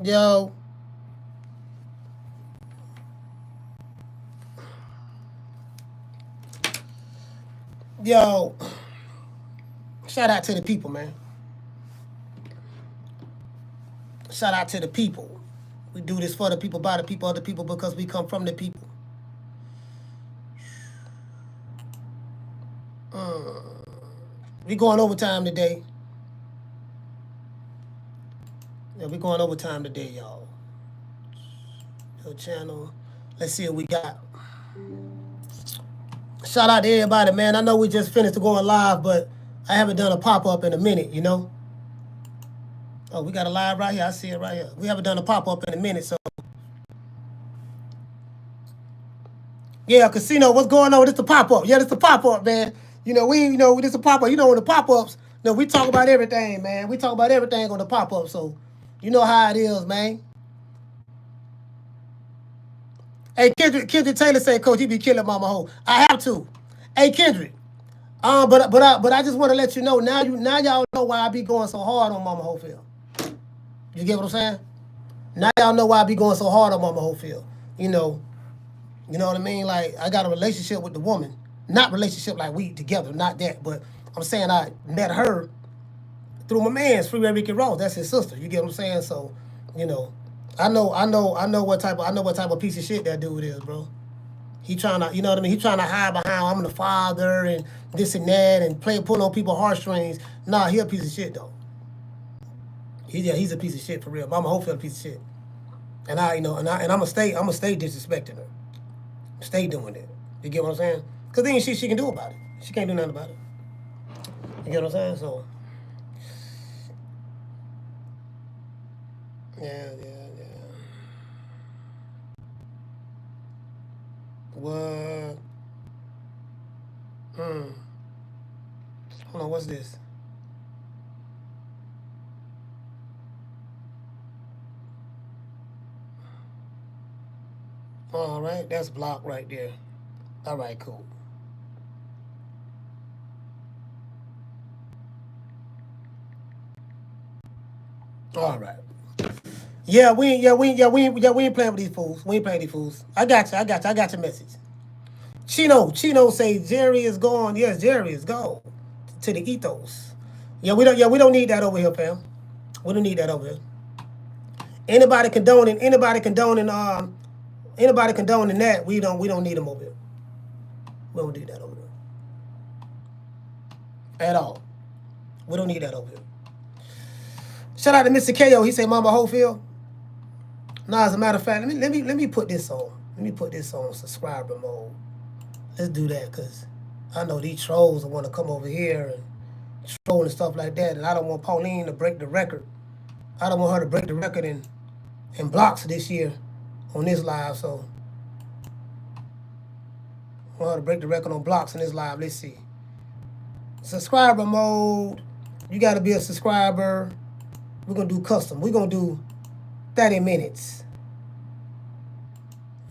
Yo. Yo. Shout out to the people, man. Shout out to the people. We do this for the people, by the people, of the people, because we come from the people. We going overtime today. Yeah, we going overtime today, y'all. Your channel. Let's see what we got. Shout out to everybody, man. I know we just finished going live, but I haven't done a pop-up in a minute, you know? Oh, we got a live right here. I see it right here. We haven't done a pop-up in a minute, so. Yeah, casino, what's going on? This the pop-up. Yeah, this the pop-up, man. You know, this the pop-up. You know, when the pop-ups, we talk about everything, man. We talk about everything on the pop-up, so you know how it is, man. Hey, Kendrick Taylor said, Coach, you be killing Mama Ho. I have to. Hey, Kendrick. But I just want to let you know, now y'all know why I be going so hard on Mama Hofield. You get what I'm saying? Now y'all know why I be going so hard on Mama Hofield. You know what I mean? Like, I got a relationship with the woman. Not relationship like we together, not that. But I'm saying I met her through my man's Free Ricky Ross. That's his sister. You get what I'm saying? So, you know, I know what type of piece of shit that dude is, bro. He trying to, you know what I mean? He trying to hide behind I'm the father and this and that and pull on people's heartstrings. Nah, he a piece of shit though. He's a piece of shit for real. Mama Hofield a piece of shit. And I'm gonna stay disrespecting her. Stay doing it. You get what I'm saying? Cause there ain't shit she can do about it. She can't do nothing about it. You get what I'm saying? So yeah. What? Hold on, what's this? All right, that's blocked right there. All right, cool. All right. Yeah, we ain't playing with these fools. We ain't playing with these fools. I got your message. Chino say Jerry is gone. Yes, Jerry is gone to the ethos. We don't need that over here, fam. We don't need that over here. Anybody condoning that, we don't need them over here. We don't need that over there. At all. We don't need that over here. Shout out to Mr. KO. He say Mama Hofield. Nah, as a matter of fact, let me put this on. Let me put this on subscriber mode. Let's do that, because I know these trolls will want to come over here and troll and stuff like that, and I don't want Pauline to break the record. I don't want her to break the record in blocks this year on this live, so I want her to break the record on blocks in this live. Let's see. Subscriber mode. You got to be a subscriber. We're going to do custom. We're going to do 30 minutes.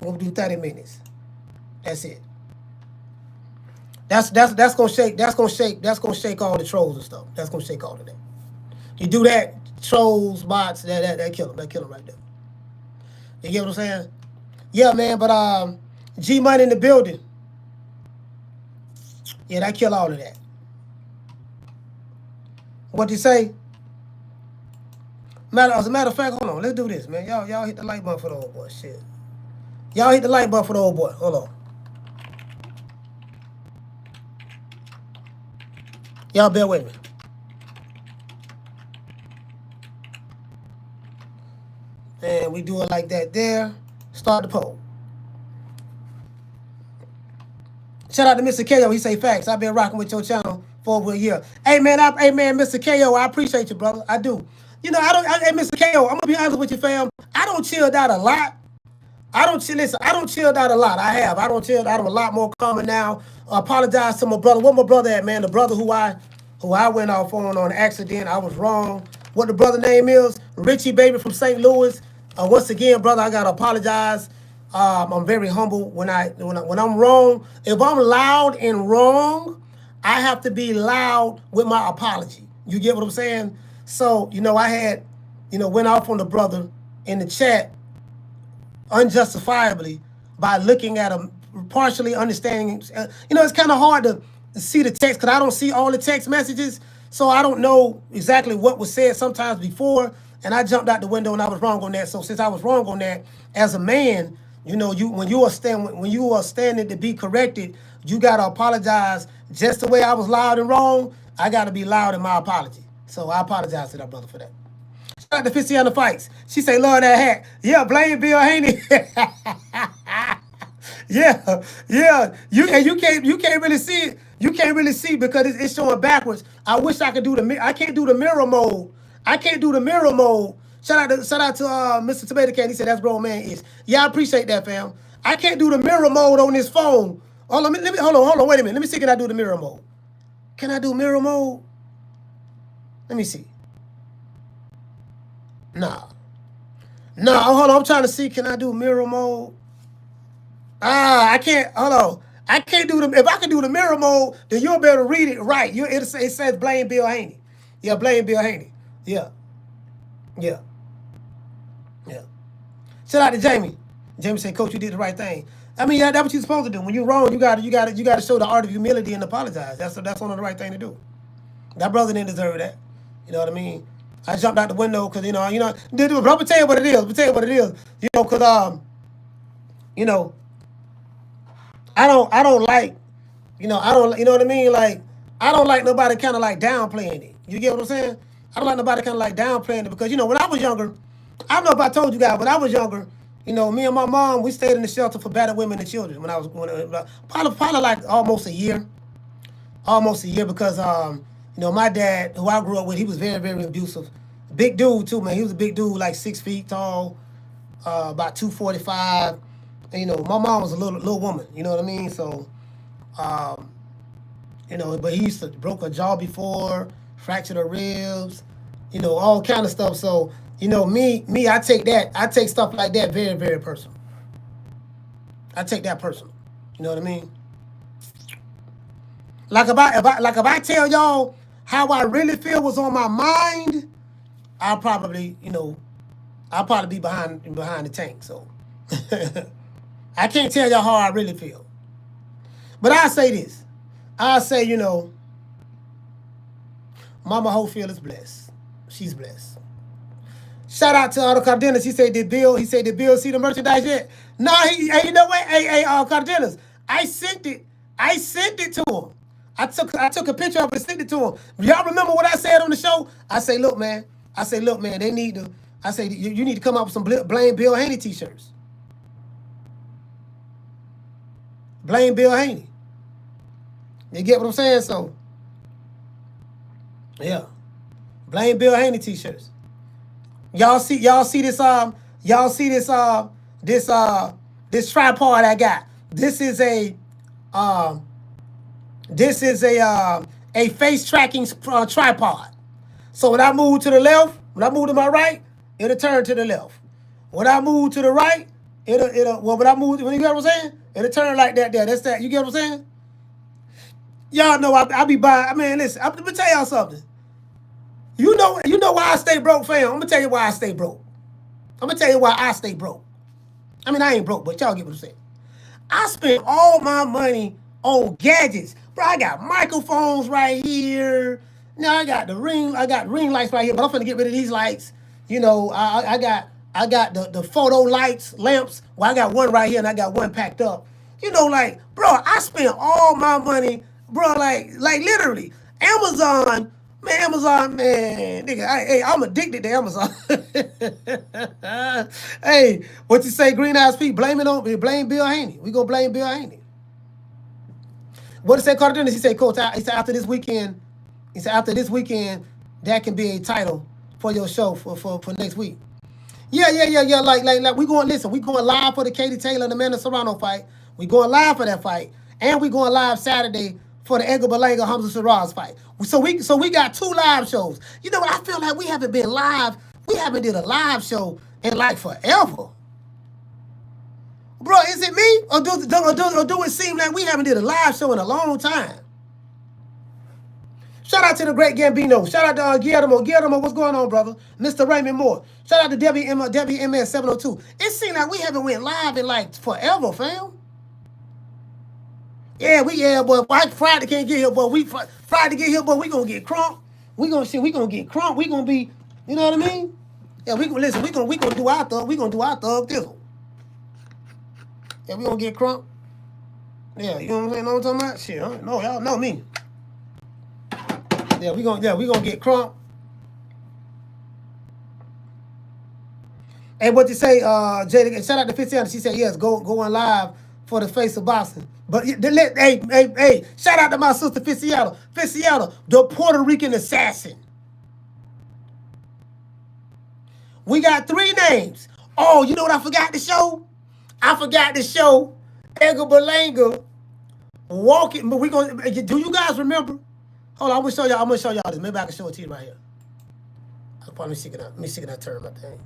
We're going to do 30 minutes. That's it. That's gonna shake all the trolls and stuff. That's gonna shake all of that. You do that, trolls, bots, that kill them. That kill them right there. You get what I'm saying? Yeah, man. But G Money in the building. Yeah, that kill all of that. What you say? As a matter of fact, hold on. Let's do this, man. Y'all hit the like button for the old boy. Shit. Y'all hit the like button for the old boy. Hold on. Y'all bear with me. And we do it like that there. Start the poll. Shout out to Mr. KO. He say facts. I've been rocking with your channel for over a year. Hey man, Mr. KO, I appreciate you, brother. I do. Hey, Mr. KO, I'm gonna be honest with you, fam. I don't chill out a lot. I don't chill out a lot. I don't chill out a lot more common now. I apologize to my brother. What my brother at, man? The brother who I went off on accident. I was wrong. What the brother name is? Richie Baby from St. Louis. Once again, brother, I gotta apologize. I'm very humble when I'm wrong. If I'm loud and wrong, I have to be loud with my apology. You get what I'm saying? So, I had, went off on the brother in the chat unjustifiably by looking at them, partially understanding. You know, it's kind of hard to see the text because I don't see all the text messages, so I don't know exactly what was said sometimes before, and I jumped out the window and I was wrong on that. So since I was wrong on that, as a man, you know, when you are standing to be corrected, you gotta apologize just the way I was loud and wrong. I gotta be loud in my apology. So I apologize to that brother for that. Shout out to 50 on the fights. She say, love that hat. Yeah, blame Bill Haney. yeah. You can't really see it. You can't really see because it's showing backwards. I wish I could do I can't do the mirror mode. I can't do the mirror mode. Shout out to Mr. Tomato Can. He said that's grown man is. Yeah, I appreciate that, fam. I can't do the mirror mode on this phone. Hold on, wait a minute. Let me see, can I do the mirror mode? Can I do mirror mode? Let me see. Nah, hold on. I'm trying to see. Can I do mirror mode? I can't. Hold on. I can't do the. If I can do the mirror mode, then you'll be able to read it right. It says blame Bill Haney. Yeah, blame Bill Haney. Yeah. Shout out to Jamie. Jamie said, "Coach, you did the right thing." I mean, yeah, that's what you're supposed to do. When you're wrong, you got to show the art of humility and apologize. That's one of the right thing to do. That brother didn't deserve that. You know what I mean? I jumped out the window because I'm gonna tell you what it is. You know, because you know, I don't like, you know what I mean? Like, I don't like nobody kind of like downplaying it. You get what I'm saying? I don't like nobody kind of like downplaying it because, you know, when I was younger, I don't know if I told you guys, when I was younger, you know, me and my mom, we stayed in the shelter for battered women and children when I was probably like almost a year because, you know, my dad, who I grew up with, he was very, very abusive. Big dude too, man. He was a big dude, like 6 feet tall, about 245. And, you know, my mom was a little woman, you know what I mean? So, you know, but he used to broke her jaw before, fractured her ribs, you know, all kind of stuff. So, you know, me, I take stuff like that very, very personal. I take that personal. You know what I mean? Like if I tell y'all how I really feel was on my mind, I'll probably be behind the tank. So I can't tell y'all how I really feel. But I'll say this. I'll say, you know, Mama Hopefield is blessed. She's blessed. Shout out to Cardenas. He said, did Bill see the merchandise yet? No, you know what? Hey, Cardenas, I sent it to him. I took a picture of it and sent it to him. Y'all remember what I said on the show? I say, look, man, they need to, you need to come up with some Blame Bill Haney t-shirts. Blame Bill Haney. You get what I'm saying? So, yeah. Blame Bill Haney t-shirts. Y'all see this tripod I got. This is a face tracking tripod. So when I move to the left, when I move to my right, it'll turn to the left. When I move to the right, when you get what I'm saying? It'll turn like that there. That's that. You get what I'm saying? Y'all know I be buying. I mean, listen, I'm gonna tell y'all something. You know why I stay broke, fam? I'm gonna tell you why I stay broke. I mean, I ain't broke, but y'all get what I'm saying. I spend all my money on gadgets. Bro, I got microphones right here. Now I got ring lights right here, but I'm finna get rid of these lights. You know, I got the photo lights, lamps. Well, I got one right here and I got one packed up. You know, like, bro, I spend all my money, bro, like literally. Amazon, man, nigga, I'm addicted to Amazon. Hey, what you say, Green Eyes Pete? Blame Bill Haney. We gonna blame Bill Haney. What did say Cardenas? He said, Coach, he said after this weekend, that can be a title for your show for next week. Yeah. Like we going live for the Katie Taylor and Amanda Serrano fight. We going live for that fight. And we going live Saturday for the Edgar Berlanga Hamza Shiraz fight. So we got 2 live shows. You know what? I feel like we haven't been live. We haven't did a live show in like forever. Bro, is it me? Or do it seem like we haven't did a live show in a long time? Shout out to the great Gambino. Shout out to Guillermo. Guillermo, what's going on, brother? Mr. Raymond Moore. Shout out to WMS 702. It seems like we haven't went live in like forever, fam. Yeah, boy. Friday can't get here, boy. Friday get here, boy. We gonna get crunk. We gonna get crunk. We gonna be, you know what I mean? Yeah, we gonna do our thug. We gonna do our thug thistle. Yeah, we gonna get crunk. Yeah, you know what I'm saying? Know what I'm talking about? Shit, huh? No, y'all know me. Yeah, we gonna get crunk. And what you say, Jada? Shout out to 50. She said yes. Go on live for the face of boxing. But hey, shout out to my sister Ficiata, the Puerto Rican assassin. We got 3 names. Oh, you know what I forgot to show? I forgot to show Edgar Berlanga walking. But do you guys remember? Hold on, I'm gonna show y'all this. Maybe I can show it to you right here. Let me see that turn my thing.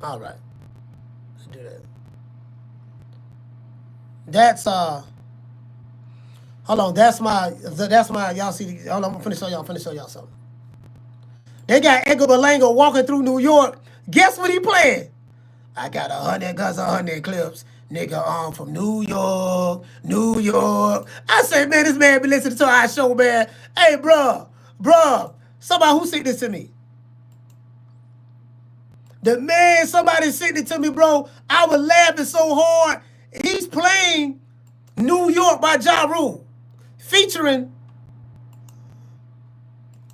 All right. Let's do that. That's hold on, that's my y'all see. Hold on, I'm finna show y'all something. They got Edgar Berlanga walking through New York. Guess what he playing? I got 100 guns, 100 clips. Nigga, I'm from New York. I say, man, this man been listening to our show, man. Hey, bruh, somebody who sent this to me. Somebody sent it to me, bro. I was laughing so hard. He's playing New York by Ja Rule, featuring.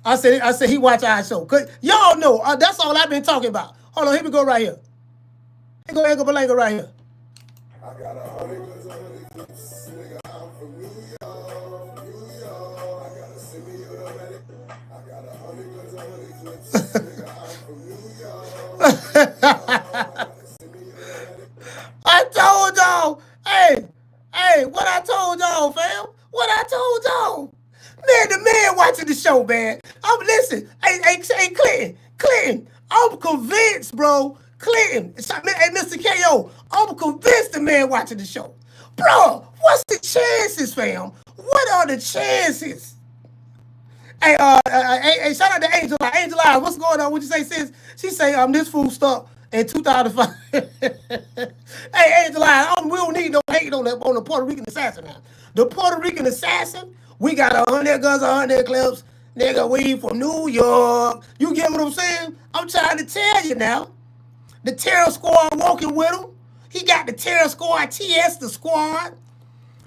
I said he watch our show. Cause y'all know, that's all I've been talking about. Hold on, here we go right here. Here go Edgar Berlanga right here. I got 100 guns, 100 clips. Nigga, I'm from New York. I gotta send me automatic. I got 100 guns, 100 clips. Nigga, I'm from New York. I told y'all. Hey, what I told y'all, fam? What I told y'all? Man, the man watching the show, man. Listen. Hey, Clinton. I'm convinced, bro. Clinton, hey, Mr. KO, I'm convinced the man watching the show. Bro, what's the chances, fam? What are the chances? Hey, shout out to Angel. Angel, what's going on? What you say, sis? She say, this food stuck in 2005. Hey, Angel, we don't need no hate on the Puerto Rican assassin now. The Puerto Rican assassin, we got 100 guns, 100 clips. Nigga, we from New York. You get what I'm saying? I'm trying to tell you now. The Terror Squad walking with him. He got the Terror Squad, TS, the squad.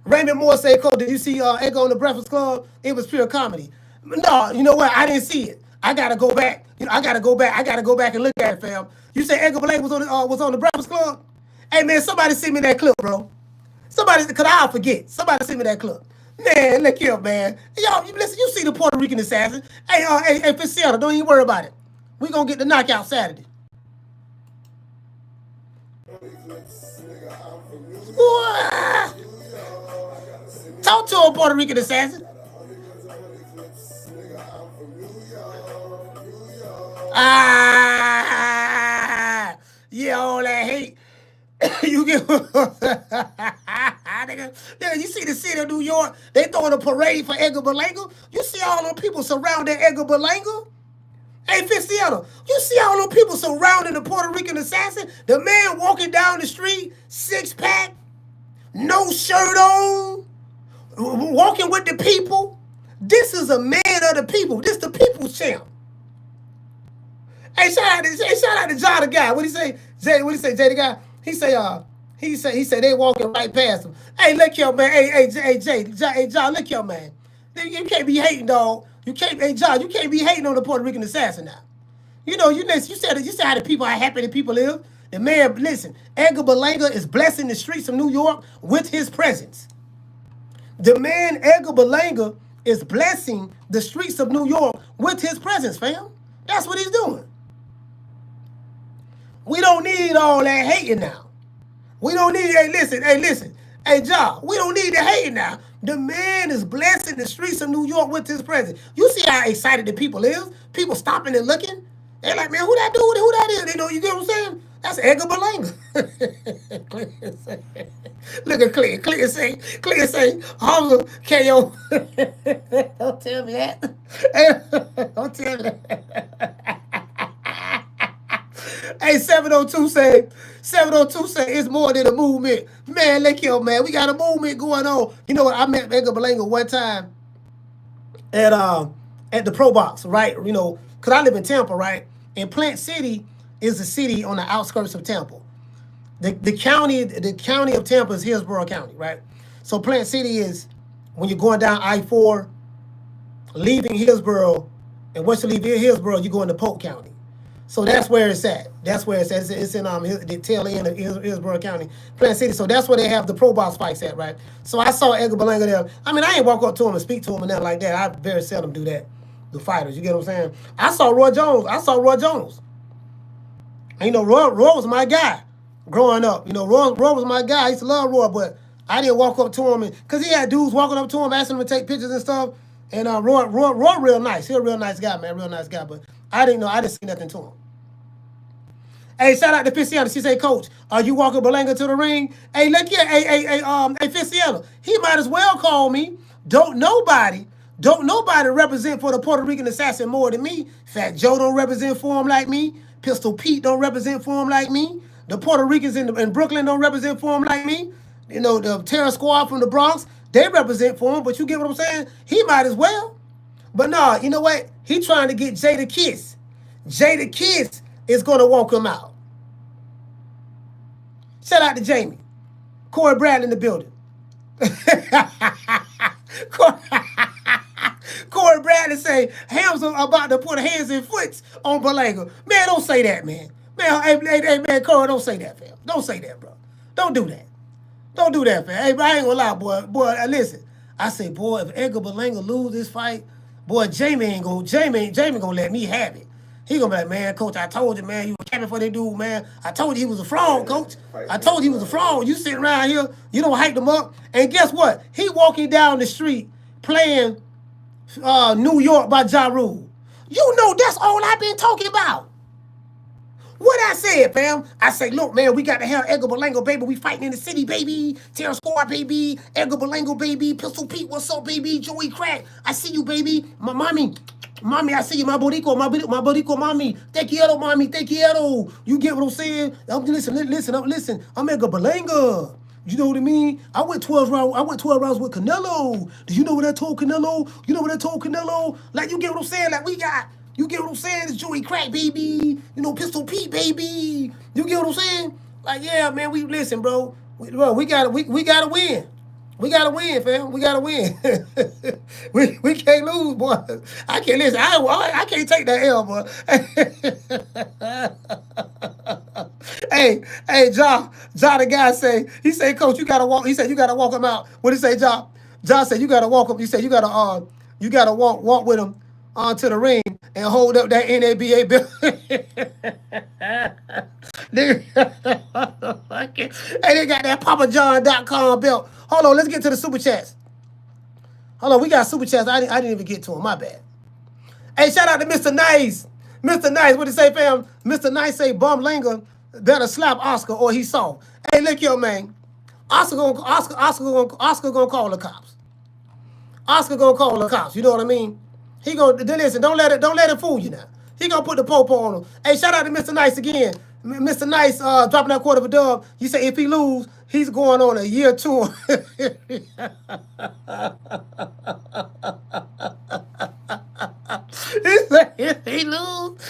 Raymond Moore said, Cole, did you see Edgar on the Breakfast Club? It was pure comedy. No, you know what? I didn't see it. I gotta go back. I gotta go back and look at it, fam. You said Edgar Berlanga was on the Breakfast Club? Hey, man, somebody send me that clip, bro. Somebody, because I'll forget. Somebody send me that clip. Man, look here, man. Y'all, listen, you see the Puerto Rican assassin. Hey, Ficiata, don't even worry about it. We gonna get the knockout Saturday. What? Talk to a Puerto Rican assassin. Yeah, all that hate. You get you see the city of New York, they throwing a parade for Edgar Berlanga. You see all them people surrounding Edgar Berlanga? Hey, Ficiata, you see all them people surrounding the Puerto Rican assassin? The man walking down the street, 6-pack, no shirt on, walking with the people. This is a man of the people. This the people's champ. Hey, shout out to John the guy. What he say? Jay the guy? He say they walking right past him. Hey, look here, man. Hey, John, look here, man. You can't be hating, dog. John, you can't be hating on the Puerto Rican assassin now. You know, you said how the people, how happy the people live. The man, listen, Edgar Berlanga is blessing the streets of New York with his presence. The man, Edgar Berlanga, is blessing the streets of New York with his presence, fam. That's what he's doing. We don't need all that hating now. We don't need, hey, listen. Hey, John, we don't need the hating now. The man is blessing the streets of New York with his presence. You see how excited the people is? People stopping and looking. They're like, man, who that dude? Who that is? They know, you get what I'm saying? That's Edgar Berlanga. Look at Clear say, Hamza KO. Don't tell me that. Don't tell me that. Hey, 702 say it's more than a movement. Man, look here, man. We got a movement going on. You know what? I met Edgar Berlanga one time at the Pro Box, right? You know, because I live in Tampa, right? And Plant City is a city on the outskirts of Tampa. The county of Tampa is Hillsborough County, right? So Plant City is when you're going down I-4, leaving Hillsborough, and once you leave Hillsborough, you go into Polk County. So that's where it's at. That's where it's at. It's in the tail end of Hillsborough County, Plant City. So that's where they have the Pro Box fights at, right? So I saw Edgar Berlanga there. I mean, I ain't walk up to him and speak to him and nothing like that. I very seldom do that. The fighters, you get what I'm saying? I saw Roy Jones. And, you know, Roy was my guy growing up. You know, Roy was my guy. I used to love Roy, but I didn't walk up to him because he had dudes walking up to him asking him to take pictures and stuff. And Roy real nice. He's a real nice guy, man. Real nice guy. But I didn't see nothing to him. Hey, shout out to Ficiana. She say, Coach, are you walking Berlanga to the ring? Hey, look here. Hey, Ficiana. He might as well call me. Don't nobody represent for the Puerto Rican assassin more than me. Fat Joe don't represent for him like me. Pistol Pete don't represent for him like me. The Puerto Ricans in Brooklyn don't represent for him like me. You know, the Terror Squad from the Bronx, they represent for him, but you get what I'm saying? He might as well. But nah, you know what? He trying to get Jada Kiss. Jada Kiss is going to walk him out. Shout out to Jamie. Corey Bradley in the building. Corey Bradley say, Hams are about to put hands and foots on Berlanga. Man, don't say that, man. Man, hey, man, Corey, don't say that, fam. Don't say that, bro. Don't do that. Don't do that, fam. Hey, bro, I ain't gonna lie, boy, listen. I say, boy, if Edgar Berlanga lose this fight, boy, Jamie gonna let me have it. He gonna be like, man, Coach, I told you, man, you were capping for that dude, man. I told you he was a fraud, Coach. I told you he was a fraud. You sitting around here, you don't hype him up. And guess what? He walking down the street playing New York by Ja Rule. You know that's all I've been talking about. What I said, fam? I say, look, man, we got to have Edgar Berlanga, baby. We fighting in the city, baby. Terror Squad, baby. Edgar Berlanga, baby. Pistol Pete, what's up, baby? Joey Crack, I see you, baby. My mommy, I see you. My borico, mommy. Te quiero, mommy. Te quiero. You get what I'm saying? Listen. I'm Edgar Berlanga. You know what I mean? I went 12 rounds with Canelo. Do you know what I told Canelo? Like, you get what I'm saying? Like, you get what I'm saying? It's Joey Crack, baby. You know, Pistol Pete, baby. You get what I'm saying? Like, yeah, man, listen, bro. We gotta win. We gotta win, fam. We gotta win. we can't lose, boy. I can't listen. I can't take that L, boy. Hey, Ja, the guy he said, Coach, you gotta walk. He said you gotta walk him out. What did he say, Ja? Ja said you gotta walk him. He said you gotta walk with him onto the ring and hold up that NABA bill. Hey, they got that PapaJohn.com belt. Hold on, let's get to the super chats. Hold on, we got super chats. I didn't even get to them. My bad. Hey, shout out to Mr. Nice. Mr. Nice, what did he say, fam? Mr. Nice say Berlanga better slap Oscar or he saw. Hey, look here, man. Oscar gonna call the cops. Oscar gonna call the cops. You know what I mean? He gonna listen. Don't let it fool you now. He gonna put the popo on him. Hey, shout out to Mr. Nice again. Mr. Nice dropping that quarter of a dub. You say if he lose, he's going on a year tour. He said if he lose,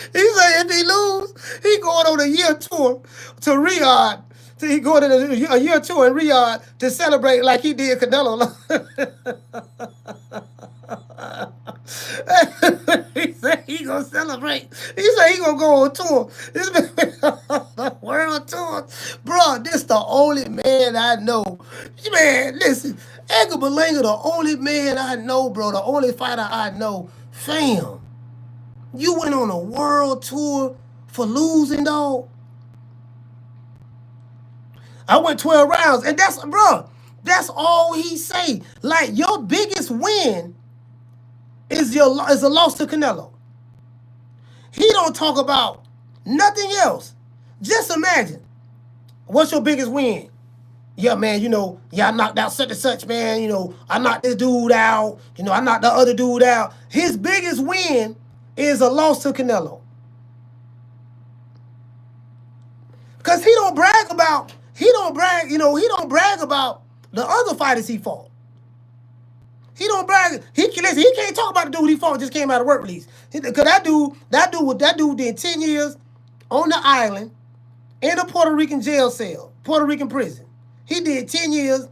he going on a year tour to Riyadh. He going on a year tour in Riyadh to celebrate like he did Canelo. He said he gonna celebrate. He said he gonna go on tour. This world tour. Bro, this the only man I know. Man, listen, Edgar Berlanga, the only man I know, bro. The only fighter I know. Fam, you went on a world tour for losing, dog. I went 12 rounds, and that's all he say. Like, your biggest win is a loss to Canelo. He don't talk about nothing else. Just imagine. What's your biggest win? Yeah, man, you know, yeah, I knocked out such and such, man. You know, I knocked this dude out. You know, I knocked the other dude out. His biggest win is a loss to Canelo. Because he don't brag about the other fighters he fought. He don't brag. He can't talk about the dude he fought just came out of work release. Because that dude did 10 years on the island in a Puerto Rican jail cell, Puerto Rican prison. He did 10 years,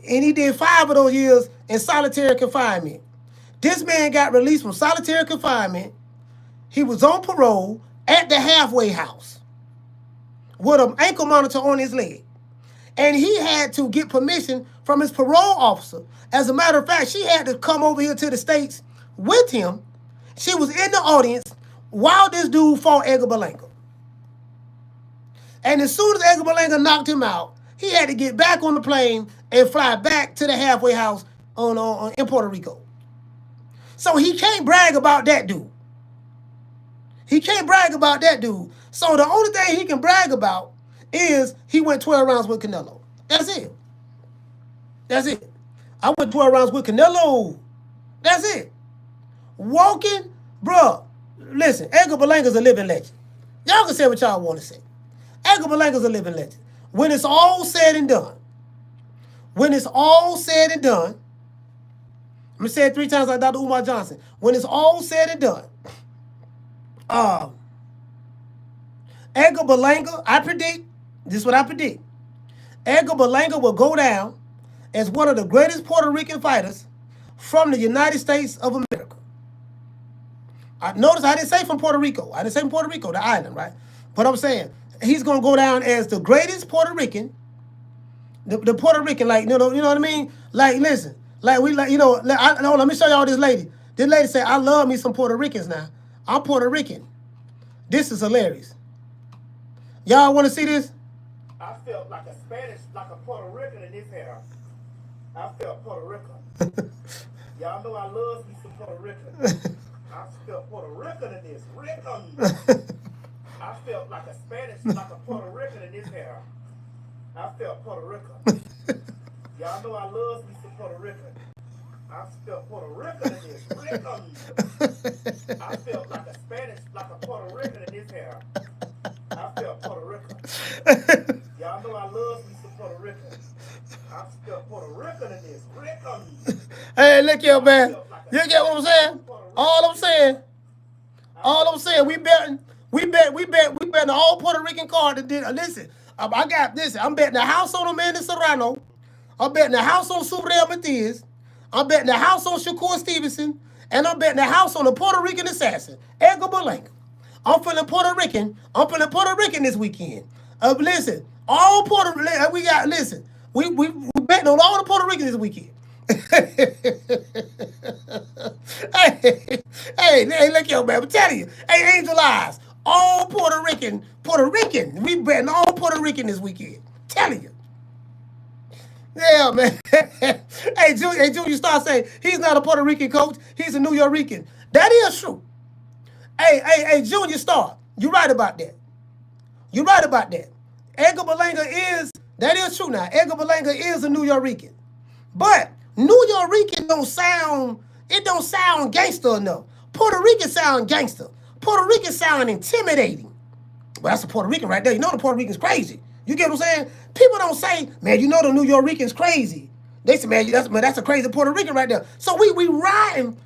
and he did 5 of those years in solitary confinement. This man got released from solitary confinement. He was on parole at the halfway house with an ankle monitor on his leg. And he had to get permission from his parole officer. As a matter of fact, she had to come over here to the States with him. She was in the audience while this dude fought Edgar Berlanga. And as soon as Edgar Berlanga knocked him out, he had to get back on the plane and fly back to the halfway house in Puerto Rico. So he can't brag about that dude. He can't brag about that dude. So the only thing he can brag about is he went 12 rounds with Canelo. That's it. That's it. I went 12 rounds with Canelo. That's it. Walking, bruh. Listen, Edgar Berlanga's a living legend. Y'all can say what y'all want to say. Edgar Berlanga's a living legend. When it's all said and done, let me say it 3 times like Dr. Umar Johnson. When it's all said and done, Edgar Berlanga, this is what I predict. Edgar Berlanga will go down as one of the greatest Puerto Rican fighters from the United States of America. Notice I didn't say from Puerto Rico. I didn't say from Puerto Rico, the island, right? But I'm saying he's going to go down as the greatest Puerto Rican, the Puerto Rican, like, you know what I mean? Like, listen, like, let me show y'all this lady. This lady said, I love me some Puerto Ricans now. I'm Puerto Rican. This is hilarious. Y'all want to see this? I felt like a Puerto Rican in this hair. I felt Puerto Rican. Y'all know I love me some Puerto Rican. I felt Puerto Rican in this. I felt like a Puerto Rican in this hair. I felt Puerto Rican. Y'all know I love me some Puerto Rican. I felt Puerto Rican in this. I felt like a Puerto Rican in this hair. I felt Puerto Rican. Y'all know I love me some Puerto Rican. I felt Puerto Rican in this. Hey, look here, man. You get what I'm saying? All I'm saying, we bet the all Puerto Rican card that did. Listen, I'm betting the house on Amanda Serrano. I'm betting the house on Subriel Matias. I'm betting the house on Shakur Stevenson. And I'm betting the house on the Puerto Rican assassin, Edgar Berlanga. I'm feeling Puerto Rican this weekend. Listen, all Puerto Rican, we betting on all the Puerto Ricans this weekend. hey, look here, man. I'm telling you. Hey, Angel Eyes, all Puerto Rican. We betting all Puerto Rican this weekend. Telling you. Yeah, man. Hey, Junior Star saying he's not a Puerto Rican coach. He's a New Yorkican. That is true. Hey, Junior Star, you're right about that. Edgar Berlanga that is true now. Edgar Berlanga is a New Yorkican. But New Yorkican don't sound gangster enough. Puerto Rican sound gangster. Puerto Rican sound intimidating. Well, that's a Puerto Rican right there. You know the Puerto Rican's crazy. You get what I'm saying? People don't say, man, you know the New Yorkican's crazy. They say, man, that's a crazy Puerto Rican right there. So we riding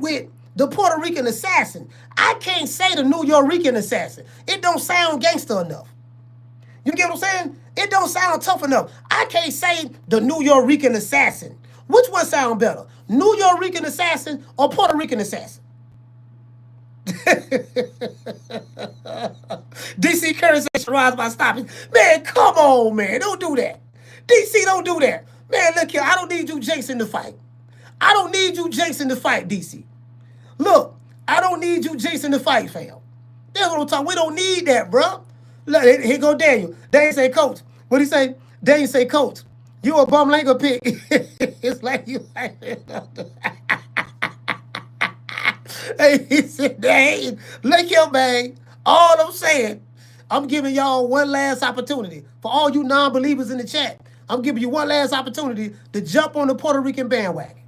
with the Puerto Rican assassin. I can't say the New Yorkican assassin. It don't sound gangster enough. You get what I'm saying? It don't sound tough enough. I can't say the New Yorkican assassin. Which one sound better? New Yorkican assassin or Puerto Rican assassin? DC Curry says rise by stopping. Man, come on, man. Don't do that. DC, don't do that. Man, look here. I don't need you jinxing the fight. DC. Look, I don't need you jinxing the fight, fam. That's what I'm talking. We don't need that, bro. Look, here go Daniel. Daniel say, coach. What he say? Daniel say, coach, you a bum Berlanga pick. It's like you like Hey, he said, dang, look here, man. All I'm saying, I'm giving y'all one last opportunity. For all you non-believers in the chat, I'm giving you one last opportunity to jump on the Puerto Rican bandwagon.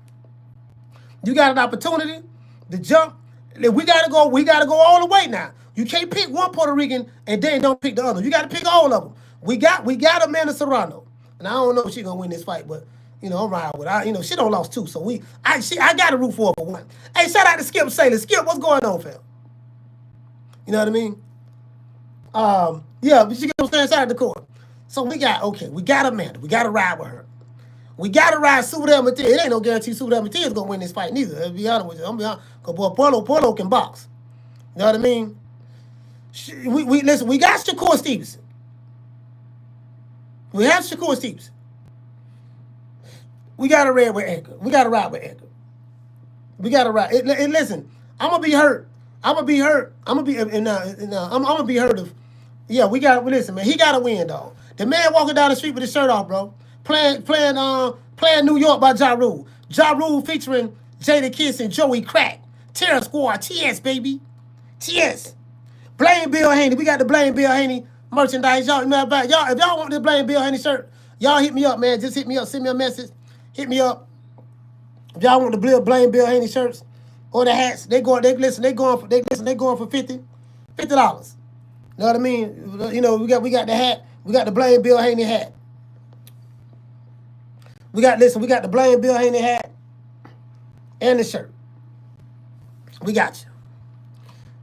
You got an opportunity to jump. We gotta go all the way now. You can't pick one Puerto Rican and then don't pick the other. You gotta pick all of them. We got Amanda Serrano. And I don't know if she's gonna win this fight, but I'm riding with her. She don't lost two. So I gotta root for her for one. Hey, shout out to Skip Saylor. Skip, what's going on, fam? You know what I mean? Yeah, but you get what I'm saying? Shout out to Corey. So we got Amanda. We gotta ride with her. We gotta ride Sue Delmatia. It ain't no guarantee Sue Delmatia is gonna win this fight neither. I'll be honest with you. I'm be honest. Cause boy, Polo can box. You know what I mean? Listen, we got Shakur Stevenson. We have Shakur Stevenson. We gotta ride with Edgar. We gotta ride with Edgar. We gotta ride. And listen, I'm gonna be hurt. I'm gonna be hurt if. Yeah, listen, man. He gotta win, dog. The man walking down the street with his shirt off, bro. Playing New York by Ja Rule. Ja Rule featuring Jada Kiss and Joey Crack. Terror Squad. TS, baby. TS. Blame Bill Haney. We got the Blame Bill Haney merchandise. Y'all, if y'all want the Blame Bill Haney shirt, y'all hit me up, man. Just hit me up. Send me a message. Hit me up. If y'all want the Blame Bill Haney shirts or the hats, they going for $50. You know what I mean? We got the hat. We got the Blame Bill Haney hat. We got the Blame Bill Haney hat and the shirt. We got you.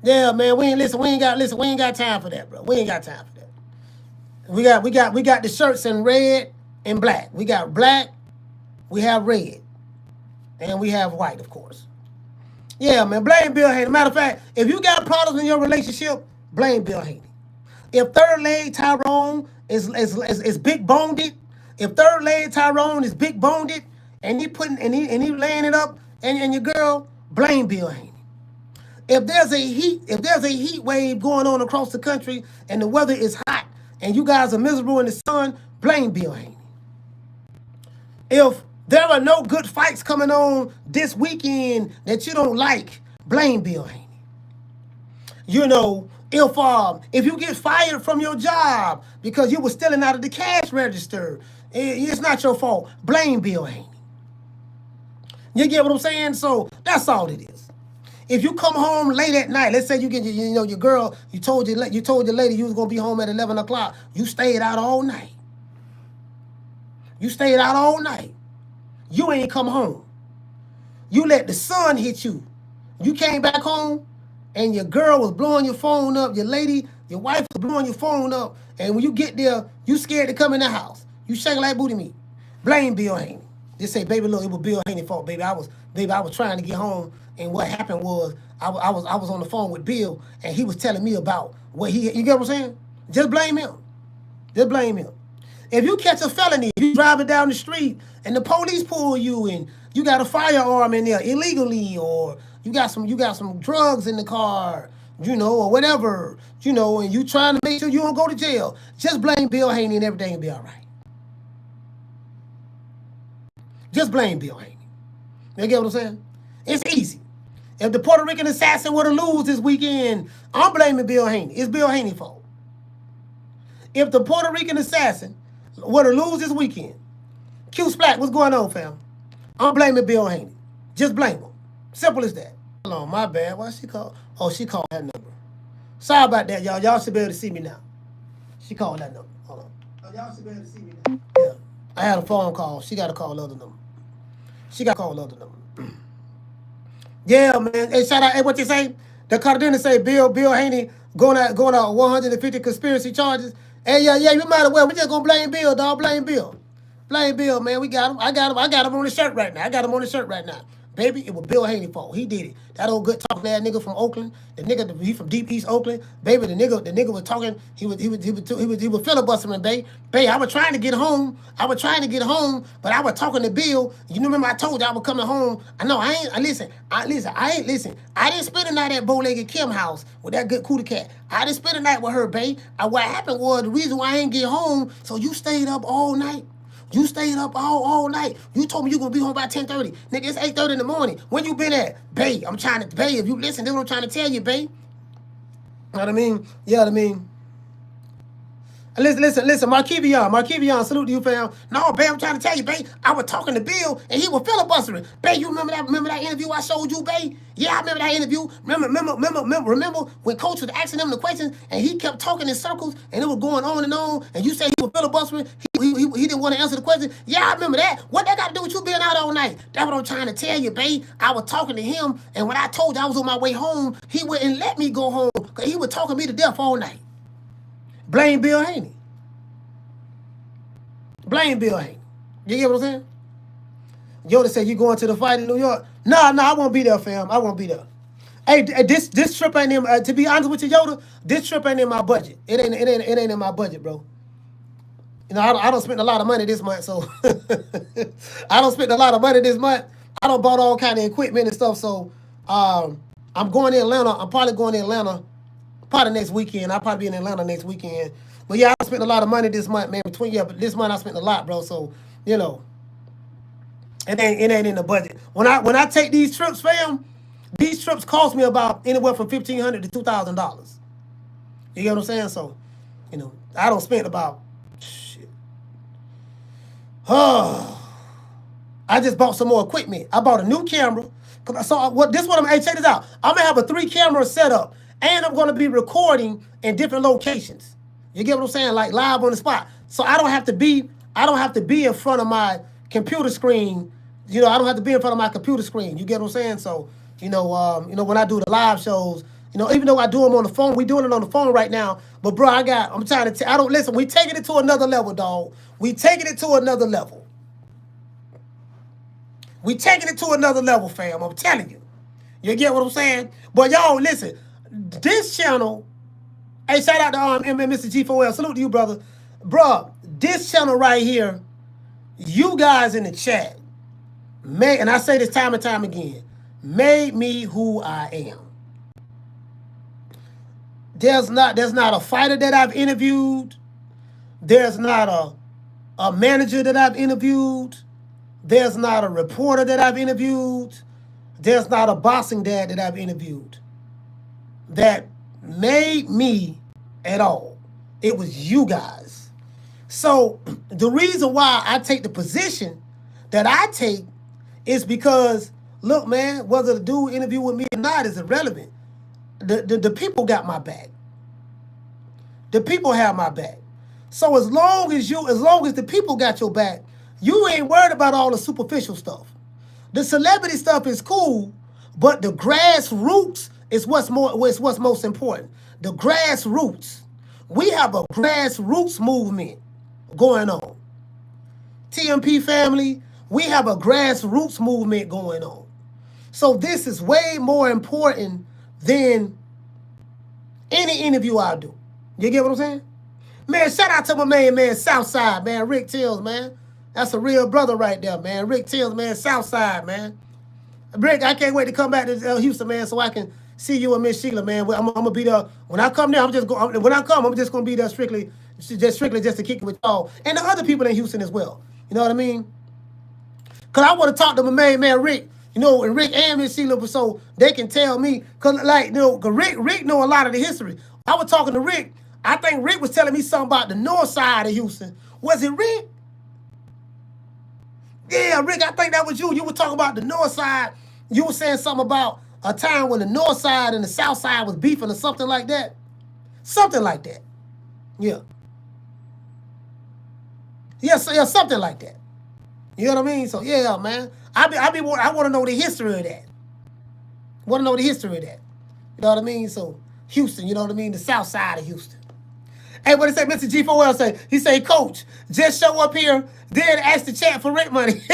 Yeah, man, we ain't got time for that, bro. We ain't got time for that. We got the shirts in red and black. We got black, we have red, and we have white, of course. Yeah, man, blame Bill Haney. Matter of fact, if you got problems in your relationship, blame Bill Haney. If third leg Tyrone is big boned, if third leg Tyrone is big boned, and he laying it up, and your girl, blame Bill Haney. If there's a heat wave going on across the country and the weather is hot and you guys are miserable in the sun, blame Bill Haney. If there are no good fights coming on this weekend that you don't like, blame Bill Haney. If you get fired from your job because you were stealing out of the cash register, it's not your fault. Blame Bill Haney. You get what I'm saying? So that's all it is. If you come home late at night, let's say you get your girl, you told your lady you was gonna be home at 11 o'clock. You stayed out all night. You ain't come home. You let the sun hit you. You came back home and your girl was blowing your phone up. Your wife was blowing your phone up. And when you get there, you scared to come in the house. You shaking like booty meat. Blame Bill Haney. Just say, baby, look, it was Bill Haney's fault, baby. I was trying to get home. And what happened was I was on the phone with Bill and he was telling me about what you get what I'm saying? Just blame him. If you catch a felony, if you driving down the street and the police pull you and you got a firearm in there illegally, or you got some drugs in the car, or whatever, and you trying to make sure you don't go to jail, just blame Bill Haney and everything will be all right. Just blame Bill Haney. You get what I'm saying? It's easy. If the Puerto Rican assassin were to lose this weekend, I'm blaming Bill Haney. It's Bill Haney's fault. If the Puerto Rican assassin were to lose this weekend, Q Splat, what's going on, fam? I'm blaming Bill Haney. Just blame him. Simple as that. Hold on, my bad. Why she called? Oh, she called that number. Sorry about that, y'all. Y'all should be able to see me now. She called that number. Hold on. Oh, y'all should be able to see me now. Yeah. I had a phone call. She got to call the other number. Yeah, man. Hey, shout out. Hey, what you say? The Cardenas say Bill Haney going out 150 conspiracy charges. Hey, yeah, you might as well. We just gonna blame Bill, dog. Blame Bill, man. We got him. I got him on the shirt right now. Baby, it was Bill Haney's fault. He did it. That old good talking ass nigga from Oakland. The nigga, he from deep East Oakland. Baby, the nigga was talking. He was filibustering, babe. Babe, I was trying to get home, but I was talking to Bill. You remember I told you I was coming home. I know I didn't spend the night at Bow-Legged Kim house with that good cootie cat. I didn't spend the night with her, babe. What happened was the reason why I didn't get home. So you stayed up all night. You stayed up all night. You told me you were going to be home by 10:30. Nigga, it's 8:30 in the morning. When you been at? Babe, I'm trying to, babe, if you listen, that's what I'm trying to tell you, babe. You know what I mean? Listen, Markevion, salute to you, fam. No, babe, I'm trying to tell you, babe. I was talking to Bill, and he was filibustering. Babe, you remember that interview I showed you, babe? Yeah, I remember that interview. Remember when Coach was asking him the questions, and he kept talking in circles, and it was going on, and you said he was filibustering. He didn't want to answer the question. Yeah, I remember that. What that got to do with you being out all night? That's what I'm trying to tell you, babe. I was talking to him, and when I told you I was on my way home, he wouldn't let me go home, because he was talking me to death all night. Blame Bill Haney. Blame Bill Haney. You get what I'm saying? Yoda said, you going to the fight in New York? No, I won't be there, fam. I won't be there. Hey, this trip ain't in, to be honest with you, Yoda, this trip ain't in my budget. It ain't in my budget, bro. You know, I don't spend a lot of money this month, so I don't spend a lot of money this month. I don't bought all kind of equipment and stuff, so I'm going to Atlanta. I'm probably going to Atlanta probably next weekend. I'll probably be in Atlanta next weekend. But yeah, I spent a lot of money this month, man. But this month I spent a lot, bro. So, you know, it ain't in the budget. When I take these trips, fam, these trips cost me about anywhere from $1,500 to $2,000. You get what I'm saying? So, you know, I don't spend about shit. I just bought some more equipment. I bought a new camera. So hey, check this out. I'm gonna have a 3-camera setup, and I'm gonna be recording in different locations. You get what I'm saying? Like live on the spot. So I don't have to be in front of my computer screen. You know, I don't have to be in front of my computer screen. You get what I'm saying? So, you know, when I do the live shows, you know, even though I do them on the phone, we doing it on the phone right now. But bro, I'm trying to I don't listen, we taking it to another level, dog. We taking it to another level. We taking it to another level, fam. I'm telling you. You get what I'm saying? But y'all, listen, this channel. Hey, shout out to Mr. G4L. Salute to you, brother. Bruh, this channel right here, you guys in the chat, and I say this time and time again, made me who I am. There's not a fighter that I've interviewed. There's not a manager that I've interviewed. There's not a reporter that I've interviewed. There's not a boxing dad that I've interviewed that made me at all. It was you guys. So the reason why I take the position that I take is because, look, man, whether the dude interview with me or not is irrelevant. The people got my back. The people have my back. So as long as the people got your back, you ain't worried about all the superficial stuff. The celebrity stuff is cool, but the grassroots is what's most important. The grassroots. We have a grassroots movement going on. TMP family, we have a grassroots movement going on. So this is way more important than any interview I do. You get what I'm saying? Man, shout out to my man, Southside, man, Rick Tills, man. That's a real brother right there, man. Rick Tills, man, Southside, man. Rick, I can't wait to come back to Houston, man, so I can see you and Miss Sheila, man. I'm gonna be there. When I come there, I'm just gonna be there strictly just to kick it with y'all. And the other people in Houston as well. You know what I mean? Cause I want to talk to my main man Rick, you know, and Rick and Miss Sheila, so they can tell me, cause like, you know, cause Rick know a lot of the history. I was talking to Rick. I think Rick was telling me something about the north side of Houston. Was it Rick? Yeah, Rick, I think that was you. You were talking about the north side. You were saying something about a time when the north side and the south side was beefing or something like that. Something like that. Yeah. Yes, yeah, something like that. You know what I mean? So yeah, man. I want to know the history of that. Want to know the history of that. You know what I mean? So Houston, you know what I mean? The south side of Houston. Hey, what did say? Mr. G4L say? He say, Coach, just show up here, then ask the chat for rent money. He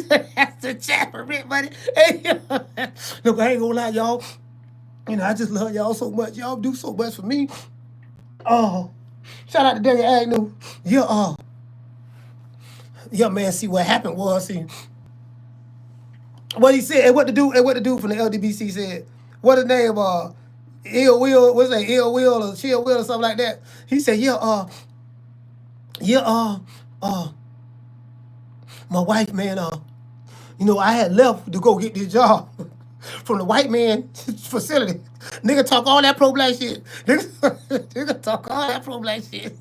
said, ask the chat for rent money. Hey, look, I ain't gonna lie, y'all. You know, I just love y'all so much. Y'all do so much for me. Oh, shout out to Daniel Agnew. Yeah, man, see what happened was, see, what he said, and what the dude from the LDBC said. What his name, Ill Will, what's that, Ill Will or Chill Will or something like that. He said, my wife, man, you know, I had left to go get this job. from the white man facility. Nigga talk all that pro-black shit. Nigga talk all that pro-black shit.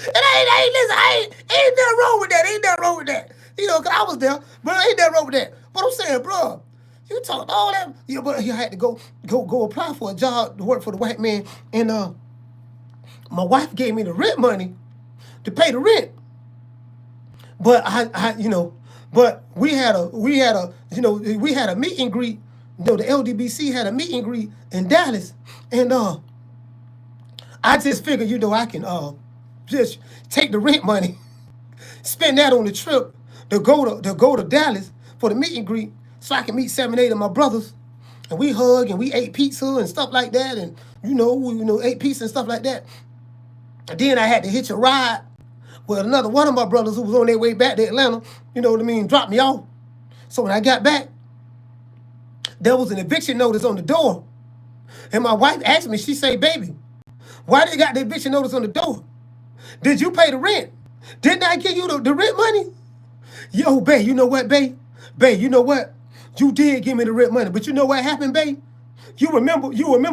And ain't nothing wrong with that. Ain't nothing wrong with that. You know, 'cause I was there, but ain't nothing wrong with that. But I'm saying, bro, you talked all that. You know, but he had to go apply for a job to work for the white man. And my wife gave me the rent money to pay the rent. But but we had a meet and greet. You know, the LDBC had a meet and greet in Dallas, and I just figured, you know, I can just take the rent money, spend that on the trip to go to Dallas for the meet and greet, so I can meet 7, 8 of my brothers, and we hug and we ate pizza and stuff like that, and we ate pizza and stuff like that. And then I had to hitch a ride with another one of my brothers who was on their way back to Atlanta, you know what I mean, dropped me off. So when I got back, there was an eviction notice on the door. And my wife asked me, she said, baby, why they got the eviction notice on the door? Did you pay the rent? Didn't I give you the rent money? Yo, babe, you know what, babe? Babe, you know what? You did give me the rent money, but you know what happened, babe? You remember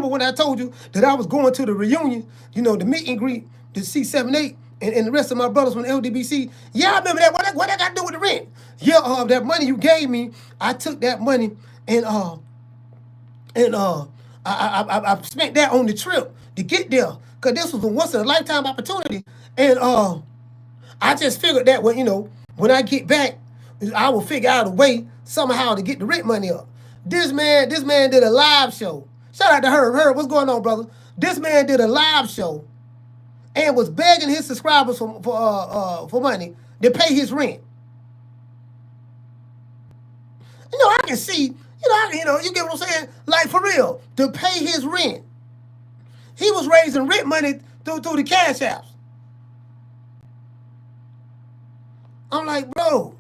when I told you that I was going to the reunion, you know, the meet and greet, to see 7, 8, and the rest of my brothers from the LDBC. Yeah, I remember that. What I got to do with the rent? Yeah, that money you gave me, I took that money and I spent that on the trip to get there, because this was a once in a lifetime opportunity. And I just figured that when I get back, I will figure out a way somehow to get the rent money up. This man did a live show. Shout out to Herb. Herb, what's going on, brother? This man did a live show and was begging his subscribers for money to pay his rent. You know, I can see, you get what I'm saying? Like, for real, to pay his rent. He was raising rent money through the cash apps. I'm like, bro,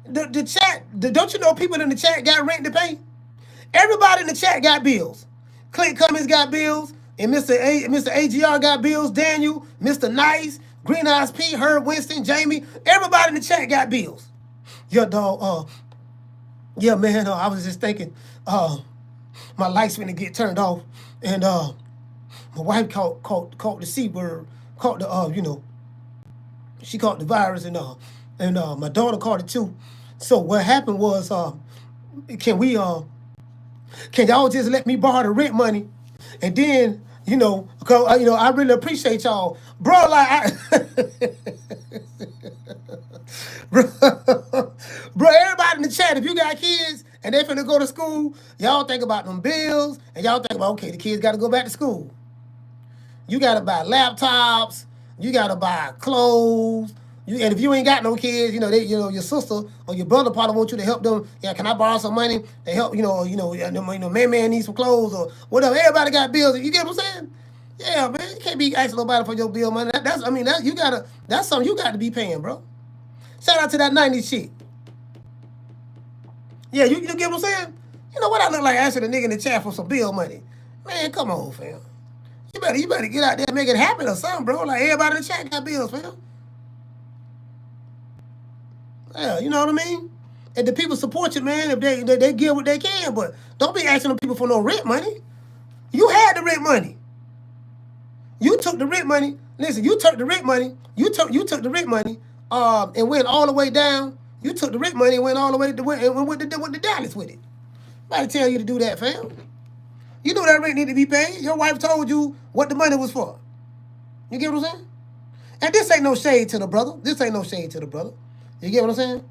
the chat, don't you know people in the chat got rent to pay? Everybody in the chat got bills. Clint Cummings got bills, and Mr. AGR got bills, Daniel, Mr. Nice, Green Eyes P, Herb Winston, Jamie, everybody in the chat got bills. Yeah, dog, yeah, man, I was just thinking, my light's gonna get turned off, and my wife caught the C word, caught the, she caught the virus, and my daughter caught it too. So what happened was, can y'all just let me borrow the rent money, and then, cause I really appreciate y'all, bro. Like, bro, everybody in the chat, if you got kids and they finna go to school, y'all think about them bills, and y'all think about, okay, the kids got to go back to school. You got to buy laptops. You got to buy clothes. And if you ain't got no kids, your sister or your brother probably want you to help them. Yeah, can I borrow some money to help? Man needs some clothes or whatever. Everybody got bills. You get what I'm saying? Yeah, man. You can't be asking nobody for your bill money. That's something you got to be paying, bro. Shout out to that 90s shit. Yeah, you get what I'm saying? You know what I look like asking a nigga in the chat for some bill money? Man, come on, fam. You better get out there and make it happen or something, bro. Like, everybody in the chat got bills, fam. Yeah, you know what I mean? And the people support you, man, if they give what they can, but don't be asking them people for no rent money. You had the rent money. You took the rent money. Listen, you took the rent money. You took the rent money and went all the way down. You took the rent money and went all the way went to Dallas with it. Nobody tell you to do that, fam. You know that rent need to be paid. Your wife told you what the money was for. You get what I'm saying? And this ain't no shade to the brother. You get what I'm saying?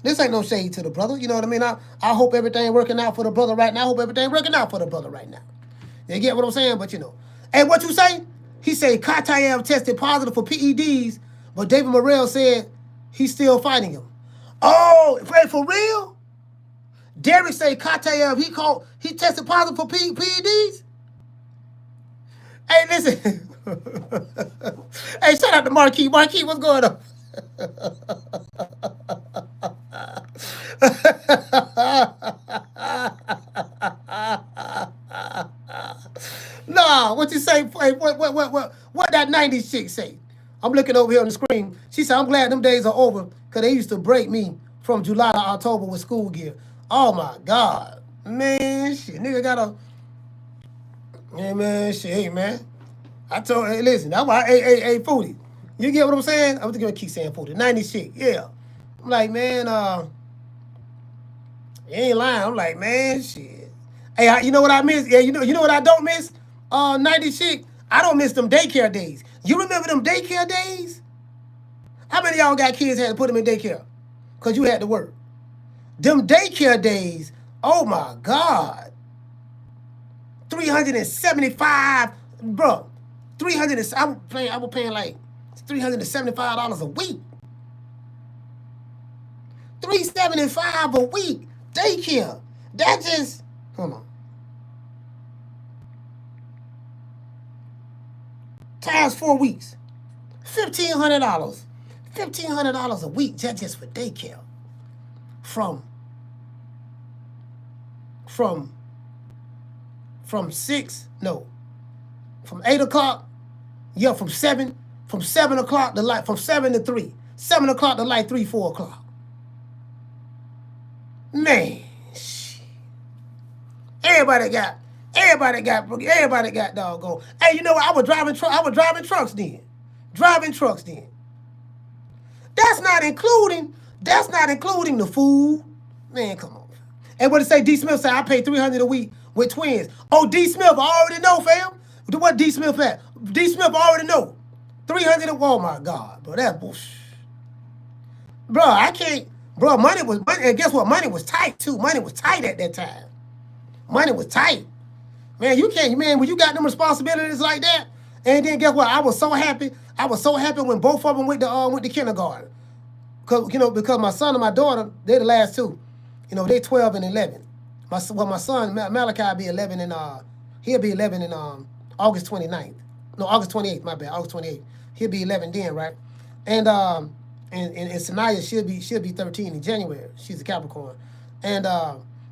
This ain't no shade to the brother. You know what I mean? I hope everything working out for the brother right now. You get what I'm saying? But, And what you say? He said Katayev tested positive for PEDs, but David Morrell said he's still fighting him. Oh, for real? Derek say Katayev, he tested positive for PEDs? Hey, listen. Hey, shout out to Marquis. Marquis, what's going on? Nah, what you say? What that 90s chick say? I'm looking over here on the screen. She said, I'm glad them days are over, because they used to break me from July to October with school gear. Oh my God. Man, shit. Nigga got a... Man, shit, hey, man. I told, hey, listen, that's why, hey, Foodie. You get what I'm saying? I'm just gonna keep saying Foodie. 90 shit, yeah. I'm like, man, you ain't lying. I'm like, man, shit. Hey, you know what I miss? Yeah, you know what I don't miss? 90 shit. I don't miss them daycare days. You remember them daycare days? How many of y'all got kids had to put them in daycare? Because you had to work. Them daycare days, oh my God. 375, bro. I was paying like $375 a week. $375 a week. Daycare. That just, hold on. Times 4 weeks. $1,500. $1,500 a week just for daycare. From 8 o'clock, yeah, from 7 o'clock to like, from 7 to 3. 7 o'clock to like 3, 4 o'clock. Man, shit. Everybody got doggone. Hey, you know what? I was driving trucks then. That's not including the food. Man, come on. And what it say? D. Smith said I pay $300 a week with twins. Oh, D. Smith, I already know, fam. What D. Smith at? D. Smith already know. $300. Oh my God, bro, that's bullshit. Bro, I can't. Bro, money. And guess what? Money was tight too. Money was tight at that time. Money was tight. Man, you can't. Man, when you got them responsibilities like that, and then guess what? I was so happy when both of them went to kindergarten. Because my son and my daughter, they're the last two. You know, they 12 and 11. My son Malachi will be 11 and he'll be 11 in August 29th. No, August 28th. My bad, August 28th. He'll be 11 then, right? And Sanaya, she'll be 13 in January. She's a Capricorn, and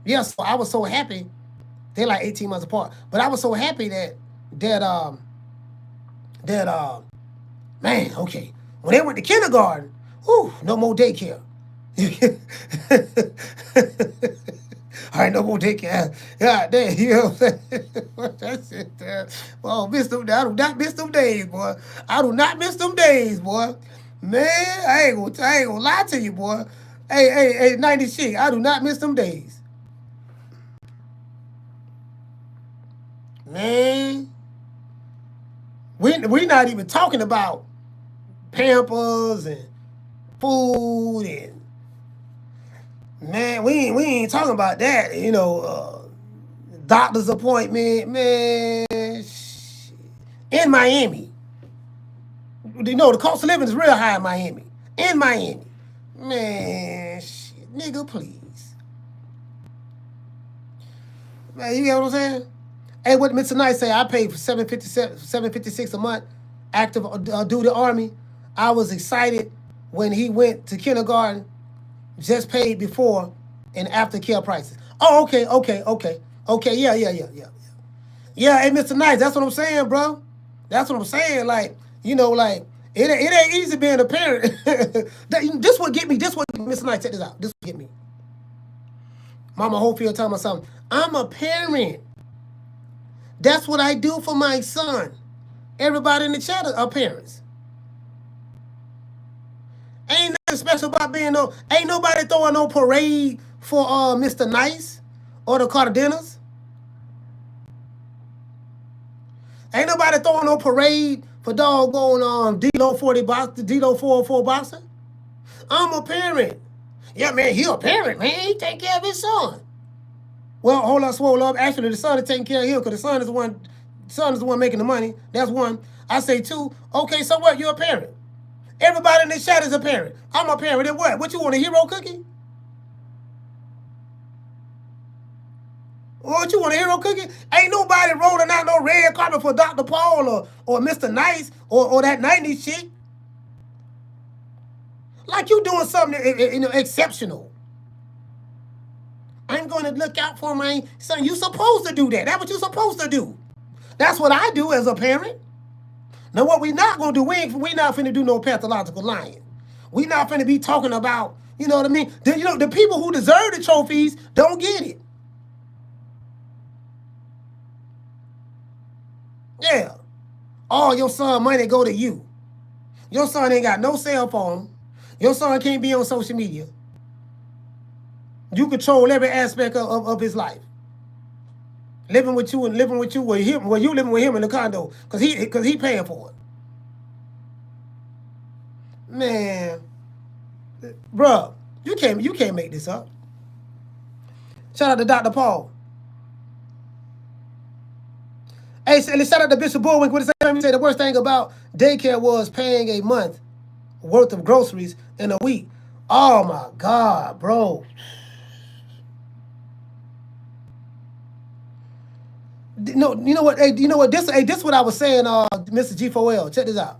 yeah. So I was so happy. They're like 18 months apart, but I was so happy that man, okay. When they went to kindergarten, whew, no more daycare. All right, no more daycare. God damn, you know what I'm saying? That's it. Well, I do not miss them days, boy. I do not miss them days, boy. Man, I ain't gonna lie to you, boy. Hey, 90 shit. I do not miss them days. Man, we not even talking about Pampers and food and man, we ain't talking about that. You know, doctor's appointment, man. Shit. In Miami, you know the cost of living is real high in Miami. Man, shit, nigga, please. Man, you get what I'm saying? Hey, what Mr. Knight say? I paid for $756 a month, active duty Army. I was excited when he went to kindergarten, just paid before and after care prices. Oh, okay. Yeah. Yeah, hey, Mr. Knight, that's what I'm saying, bro. That's what I'm saying. Like, you know, like, it ain't easy being a parent. This would get me, Mr. Knight, check this out. This would get me. Mama Hopefield telling me something. I'm a parent. That's what I do for my son. Everybody in the chat are parents. Ain't nothing special about being ain't nobody throwing no parade for Mr. Nice or the Cardenas. Ain't nobody throwing no parade for doggone D-Lo 40 box, the D-Lo 404 boxer. I'm a parent. Yeah, man, he a parent, man. He take care of his son. Well, hold on, swole up. Actually, the son is taking care of him because the son is the one making the money. That's one. I say two. Okay, so what? You're a parent. Everybody in this chat is a parent. I'm a parent. And what? What you want, a hero cookie? What you want, a hero cookie? Ain't nobody rolling out no red carpet for Dr. Paul or Mr. Nice or that 90s shit. Like you doing something exceptional. I'm going to look out for my son. You supposed to do that. That's what you're supposed to do. That's what I do as a parent. Now, what we not going to do, we not finna do no pathological lying. We not finna be talking about You know what I mean? The people who deserve the trophies don't get it. Yeah. All your son money go to you. Your son ain't got no cell phone. Your son can't be on social media. You control every aspect of his life. Living with you with him, well, you living with him in the condo because he paying for it. Man, bruh, you can't make this up. Shout out to Dr. Paul. Hey, shout out to Bishop Bullwick. What did he say? The worst thing about daycare was paying a month worth of groceries in a week. Oh my God, bro. No, you know what? Hey, you know what? This is what I was saying, Mr. G4L. Check this out.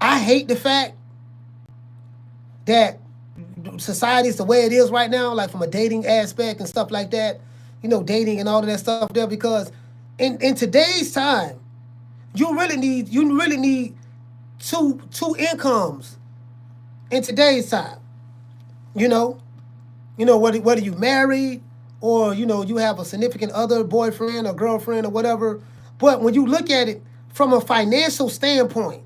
I hate the fact that society is the way it is right now, like from a dating aspect and stuff like that. You know, dating and all of that stuff there, because in today's time, you really need two incomes in today's time. You know, whether you married or you have a significant other, boyfriend or girlfriend or whatever. But when you look at it from a financial standpoint,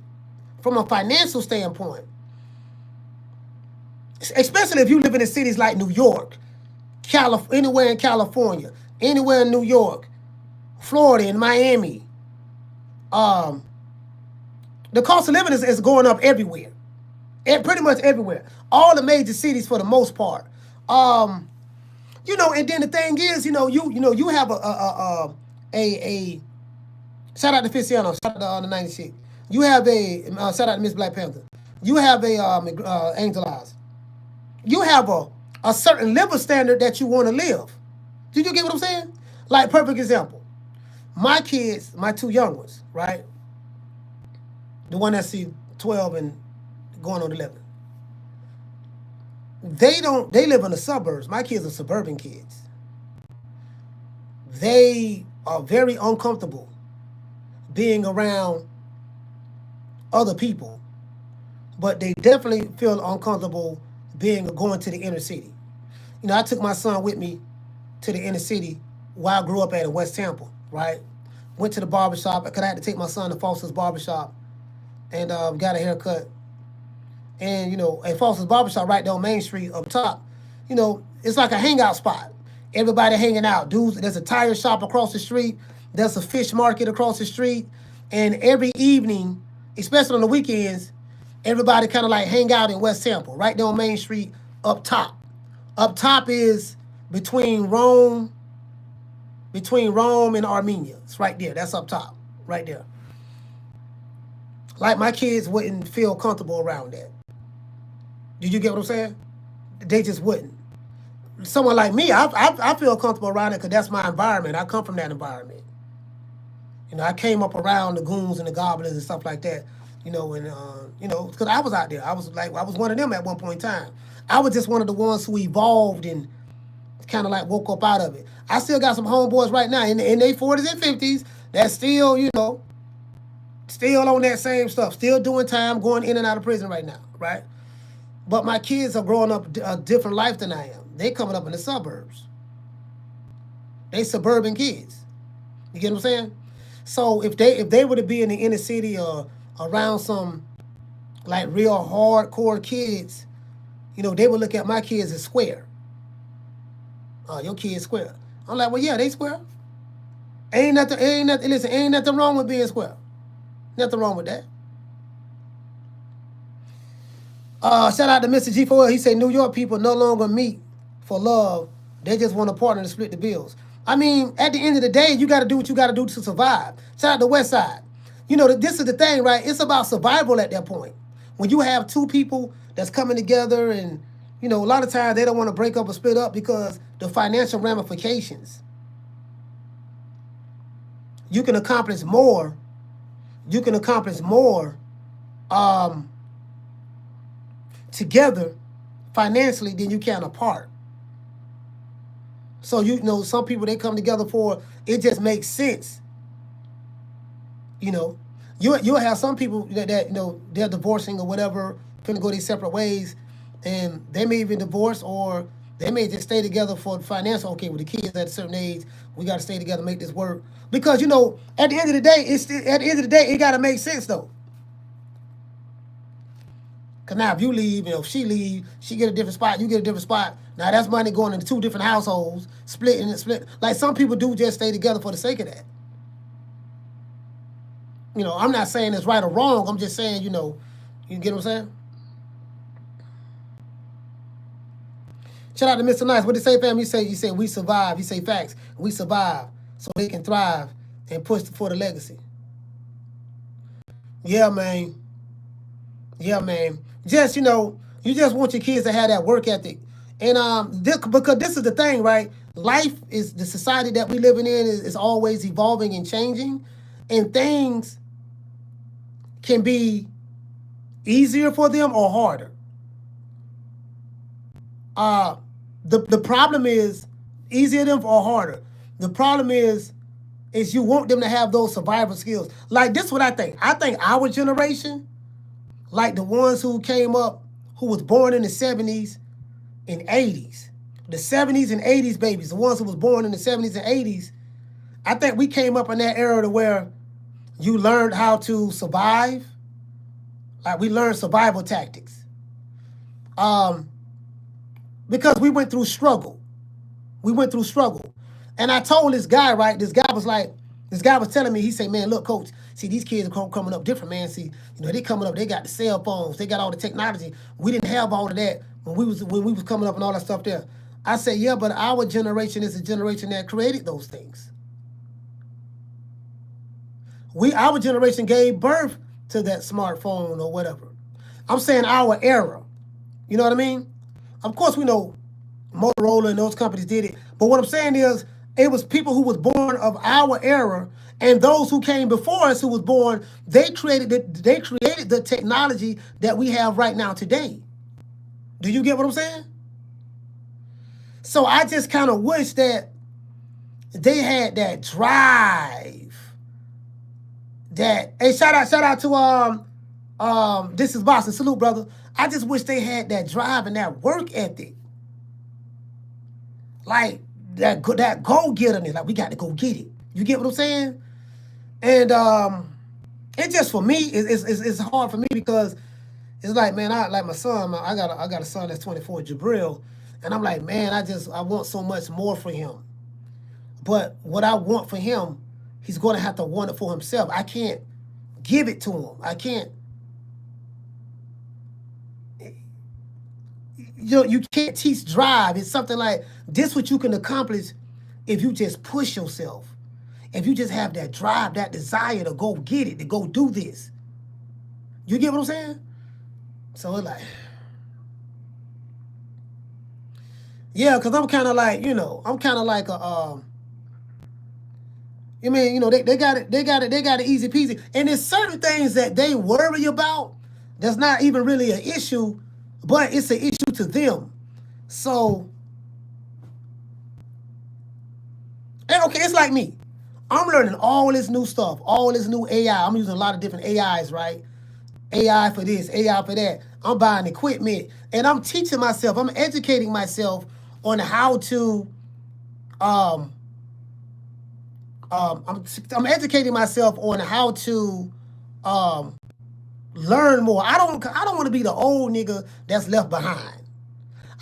especially if you live in cities like New York, anywhere in California, anywhere in New York, Florida, and Miami, the cost of living is going up everywhere, pretty much everywhere. All the major cities for the most part. And then the thing is, you have a shout out to Ficiano, shout out to the 96. You have shout out to Miss Black Panther. You have Angel Eyes. You have a certain level standard that you want to live. Did you get what I'm saying? Like, perfect example. My kids, my two young ones, right? The one that's 12 and going on 11. They live in the suburbs. My kids are suburban kids. They are very uncomfortable being around other people, but they definitely feel uncomfortable going to the inner city. I took my son with me to the inner city where I grew up at in West Tampa, right? Went to the barbershop because I had to take my son to Foster's barbershop and got a haircut. And, at Foster's barbershop right there on Main Street up top, it's like a hangout spot. Everybody hanging out. Dudes, there's a tire shop across the street. There's a fish market across the street. And every evening, especially on the weekends, everybody kind of like hang out in West Tampa, right there on Main Street up top. Up top is between Rome and Armenia. It's right there. That's up top, right there. Like, my kids wouldn't feel comfortable around that. Did you get what I'm saying? They just wouldn't. Someone like me, I feel comfortable around it because that's my environment. I come from that environment. I came up around the goons and the goblins and stuff like that. Because I was out there. I was one of them at one point in time. I was just one of the ones who evolved and kind of like woke up out of it. I still got some homeboys right now in their 40s and 50s that still, still on that same stuff, still doing time, going in and out of prison right now, right? But my kids are growing up a different life than I am. They coming up in the suburbs. They suburban kids. You get what I'm saying? So if they were to be in the inner city or around some like real hardcore kids, they would look at my kids as square. Oh, your kid's square. I'm like, well, yeah, they square. Ain't nothing wrong with being square. Nothing wrong with that. Shout out to Mr. G4L. He said New York people no longer meet for love. They just want a partner to split the bills. I mean, at the end of the day, you got to do what you got to do to survive. Shout out to West Side. This is the thing, right? It's about survival at that point. When you have two people that's coming together and, a lot of times they don't want to break up or split up because the financial ramifications. You can accomplish more. Together financially than you can apart. So, some people, they come together for, it just makes sense. You'll have some people that they're divorcing or whatever, finna go their separate ways, and they may even divorce, or they may just stay together for financial. Okay, with the kids at a certain age, we got to stay together, make this work. Because you know, at the end of the day, it got to make sense though. Cause now if you leave, you know, if she leave, she get a different spot, you get a different spot. Now that's money going into 2 different households, split. Like some people do just stay together for the sake of that. You know, I'm not saying it's right or wrong. I'm just saying, you know, you get what I'm saying? Shout out to Mr. Nice. What did he say, fam? You say we survive. You say facts. We survive so they can thrive and push for the legacy. Yeah, man. Yeah, man. Just, you know, you just want your kids to have that work ethic. And because this is the thing, right? Life is, the society that we living in is always evolving and changing. And things can be easier for them or harder. The problem is easier than or harder. The problem is you want them to have those survival skills. Like this is what I think. I think our generation, like the ones who came up, who was born in the 70s and 80s, the 70s and 80s babies, the ones who was born in the 70s and 80s, I think we came up in that era to where you learned how to survive. Like we learned survival tactics. Because we went through struggle. And I told this guy, right, this guy was telling me, he said, man, look, coach, see, these kids are coming up different, man. See, you know, they coming up, they got the cell phones, they got all the technology. We didn't have all of that when we was coming up and all that stuff there. I said, yeah, but our generation is a generation that created those things. Our generation gave birth to that smartphone or whatever. I'm saying our era. You know what I mean? Of course, we know Motorola and those companies did it. But what I'm saying is, it was people who was born of our era, and those who came before us who was born, they created the technology that we have right now today. Do you get what I'm saying? So I just kind of wish that they had that drive. That, hey, shout out to this is Boston. Salute, brother. I just wish they had that drive and that work ethic. Like that go-getterness. Like we got to go get it. You get what I'm saying? And it just, for me, it's hard for me because it's like, man, I like my son. I got a son that's 24, Jabril, and I'm like, man, I want so much more for him. But what I want for him, he's going to have to want it for himself. I can't give it to him. I can't. You know, you can't teach drive. It's something like this what you can accomplish if you just push yourself. If you just have that drive, that desire to go get it, to go do this. You get what I'm saying? So it's like, yeah, because I'm kind of like, you know, I'm kind of like a, you mean, you know, they got it easy peasy. And there's certain things that they worry about that's not even really an issue, but it's an issue to them. So, and okay, it's like me. I'm learning all this new stuff, all this new AI. I'm using a lot of different AIs, right? AI for this, AI for that. I'm buying equipment, and I'm teaching myself. I'm educating myself on how to. I'm educating myself on how to learn more. I don't want to be the old nigga that's left behind.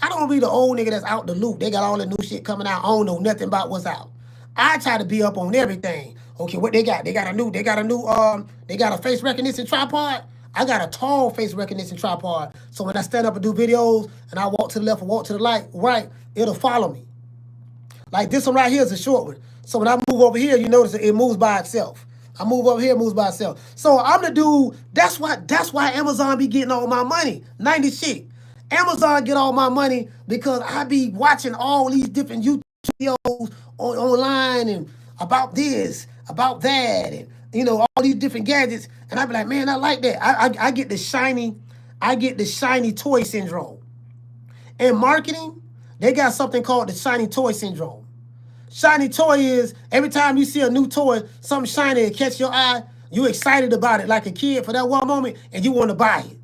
I don't want to be the old nigga that's out the loop. They got all the new shit coming out. I don't know nothing about what's out. I try to be up on everything. Okay, what they got? They got a face recognition tripod. I got a tall face recognition tripod. So when I stand up and do videos and I walk to the left or walk to the right, it'll follow me. Like this one right here is a short one. So when I move over here, you notice it moves by itself. I move over here, it moves by itself. So I'm the dude, that's why Amazon be getting all my money. 90 shit. Amazon get all my money because I be watching all these different YouTube videos online and about this, about that, and you know, all these different gadgets. And I be like, man, I like that. I get the shiny toy syndrome. In marketing, they got something called the shiny toy syndrome. Shiny toy is every time you see a new toy, something shiny that catch your eye, you excited about it like a kid for that one moment, and you want to buy it.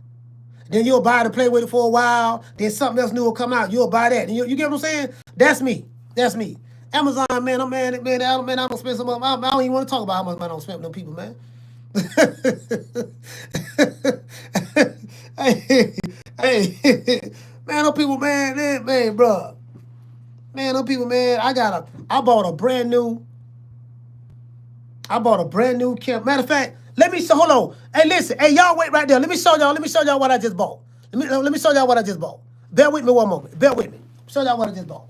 Then you'll buy it and play with it for a while. Then something else new will come out. You'll buy that. And you get what I'm saying? That's me. That's me. Amazon, man, I don't spend so much. I don't even want to talk about how much money I don't spend with them people, man. hey, man, them people, man, bro. Man, them people, man, I bought a brand new camera. Matter of fact, hold on. Hey, listen, hey, y'all wait right there. Let me show y'all what I just bought. Let me show y'all what I just bought. Bear with me one moment. Bear with me. Show y'all what I just bought.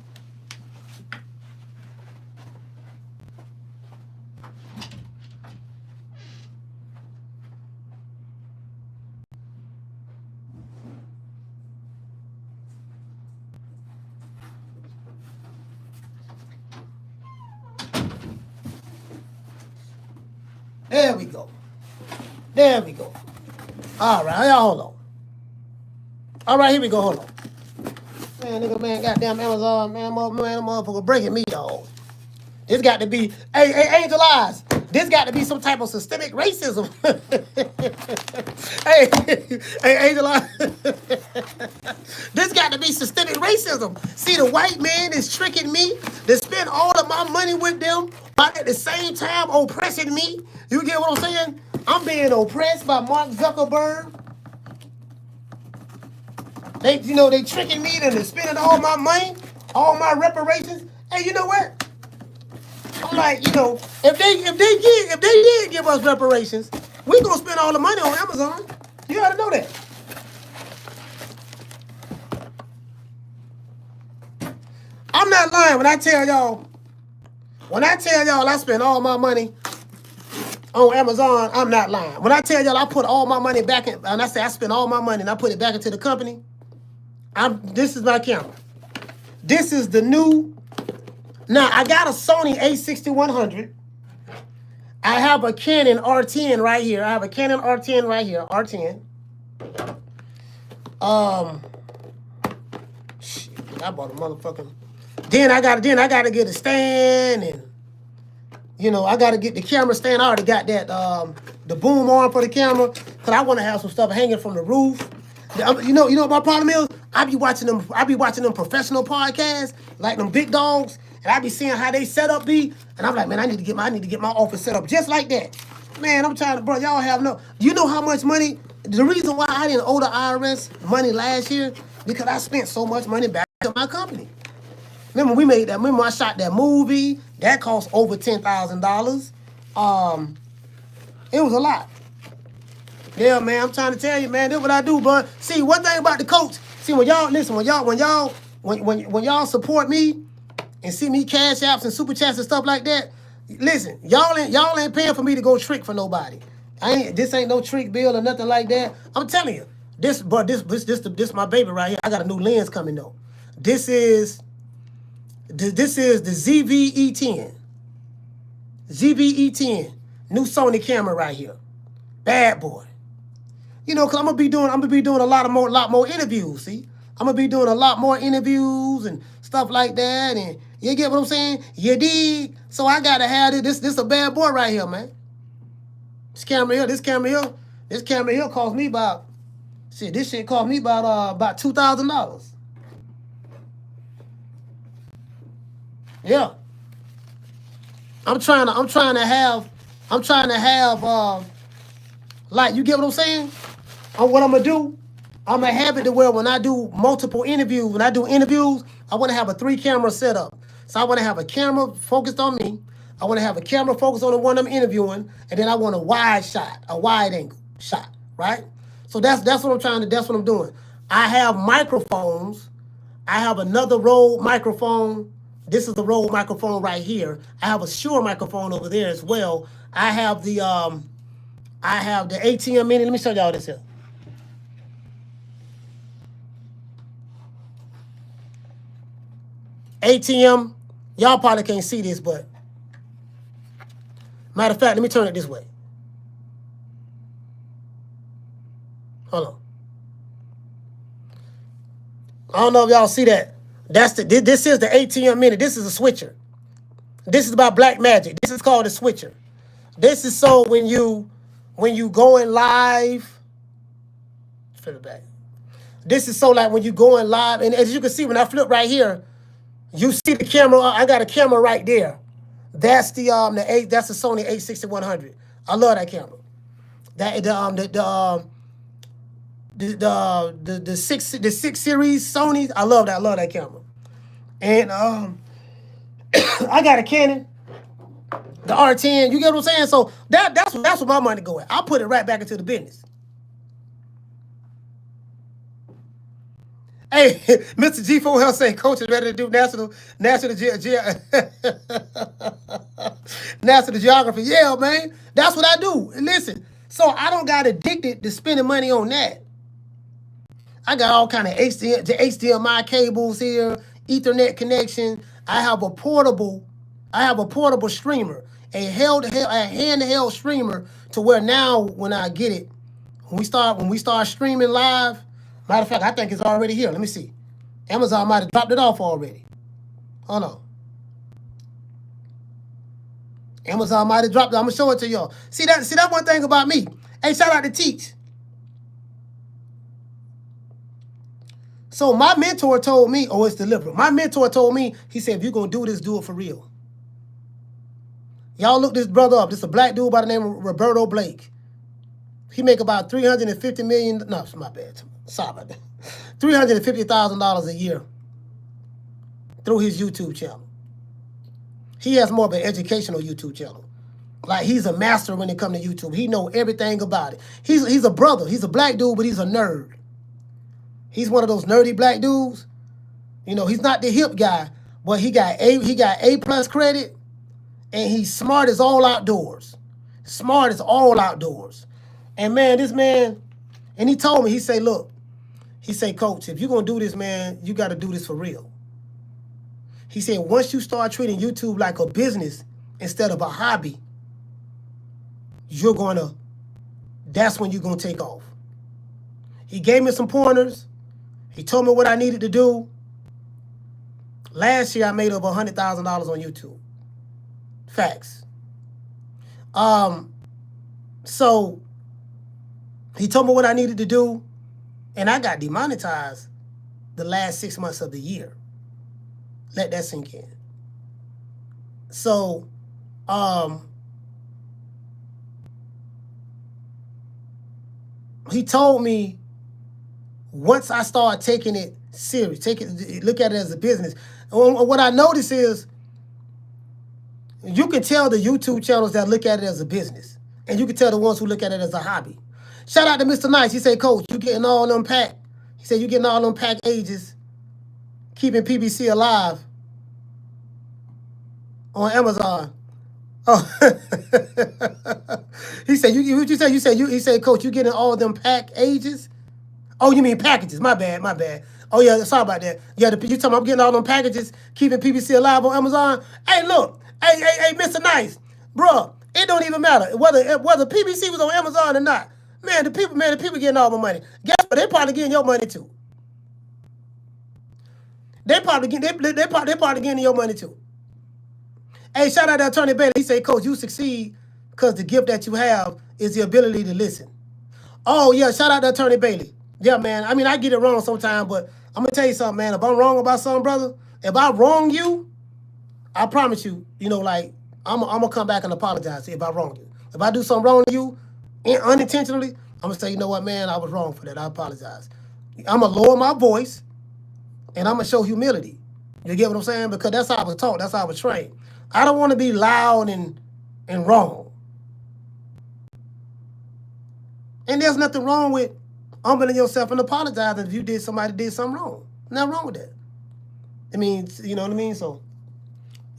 There we go. There we go. All right, y'all hold on. All right, here we go. Hold on. Man, nigga, man, goddamn Amazon, man, motherfucker breaking me, y'all. This got to be, hey, Angel Eyes, this got to be some type of systemic racism. hey, Angel Eyes, this got to be systemic racism. See, the white man is tricking me to spend all of my money with them, but at the same time oppressing me. You get what I'm saying? I'm being oppressed by Mark Zuckerberg. They tricking me into spending all my money, all my reparations. Hey, you know what? I'm like, if they did give us reparations, we gonna spend all the money on Amazon. You gotta know that. I'm not lying when I tell y'all I spend all my money on Amazon. I'm not lying. When I tell y'all I put all my money back in, and I say I spend all my money and I put it back into the company, this is my camera. This is the new. Now, I got a Sony a6100. I have a Canon R10 right here. R10. Shit, I bought a motherfucking. Then I gotta get a stand, and I gotta get the camera stand. I already got that the boom arm for the camera, cause I want to have some stuff hanging from the roof. You know what my problem is? I be watching them professional podcasts, like them big dogs, and I be seeing how they set up be, and I'm like, man, I need to get my office set up just like that. Man, I'm trying to, bro, y'all have no, you know how much money, the reason why I didn't owe the IRS money last year, because I spent so much money back to my company. Remember I shot that movie, that cost over $10,000. It was a lot. Yeah, man, I'm trying to tell you, man, this is what I do, but see, one thing about the coach, see, when y'all support me and see me cash apps and super chats and stuff like that, listen, y'all ain't paying for me to go trick for nobody. This ain't no trick bill or nothing like that. I'm telling you, this my baby right here. I got a new lens coming though. This is the ZV-E10. ZV-E10, new Sony camera right here. Bad boy. Cause I'm gonna be doing a lot more interviews. See, I'm gonna be doing a lot more interviews and stuff like that. And you get what I'm saying? You dig? So I gotta have it. This a bad boy right here, man. This camera here cost me about. Shit, this shit cost me about $2,000. Yeah. I'm trying to have like, you get what I'm saying? What I'm gonna do, I'm gonna have it to where when I do multiple interviews, I wanna have a 3-camera setup. So I wanna have a camera focused on me. I wanna have a camera focused on the one I'm interviewing, and then I want a wide angle shot, right? So that's what I'm trying to, that's what I'm doing. I have microphones. I have another Rode microphone. This is the Rode microphone right here. I have a Shure microphone over there as well. I have the ATM Mini. Let me show y'all this here. ATM, y'all probably can't see this, but matter of fact, let me turn it this way. Hold on. I don't know if y'all see that. This is the ATM Mini. This is a switcher. This is about black magic. This is called a switcher. This is so when you going live, flip it back. This is so like when you going live, and as you can see, when I flip right here, you see the camera. I got a camera right there. That's the Sony a6100. I love that camera. That the 6 series Sony. I love that. I love that camera. And I got a Canon, the R10. You get what I'm saying? So that's what my money go at. I'll put it right back into the business. Hey, Mr. G4 Health say coach is ready to do national geography. Yeah, man. That's what I do. And listen, so I don't got addicted to spending money on that. I got all kind of HDMI cables here, Ethernet connection. I have a portable streamer, a handheld streamer, to where now when I get it, when we start streaming live. Matter of fact, I think it's already here. Let me see. Amazon might have dropped it off already. Hold on. Amazon might have dropped it. I'm gonna show it to y'all. See that one thing about me. Hey, shout out to Teach. So my mentor told me, it's deliberate. My mentor told me, he said, if you're gonna do this, do it for real. Y'all look this brother up. This is a black dude by the name of Roberto Blake. He make about $350 million. No, it's my bad. Sorry about that. $350,000 a year through his YouTube channel. He has more of an educational YouTube channel. Like, he's a master when it comes to YouTube. He know everything about it. He's a brother. He's a black dude, but he's a nerd. He's one of those nerdy black dudes. You know, he's not the hip guy, but he got A+ credit, and he's smart as all outdoors. Smart as all outdoors. And man, this man, and he told me, he say, look, he say, coach, if you're going to do this, man, you got to do this for real. He said, once you start treating YouTube like a business instead of a hobby, that's when you're going to take off. He gave me some pointers. He told me what I needed to do. Last year, I made over $100,000 on YouTube. Facts. So he told me what I needed to do, and I got demonetized the last 6 months of the year. Let that sink in. So, he told me once I start taking it serious, look at it as a business. What I notice is you can tell the YouTube channels that look at it as a business, and you can tell the ones who look at it as a hobby. Shout out to Mr. Nice. He said, coach, you getting all them pack. He said, you getting all them pack ages, keeping PBC alive on Amazon. Oh, he said, he said, coach, you getting all them pack ages? Oh, you mean packages? My bad. Oh yeah, sorry about that. Yeah, you talking about I'm getting all them packages, keeping PBC alive on Amazon? Hey, look, hey, Mr. Nice, bro, it don't even matter whether PBC was on Amazon or not. Man, the people getting all my money. Guess what? They probably getting your money too. They probably getting your money too. Hey, shout out to Attorney Bailey. He said, coach, you succeed because the gift that you have is the ability to listen. Oh yeah, shout out to Attorney Bailey. Yeah, man. I mean, I get it wrong sometimes, but I'm gonna tell you something, man. If I'm wrong about something, brother, if I wrong you, I promise you, like, I'm gonna come back and apologize if I wrong you. If I do something wrong to you, unintentionally, I'm gonna say, you know what, man, I was wrong for that. I apologize. I'm gonna lower my voice, and I'm gonna show humility. You get what I'm saying? Because that's how I was taught. That's how I was trained. I don't want to be loud and wrong. And there's nothing wrong with humbling yourself and apologizing if somebody did something wrong. Nothing wrong with that. I mean, you know what I mean? So,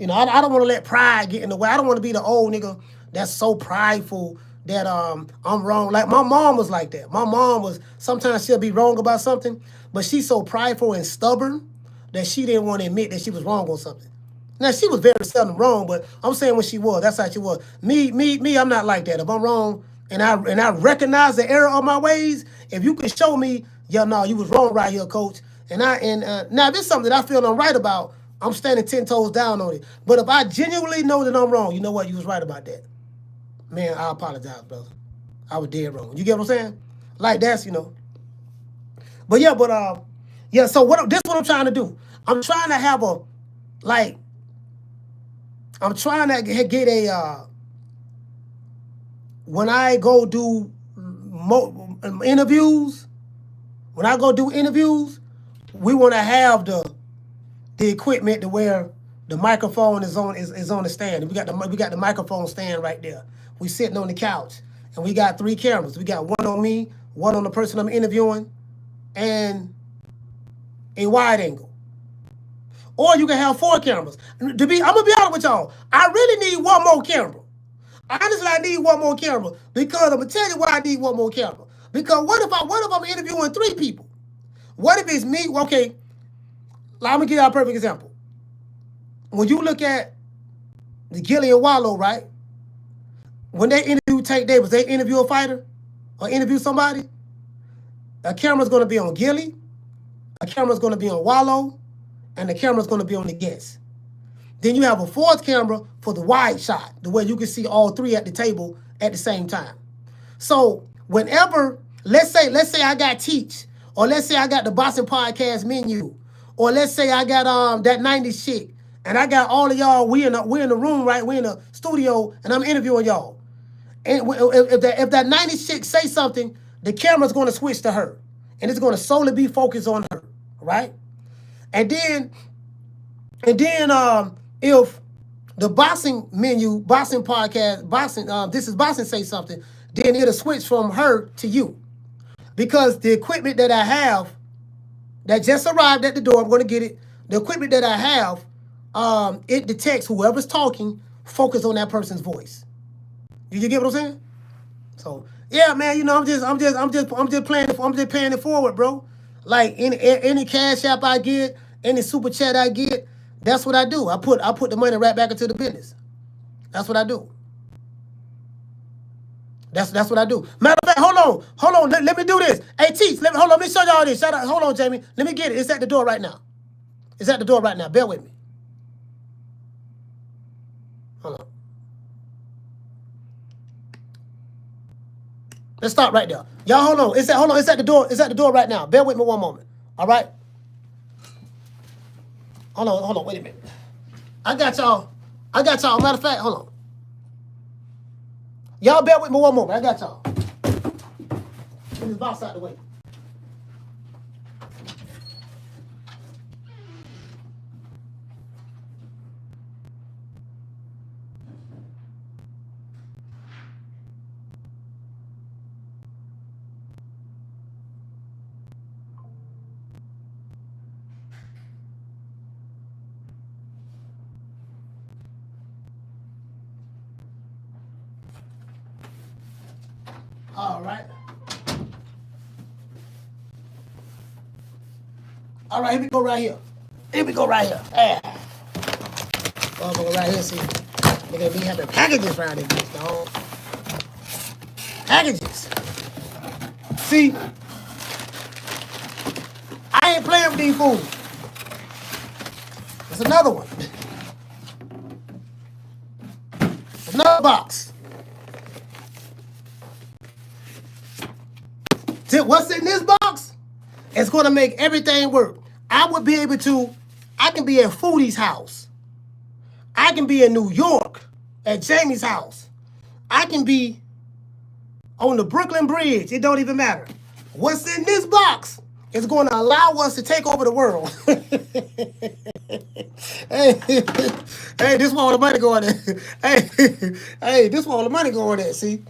I don't want to let pride get in the way. I don't want to be the old nigga that's so prideful that I'm wrong. Like, my mom was like that. My mom was, sometimes she'll be wrong about something, but she's so prideful and stubborn that she didn't want to admit that she was wrong on something. Now, she was very seldom wrong, but I'm saying when she was, that's how she was. Me, I'm not like that. If I'm wrong and I recognize the error of my ways, if you can show me, yeah, no, you was wrong right here, coach. Now, if it's something that I feel I'm right about, I'm standing 10 toes down on it. But if I genuinely know that I'm wrong, you know what? You was right about that. Man, I apologize, brother. I was dead wrong. You get what I'm saying? Like, that's, yeah. So this is what I'm trying to do. I'm trying to have a, like, I'm trying to get a, when I go do interviews, we want to have the equipment to where the microphone is on the stand. We got the microphone stand right there. We sitting on the couch, and we got 3 cameras. We got one on me, one on the person I'm interviewing, and a wide angle. Or you can have 4 cameras. I'm gonna be honest with y'all. I really need one more camera. Honestly, I need one more camera because I'm gonna tell you why I need one more camera. Because what if I'm interviewing 3 people? What if it's me? Okay, let me give you a perfect example. When you look at the Gilly and Wallow, right? When they interview Tank Davis, they interview a fighter or interview somebody. A camera's gonna be on Gilly, a camera's gonna be on Wallow, and the camera's gonna be on the guest. Then you have a 4th camera for the wide shot, the way you can see all 3 at the table at the same time. So whenever, let's say I got Teach, or let's say I got the Boston Podcast menu, or let's say I got that 90s chick, and I got all of y'all, we in the room, right? We in the studio, and I'm interviewing y'all. And if that 90s chick say something, the camera's gonna switch to her, and it's gonna solely be focused on her, right? And then if the boxing menu, boxing podcast, this is boxing say something, then it'll switch from her to you. Because the equipment that I have that just arrived at the door, I'm going to get it. The equipment that I have, it detects whoever's talking, focus on that person's voice. You get what I'm saying? So yeah, man, you know, I'm just paying it forward, bro. Like any cash app I get, any super chat I get, that's what I do. I put the money right back into the business. That's what I do. That's what I do. Matter of fact, hold on. Let me do this. Hey, Teach, let me show y'all this. Hold on, Jamie. Let me get it. It's at the door right now. Bear with me. Hold on. Let's start right there. Y'all, hold on. It's at the door. It's at the door right now. Bear with me one moment. All right? Hold on. Wait a minute. I got y'all. Matter of fact, hold on. Y'all bear with me one moment. I got y'all. Get this box out the way. All right, here we go right here. Yeah. Oh, go right here, see. Look at me having packages around this bitch, dog. Packages. See, I ain't playing with these fools. There's another one. Another box. What's in this box? It's going to make everything work. I can be at Foodie's house. I can be in New York at Jamie's house. I can be on the Brooklyn Bridge. It don't even matter. What's in this box is going to allow us to take over the world. Hey, this where all the money going at. Hey, this where all the money going at, see?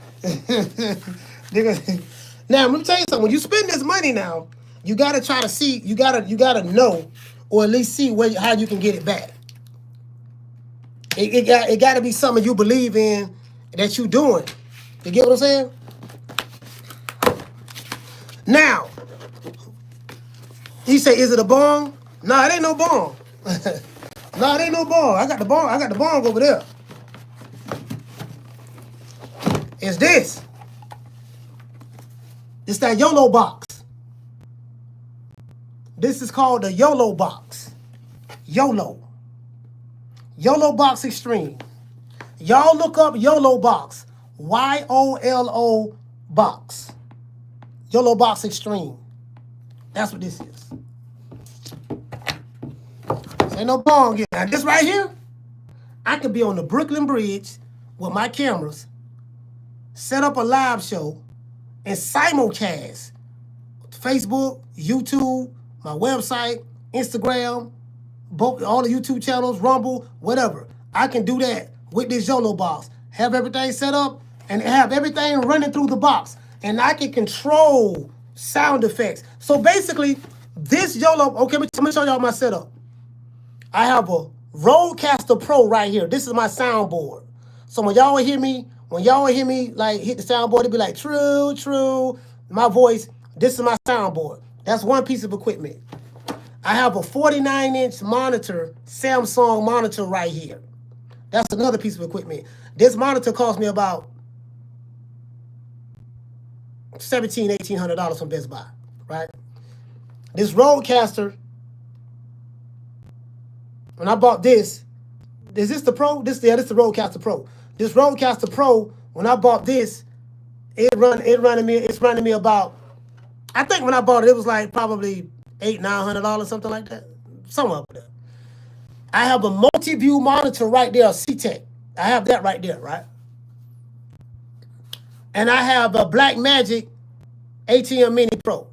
Now, let me tell you something. When you spend this money now, you got to try to see, you got to know, or at least see how you can get it back. It got to be something you believe in that you're doing. You get what I'm saying? Now, he say, is it a bong? Nah, it ain't no bong. Nah, it ain't no bong. I got the bong over there. It's this. It's that YOLO box. This is called the YOLO box. YOLO. YOLO Box Extreme. Y'all look up YOLO Box. YOLO Box. YOLO Box Extreme. That's what this is. This ain't no bong here. Now this right here, I could be on the Brooklyn Bridge with my cameras, set up a live show, and simulcast Facebook, YouTube, my website, Instagram, both all the YouTube channels, Rumble, whatever. I can do that with this YOLO box. Have everything set up and have everything running through the box. And I can control sound effects. So basically, this YOLO, okay, let me show y'all my setup. I have a Rodecaster Pro right here. This is my soundboard. So when y'all hear me like hit the soundboard, it'll be like true, true. My voice, this is my soundboard. That's one piece of equipment. I have a 49-inch monitor, Samsung monitor right here. That's another piece of equipment. This monitor cost me about $1,700, $1,800 from Best Buy, right? This Rodecaster, when I bought this, is this the Pro? This the Rodecaster Pro. This Rodecaster Pro, when I bought this, it's running me about, I think when I bought it, it was like probably $800, $900, something like that. Somewhere up there. I have a multi-view monitor right there, a C-Tech. I have that right there, right? And I have a Blackmagic ATM Mini Pro.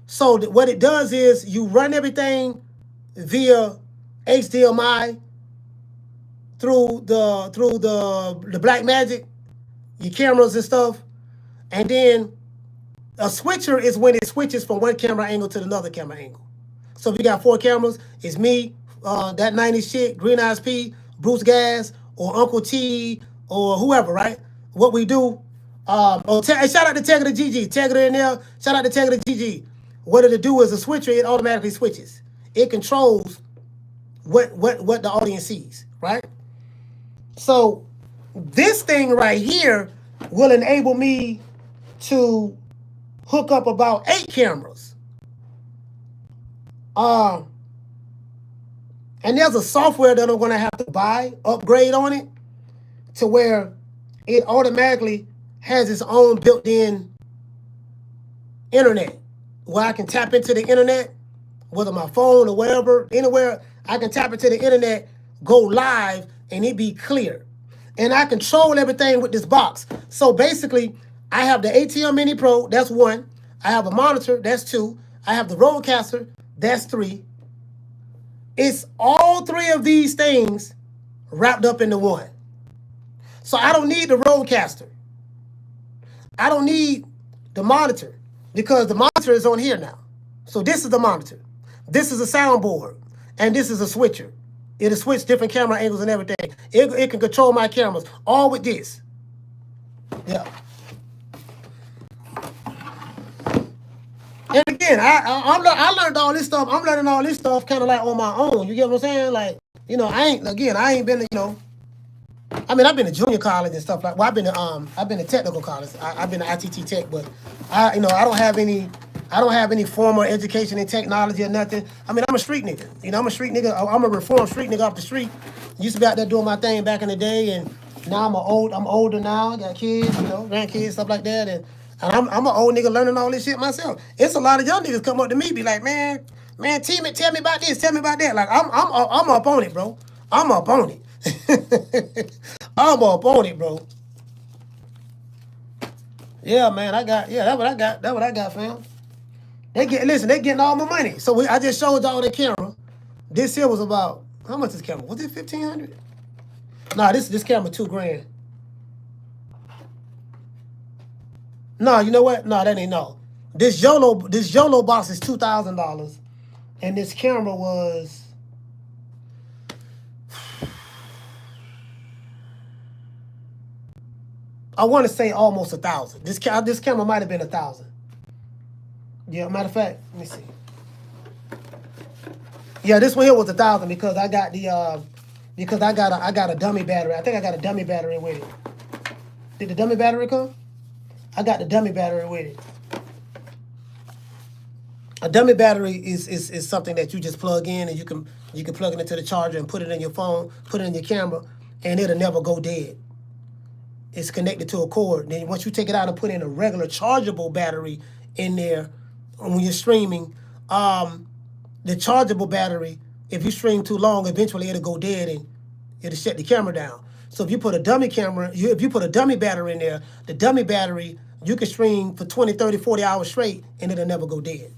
So what it does is you run everything via HDMI through the Blackmagic, your cameras and stuff, and then a switcher is when it switches from one camera angle to another camera angle. So if you got 4 cameras, it's me, that 90s shit, Green Eyes P, Bruce Gas, or Uncle T, or whoever, right? What we do, shout out to Tegger the GG, Tegger in there, shout out to Tegger the GG. What it'll do is a switcher, it automatically switches. It controls what the audience sees, right? So this thing right here will enable me to hook up about 8 cameras. And there's a software that I'm going to have to upgrade on it, to where it automatically has its own built-in internet, where I can tap into the internet, whether my phone or whatever, anywhere, I can tap into the internet, go live, and it be clear. And I control everything with this box. So basically, I have the ATM Mini Pro, that's 1. I have a monitor, that's 2. I have the Rodecaster, that's 3. It's all 3 of these things wrapped up into one. So I don't need the Rodecaster. I don't need the monitor, because the monitor is on here now. So this is the monitor. This is a soundboard. And this is a switcher. It'll switch different camera angles and everything. It can control my cameras, all with this. Yeah. And again, I learned all this stuff. I'm learning all this stuff kind of like on my own. You get what I'm saying? Like, I ain't been, I mean, I've been to junior college and stuff like. Well, I've been to technical college. I've been to ITT Tech, but I don't have any formal education in technology or nothing. I mean, I'm a street nigga. I'm a street nigga. I'm a reformed street nigga off the street. Used to be out there doing my thing back in the day, and now I'm older now. I got kids, grandkids, stuff like that, and I'm an old nigga learning all this shit myself. It's a lot of young niggas come up to me, be like, man, team it, tell me about this, tell me about that. Like, I'm up on it, bro. I'm up on it. I'm up on it, bro. Yeah, man, that's what I got, fam. They getting all my money. So I just showed y'all the camera. This here was about, how much is this camera? Was it $1,500? Nah, this camera $2,000. No, you know what? No, that ain't no. This YOLO box is $2,000, and this camera was, I want to say almost $1,000. This camera might have been $1,000. Yeah, matter of fact, let me see. Yeah, this one here was $1,000 because I got I got a dummy battery. I think I got a dummy battery with it. Did the dummy battery come? I got the dummy battery with it. A dummy battery is something that you just plug in, and you can plug it into the charger and put it in your phone, put it in your camera, and it'll never go dead. It's connected to a cord. Then once you take it out and put in a regular chargeable battery in there, when you're streaming. The chargeable battery, if you stream too long, eventually it'll go dead and it'll shut the camera down. So if you put a dummy camera, if you put a dummy battery in there, the dummy battery, you can stream for 20, 30, 40 hours straight and it'll never go dead.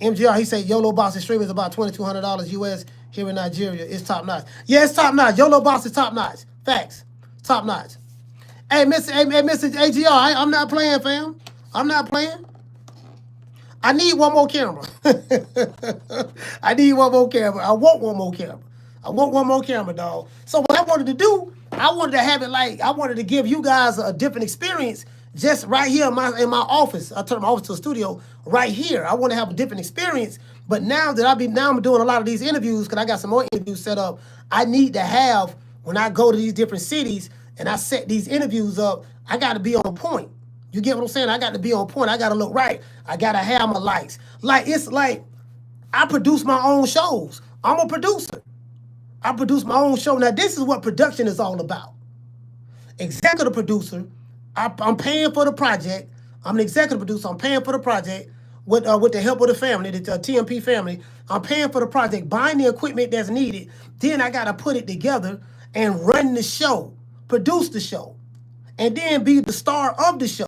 MGR, he said YOLO Box stream is about $2,200 US here in Nigeria. It's top notch. Yeah, it's top notch. YOLO Box is top notch. Facts. Top notch. Hey, Mr. AGR, I'm not playing, fam. I'm not playing. I need one more camera. I need one more camera. I want one more camera. I want one more camera, dog. So what I wanted to do, I wanted to have it like, I wanted to give you guys a different experience just right here in my office. I turned my office to a studio right here. I want to have a different experience. But now that I'm doing a lot of these interviews, because I got some more interviews set up, I need to have, when I go to these different cities and I set these interviews up, I got to be on point. You get what I'm saying? I got to be on point. I got to look right. I got to have my lights. Like, it's like I produce my own shows. I'm a producer. I produce my own show. Now, this is what production is all about. Executive producer, I'm paying for the project. I'm an executive producer. I'm paying for the project with the help of the family, the TMP family. I'm paying for the project, buying the equipment that's needed. Then I got to put it together and run the show, produce the show, and then be the star of the show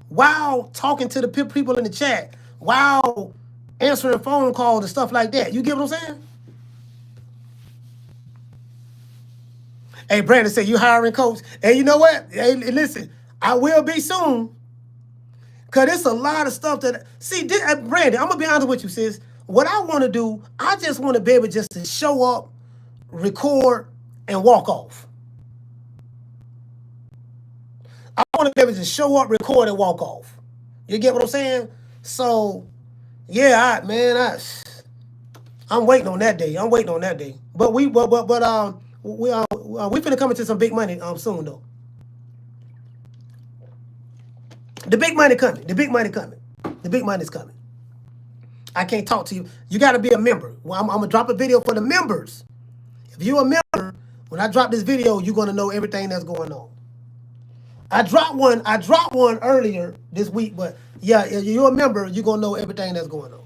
while talking to the people in the chat, while answering phone calls and stuff like that. You get what I'm saying? Hey, Brandon said, you hiring coach? Hey, you know what? Hey, listen, I will be soon. Because there's a lot of stuff that... See, Brandon, I'm going to be honest with you, sis. What I want to do, I just want to be able just to show up, record, and walk off. I want to be able to show up, record, and walk off. You get what I'm saying? So, yeah, I'm waiting on that day. I'm waiting on that day. But we finna come into some big money soon though. The big money coming. The big money coming. The big money's coming. I can't talk to you. You got to be a member. Well, I'm gonna drop a video for the members. If you're a member, when I drop this video, you're gonna know everything that's going on. I dropped one earlier this week, but yeah, if you're a member, you're gonna know everything that's going on.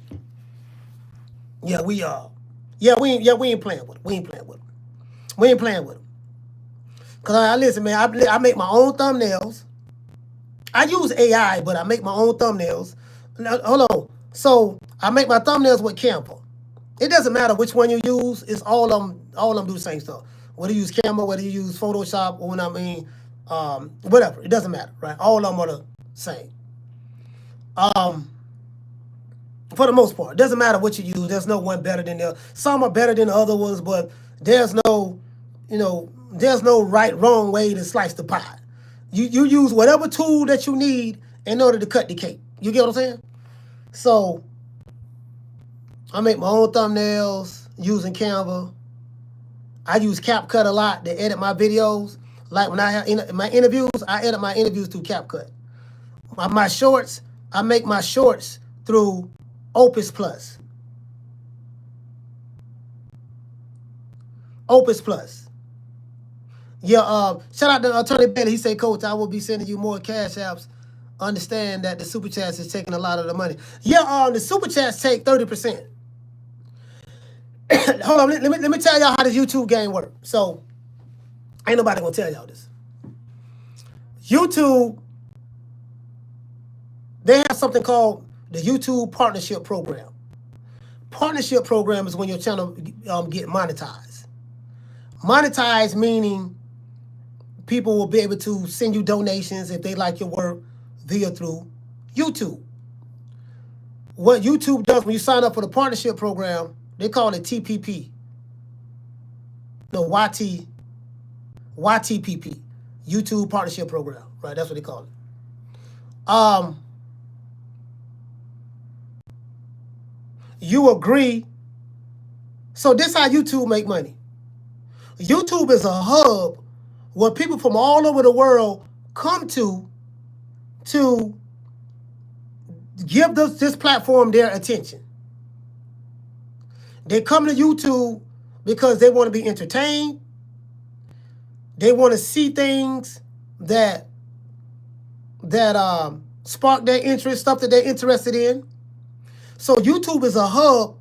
Yeah, we ain't playing with them. We ain't playing with them. We ain't playing with them. Cause listen, man, I make my own thumbnails. I use AI, but I make my own thumbnails. Now, hold on. So I make my thumbnails with Canva. It doesn't matter which one you use. It's all of them do the same stuff. Whether you use Canva, whether you use Photoshop, or whatever. It doesn't matter, right? All of them are the same. For the most part, it doesn't matter what you use. There's no one better than the other. Some are better than the other ones, but there's no right, wrong way to slice the pie. You use whatever tool that you need in order to cut the cake. You get what I'm saying? So I make my own thumbnails using Canva. I use CapCut a lot to edit my videos. Like when I have my interviews, I edit my interviews through CapCut. My shorts, I make my shorts through Opus Plus. Opus Plus. Yeah, shout out to Attorney Bailey. He said, Coach, I will be sending you more cash apps. Understand that the super chats is taking a lot of the money. Yeah, the super chats take 30%. Hold on, let me tell y'all how this YouTube game works. So, ain't nobody gonna tell y'all this. YouTube, they have something called the YouTube Partnership Program. Partnership program is when your channel get monetized. Monetized meaning people will be able to send you donations if they like your work through YouTube. What YouTube does when you sign up for the partnership program, they call it TPP. No, YTPP. YouTube Partnership Program. Right, that's what they call it. You agree. So this is how YouTube make money. YouTube is a hub where people from all over the world come to give this platform their attention. They come to YouTube because they want to be entertained. They want to see things that that spark their interest, stuff that they're interested in. So YouTube is a hub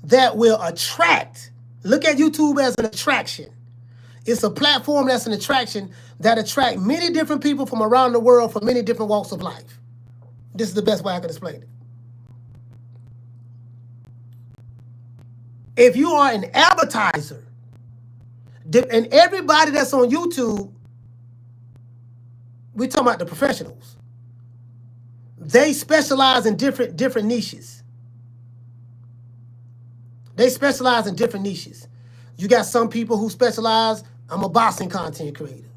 that will attract. Look at YouTube as an attraction. It's a platform that's an attraction that attract many different people from around the world from many different walks of life. This is the best way I can explain it. If you are an advertiser, and everybody that's on YouTube, we're talking about the professionals. They specialize in different niches. They specialize in different niches. You got some people who specialize, I'm a boxing content creator.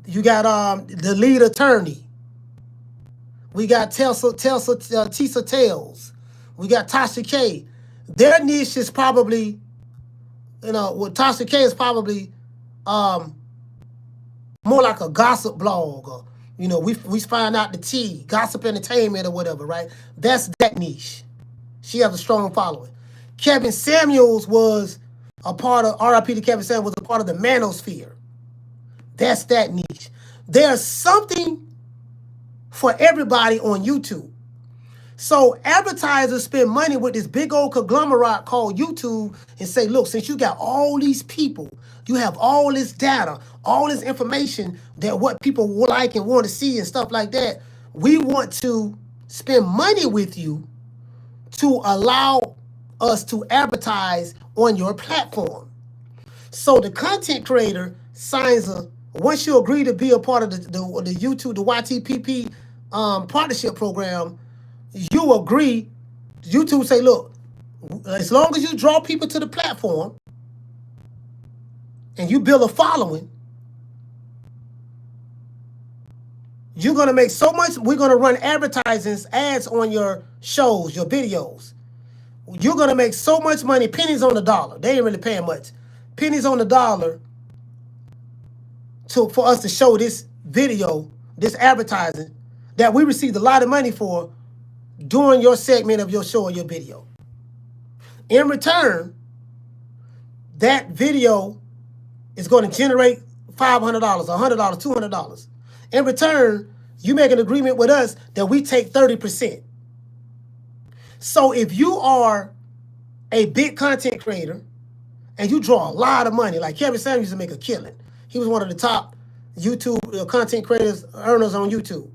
You got the lead attorney. We got Tisa Tales. We got Tasha K. Their niche is probably, Tasha K is probably more like a gossip blog, or we find out the tea, gossip entertainment or whatever, right? That's that niche. She has a strong following. Kevin Samuels was a part of, RIP to Kevin Samuels, was a part of the manosphere. That's that niche. There's something for everybody on YouTube. So advertisers spend money with this big old conglomerate called YouTube and say, look, since you got all these people, you have all this data, all this information that what people like and want to see and stuff like that, we want to spend money with you to allow us to advertise on your platform. So the content creator signs once you agree to be a part of the YouTube, the YTPP partnership program, you agree, YouTube say, look, as long as you draw people to the platform and you build a following, you're going to make so much, we're going to run advertising ads on your shows, your videos. You're going to make so much money, pennies on the dollar. They ain't really paying much. Pennies on the dollar for us to show this video, this advertising, that we received a lot of money for during your segment of your show or your video. In return, that video is going to generate $500, $100, $200. In return, you make an agreement with us that we take 30%. So if you are a big content creator and you draw a lot of money, like Kevin Samuels used to make a killing. He was one of the top YouTube content creators, earners on YouTube.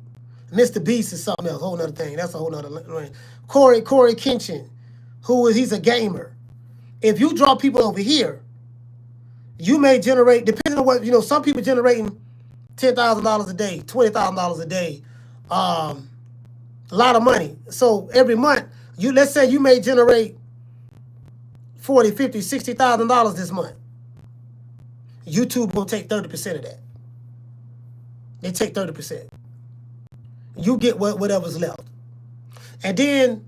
Mr. Beast is something else, a whole nother thing. That's a whole nother thing. Corey Kinchin, he's a gamer. If you draw people over here, you may generate, depending on what, some people generating $10,000 a day, $20,000 a day, a lot of money. So every month, let's say you may generate $40,000, $50,000, $60,000 this month. YouTube will take 30% of that. They take 30%. You get whatever's left. And then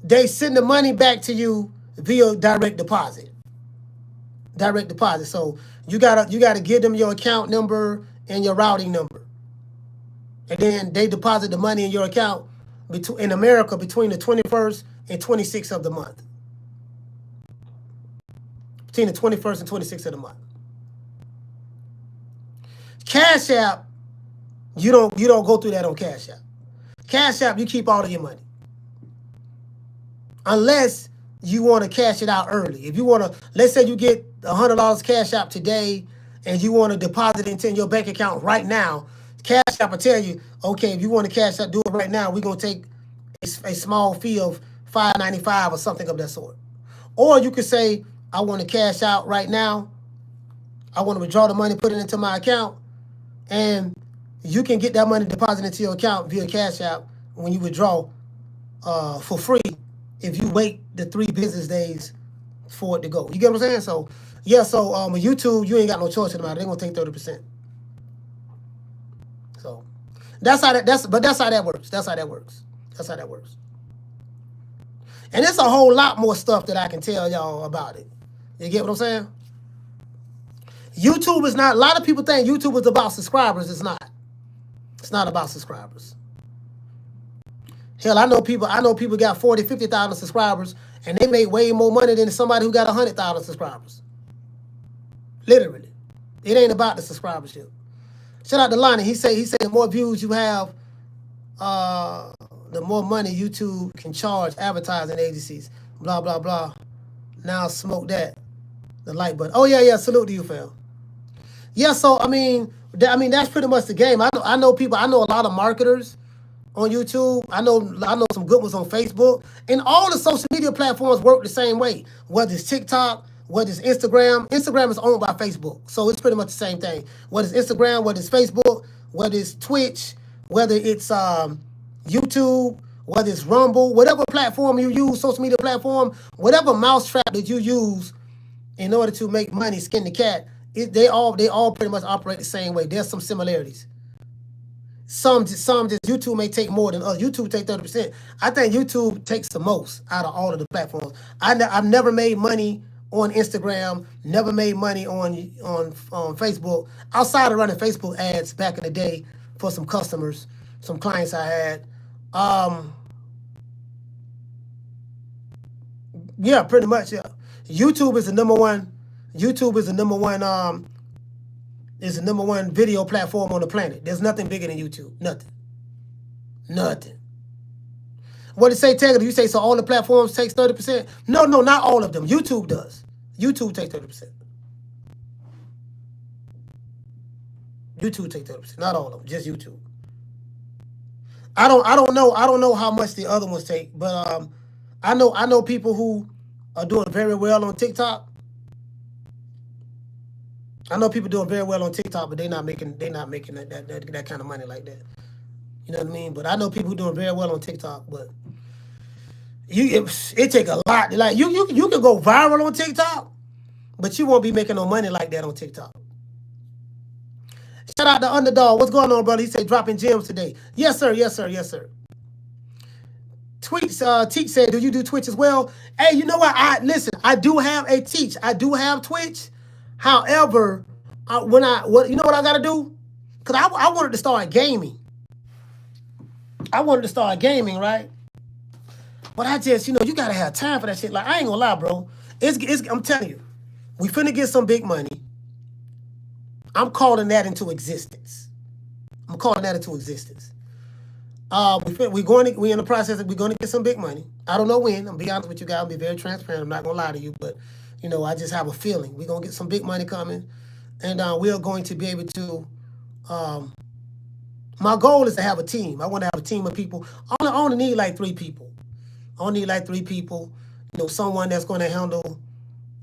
they send the money back to you via direct deposit. Direct deposit. So you gotta give them your account number and your routing number. And then they deposit the money in your account in America between the 21st and 26th of the month. Between the 21st and 26th of the month. Cash App, you don't go through that on Cash App. Cash App, you keep all of your money. Unless you want to cash it out early. If you want to, let's say you get $100 Cash App today and you want to deposit it into your bank account right now, Cash App will tell you, okay, if you want to cash out, do it right now. We're going to take a small fee of $5.95 or something of that sort. Or you could say, I want to cash out right now. I want to withdraw the money, put it into my account, and you can get that money deposited into your account via Cash App when you withdraw for free if you wait the 3 business days for it to go. You get what I'm saying? So, yeah, so with YouTube, you ain't got no choice in the matter. They're going to take 30%. So, that's how that works. That's how that works. And there's a whole lot more stuff that I can tell y'all about it. You get what I'm saying? YouTube is not, a lot of people think YouTube is about subscribers. It's not. It's not about subscribers. Hell, I know people got 40, 50,000 subscribers and they make way more money than somebody who got 100,000 subscribers. Literally. It ain't about the subscribership. Shout out to Lonnie. He said the more views you have, the more money YouTube can charge advertising agencies. Blah blah blah. Now smoke that. The like button. Oh yeah, yeah. Salute to you, fam. Yeah. So I mean, that's pretty much the game. I know people. I know a lot of marketers on YouTube. I know some good ones on Facebook. And all the social media platforms work the same way. Whether it's TikTok, whether it's Instagram. Instagram is owned by Facebook. So it's pretty much the same thing. Whether it's Instagram, whether it's Facebook, whether it's Twitch, whether it's YouTube, whether it's Rumble, whatever platform you use, social media platform, whatever mousetrap that you use in order to make money, skin the cat, they all pretty much operate the same way. There's some similarities. Some just YouTube may take more than others. YouTube take 30%. I think YouTube takes the most out of all of the platforms. I've never made money on Instagram, never made money on Facebook, outside of running Facebook ads back in the day for some customers, some clients I had. Yeah, pretty much, yeah. YouTube is the number one. YouTube is the number one. Is the number one video platform on the planet. There's nothing bigger than YouTube. Nothing. What did it say, Taylor? You say so all the platforms takes 30%? No, not all of them. YouTube does. YouTube takes 30%. YouTube takes 30%. Not all of them. Just YouTube. I don't know how much the other ones take, but I know people who are doing very well on TikTok. I know people doing very well on TikTok, but they're not making that kind of money like that. You know what I mean? But I know people who doing very well on TikTok, but it take a lot. Like you can go viral on TikTok, but you won't be making no money like that on TikTok. Shout out to Underdog. What's going on, brother? He said dropping gems today. Yes, sir. Teach said, do you do Twitch as well? Hey, you know what? I do have a Teach. I do have Twitch. However, you know what I gotta do? Cause I wanted to start gaming. Right? But I just, you gotta have time for that shit. Like, I ain't gonna lie, bro. I'm telling you, we finna get some big money. I'm calling that into existence. We in the process of we're going to get some big money. I don't know when. I'm going to be honest with you guys. I'll be very transparent. I'm not going to lie to you. But, I just have a feeling. We're going to get some big money coming. And we are going to be able to... my goal is to have a team. I want to have a team of people. I only need like 3 people. Someone that's going to handle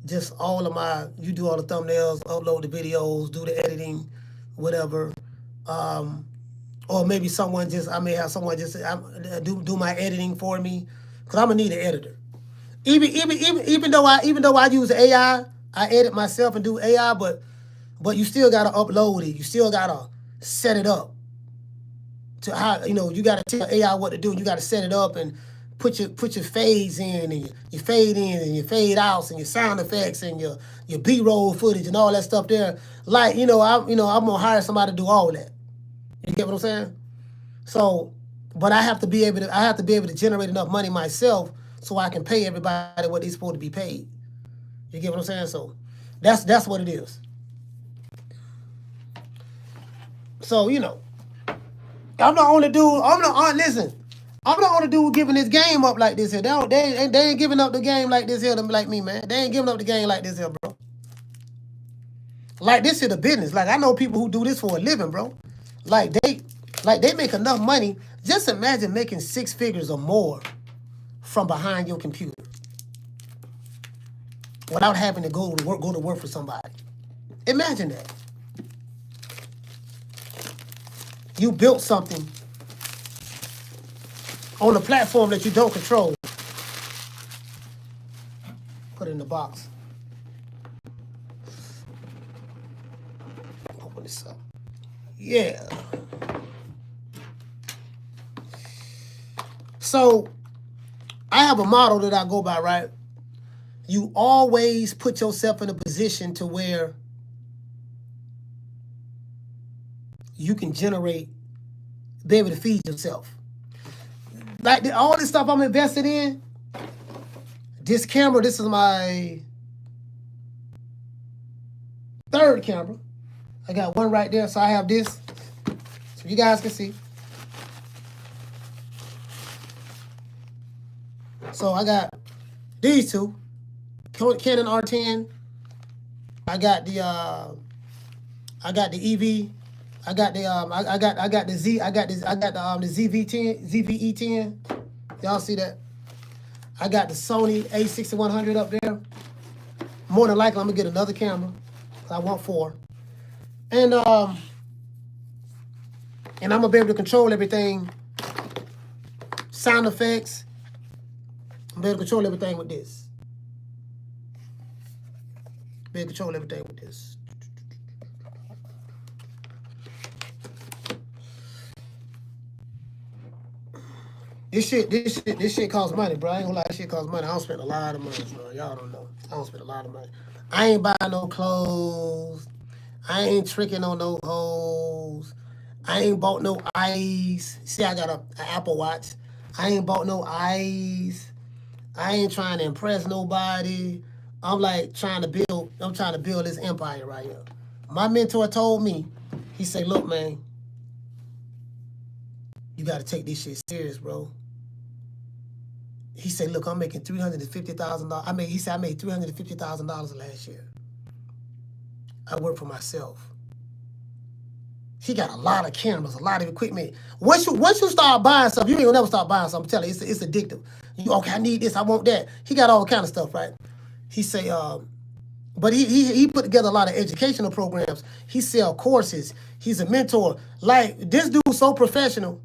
just all of my... You do all the thumbnails, upload the videos, do the editing, whatever. Or maybe I may have someone just do my editing for me, because I'm gonna need an editor. Even though I use AI, I edit myself and do AI, but you still gotta upload it. You still gotta set it up to how you gotta tell AI what to do. You gotta set it up and put your fades in and your fade in and your fade outs and your sound effects and your B-roll footage and all that stuff there. Like I'm gonna hire somebody to do all that. You get what I'm saying? So, but I have to be able to generate enough money myself so I can pay everybody what they're supposed to be paid. You get what I'm saying? So that's what it is. So, I'm the only dude, I'm the only dude giving this game up like this here. They ain't giving up the game like this here like me, man. They ain't giving up the game like this here, bro. Like, this is a business. Like, I know people who do this for a living, bro. Like they make enough money. Just imagine making 6 figures or more from behind your computer without having to go to work for somebody. Imagine that. You built something on a platform that you don't control. Put it in the box. Open this up. Yeah. So, I have a model that I go by, right? You always put yourself in a position to where you can be able to feed yourself. Like all this stuff I'm invested in, this camera, this is my 3rd camera. I got one right there, so I have this, so you guys can see. So I got these two, Canon R10. I got the EV. I got the the Z. I got the ZVE10. Y'all see that? I got the Sony A6100 up there. More than likely, I'm gonna get another camera. I want 4, and I'm gonna be able to control everything. Sound effects. I'm able to control everything with this. Be able to control everything with this. This shit costs money, bro. I ain't gonna lie, this shit costs money. I don't spend a lot of money, bro. Y'all don't know. I don't spend a lot of money. I ain't buying no clothes. I ain't tricking on no hoes. I ain't bought no ice. See, I got an Apple Watch. I ain't bought no ice. I ain't trying to impress nobody. I'm trying to build this empire right here. My mentor told me, he said, look, man, you got to take this shit serious, bro. He said, look, I'm making $350,000. He said, I made $350,000 last year. I work for myself. He got a lot of cameras, a lot of equipment. Once you start buying stuff, you ain't gonna never start buying something. I'm telling you, it's addictive. Okay, I need this, I want that. He got all kind of stuff, right? He say, but he put together a lot of educational programs. He sell courses. He's a mentor. Like, this dude's so professional.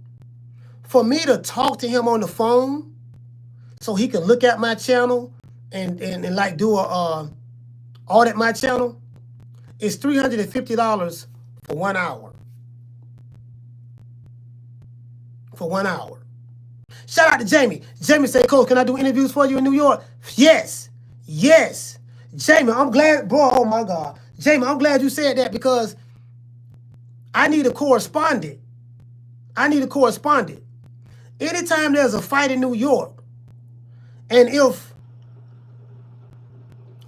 For me to talk to him on the phone, so he can look at my channel and like do a audit my channel, is $350 for 1 hour. For 1 hour. Shout out to Jamie. Jamie said, Coach, can I do interviews for you in New York? Yes. Yes. Jamie, I'm glad, bro. Oh my God. Jamie, I'm glad you said that, because I need a correspondent. Anytime there's a fight in New York, and if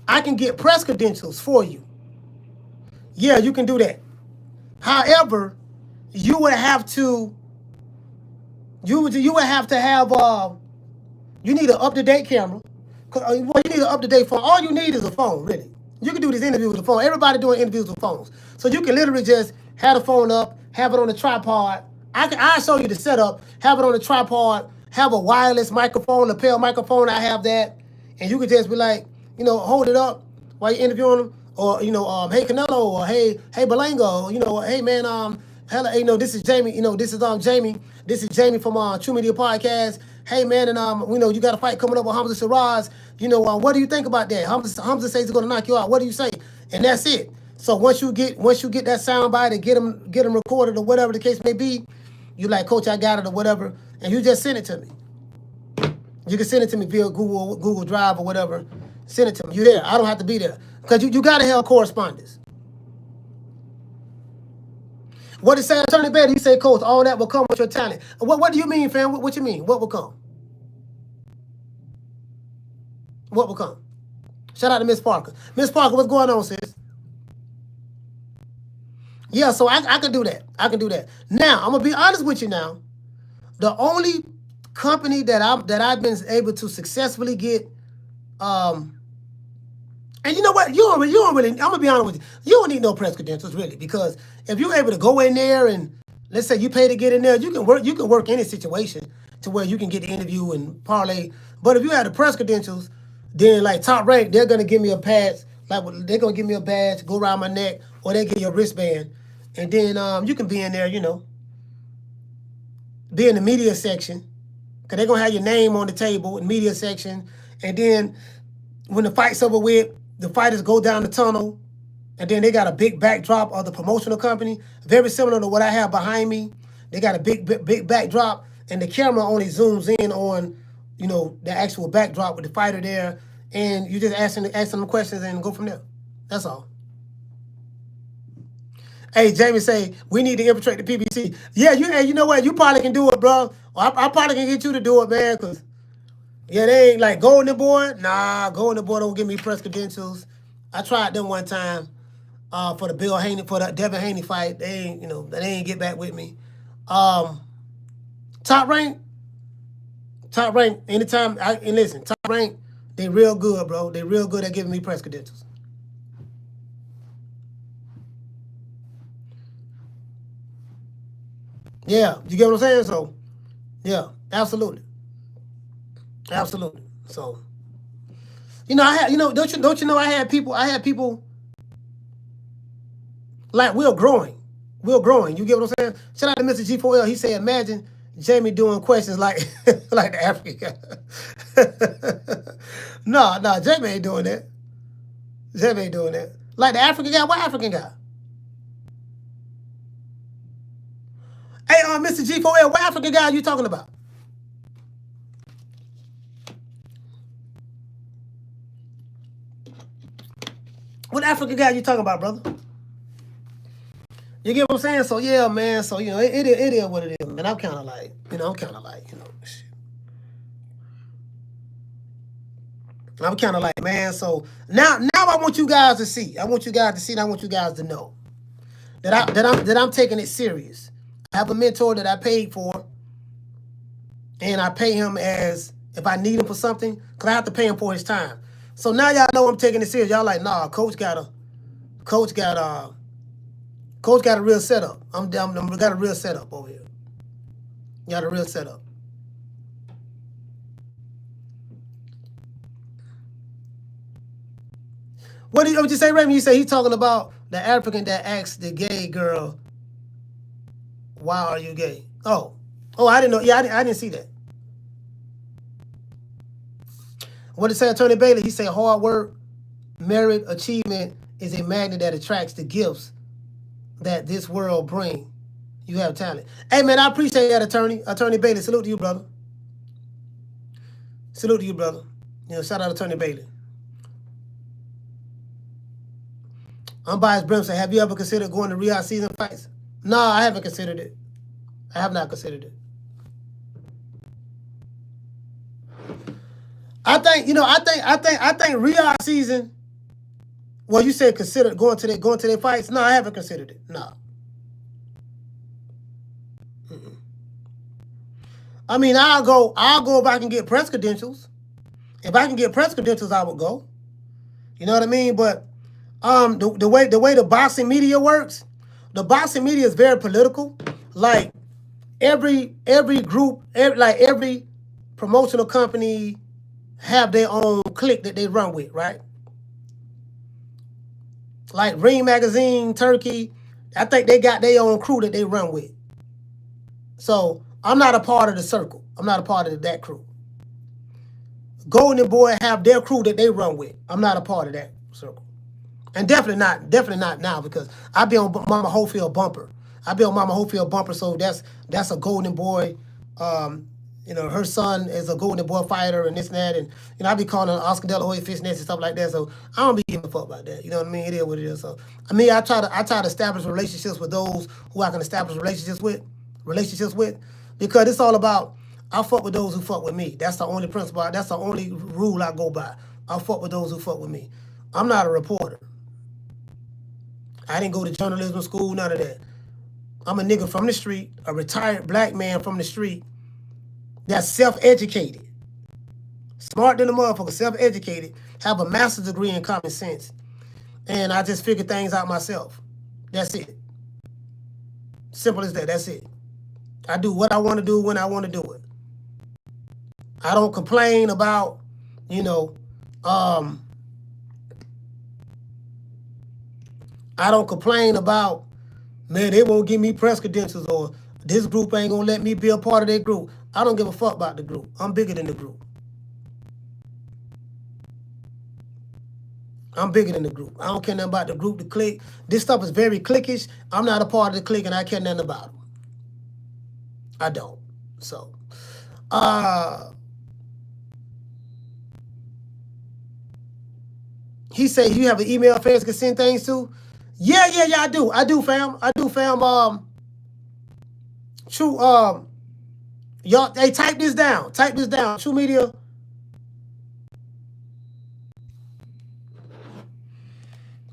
I can get press credentials for you, yeah, you can do that. However, you would have to you would have to have you need an up-to-date camera. Well, you need an up-to-date phone. All you need is a phone, really. You can do this interview with a phone. Everybody doing interviews with phones. So you can literally just have the phone up, have it on the tripod. I'll show you the setup. Have it on the tripod, have a wireless microphone, a lapel microphone. I have that. And you can just be like, hold it up while you're interviewing them. Or, hey, Canelo, or hey, Berlanga, or, hey, man, hello, this is Jamie, this is Jamie. This is Jamie from True Media Podcast. Hey, man, and you got a fight coming up with Hamza Shiraz. What do you think about that? Hamza says he's gonna knock you out. What do you say? And that's it. So once you get that sound bite and get them recorded or whatever the case may be, you like, Coach, I got it or whatever, and you just send it to me. You can send it to me via Google Drive or whatever. Send it to me. You there? I don't have to be there, because you gotta have correspondence. What did Sam Tony Betty? He said, Coach, all that will come with your talent. What do you mean, fam? What you mean? What will come? What will come? Shout out to Miss Parker. Miss Parker, what's going on, sis? Yeah, so I can do that. I can do that. Now, I'm gonna be honest with you now. The only company that I've been able to successfully get, and you know what? You don't really. I'm gonna be honest with you. You don't need no press credentials, really, because if you're able to go in there and let's say you pay to get in there, you can work any situation to where you can get the interview and parlay. But if you have the press credentials, then like Top Rank, they're gonna give me a badge. Like they're gonna give me a badge, go around my neck, or they give you a wristband, and then you can be in there, be in the media section, because they're gonna have your name on the table in media section, and then when the fight's over with, the fighters go down the tunnel, and then they got a big backdrop of the promotional company, very similar to what I have behind me. They got a big backdrop, and the camera only zooms in on, the actual backdrop with the fighter there, and you just ask them questions and go from there. That's all. Hey, Jamie say, we need to infiltrate the PBC. Yeah, you know what? You probably can do it, bro. I probably can get you to do it, man, because, yeah, they ain't like Golden Boy. Nah, Golden Boy don't give me press credentials. I tried them one time for the Bill Haney, for the Devin Haney fight. They ain't get back with me. Top Rank, Top rank, anytime, and listen, top rank, they real good, bro. They real good at giving me press credentials. Yeah, you get what I'm saying? So, yeah, absolutely. Absolutely. So, I had, don't you know I had people like we're growing. We're growing. You get what I'm saying? Shout out to Mr. G4L. He said, imagine Jamie doing questions like like the African guy. No, Jamie ain't doing that. Jamie ain't doing that. Like the African guy, what African guy? Hey, Mr. G4L, what African guy are you talking about? What African guy are you talking about, brother? You get what I'm saying? So yeah, man. So it is what it is, man. I'm kind of like, shit. I'm kind of like, man. So now I want you guys to see. I want you guys to see. And I want you guys to know that I'm taking it serious. I have a mentor that I paid for, and I pay him as if I need him for something, cause I have to pay him for his time. So now y'all know I'm taking it serious. Y'all like, nah, coach got a real setup. I'm got a real setup over here. Got a real setup. What did you say, Raymond? You say he's talking about the African that asked the gay girl, "Why are you gay?" Oh, I didn't know. Yeah, I didn't see that. What did it say, Attorney Bailey? He said hard work, merit, achievement is a magnet that attracts the gifts that this world bring. You have talent. Hey, man, I appreciate that, Attorney Bailey. Salute to you, brother. Salute to you, brother. Shout out to Attorney Bailey. Unbiased Brimson, have you ever considered going to Riyadh season fights? No, I haven't considered it. I have not considered it. I think Riyadh season. Well, you said consider going to their fights. No, I haven't considered it. No. I mean, I'll go if I can get press credentials. If I can get press credentials, I would go. You know what I mean? But the way the boxing media works, the boxing media is very political. Like every group, every promotional company have their own clique that they run with, right? Like Ring Magazine, Turkey, I think they got their own crew that they run with. So I'm not a part of the circle. I'm not a part of that crew. Golden Boy have their crew that they run with. I'm not a part of that circle. And definitely not now, because I be on Mama Holyfield bumper. I be on Mama Holyfield bumper, so that's a Golden Boy. Her son is a Golden Boy fighter and this and that, and I be calling Oscar De La Hoya Fitness and stuff like that. So I don't be giving a fuck about that. You know what I mean? It is what it is. So I mean, I try to establish relationships with those who I can establish relationships with, because it's all about I fuck with those who fuck with me. That's the only principle. That's the only rule I go by. I fuck with those who fuck with me. I'm not a reporter. I didn't go to journalism school, none of that. I'm a nigga from the street, a retired black man from the street that's self-educated. Smart than a motherfucker, self-educated, have a master's degree in common sense. And I just figure things out myself. That's it. Simple as that, that's it. I do what I want to do when I want to do it. I don't complain about, I don't complain about, man, they won't give me press credentials, or this group ain't gonna let me be a part of their group. I don't give a fuck about the group. I'm bigger than the group. I'm bigger than the group. I don't care nothing about the group, the clique. This stuff is very cliquish. I'm not a part of the clique, and I care nothing about them. I don't. So, he said you have an email fans can send things to. Yeah, I do. I do, fam. True. Y'all, hey, type this down. True Media.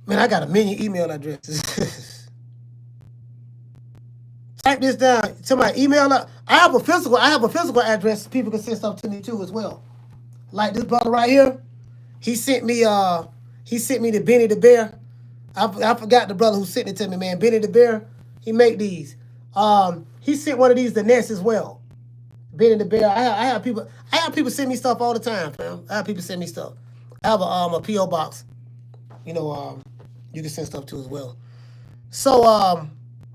Man, I got a million email addresses. Type this down to my email. I have a physical address. People can send stuff to me too as well. Like this brother right here. He sent me the Benny the Bear. I forgot the brother who sent it to me, man. Benny the Bear. He make these. He sent one of these to Ness as well. Benny the Bear. I have people send me stuff all the time, fam. I have people send me stuff. I have a P.O. box. You can send stuff to as well. So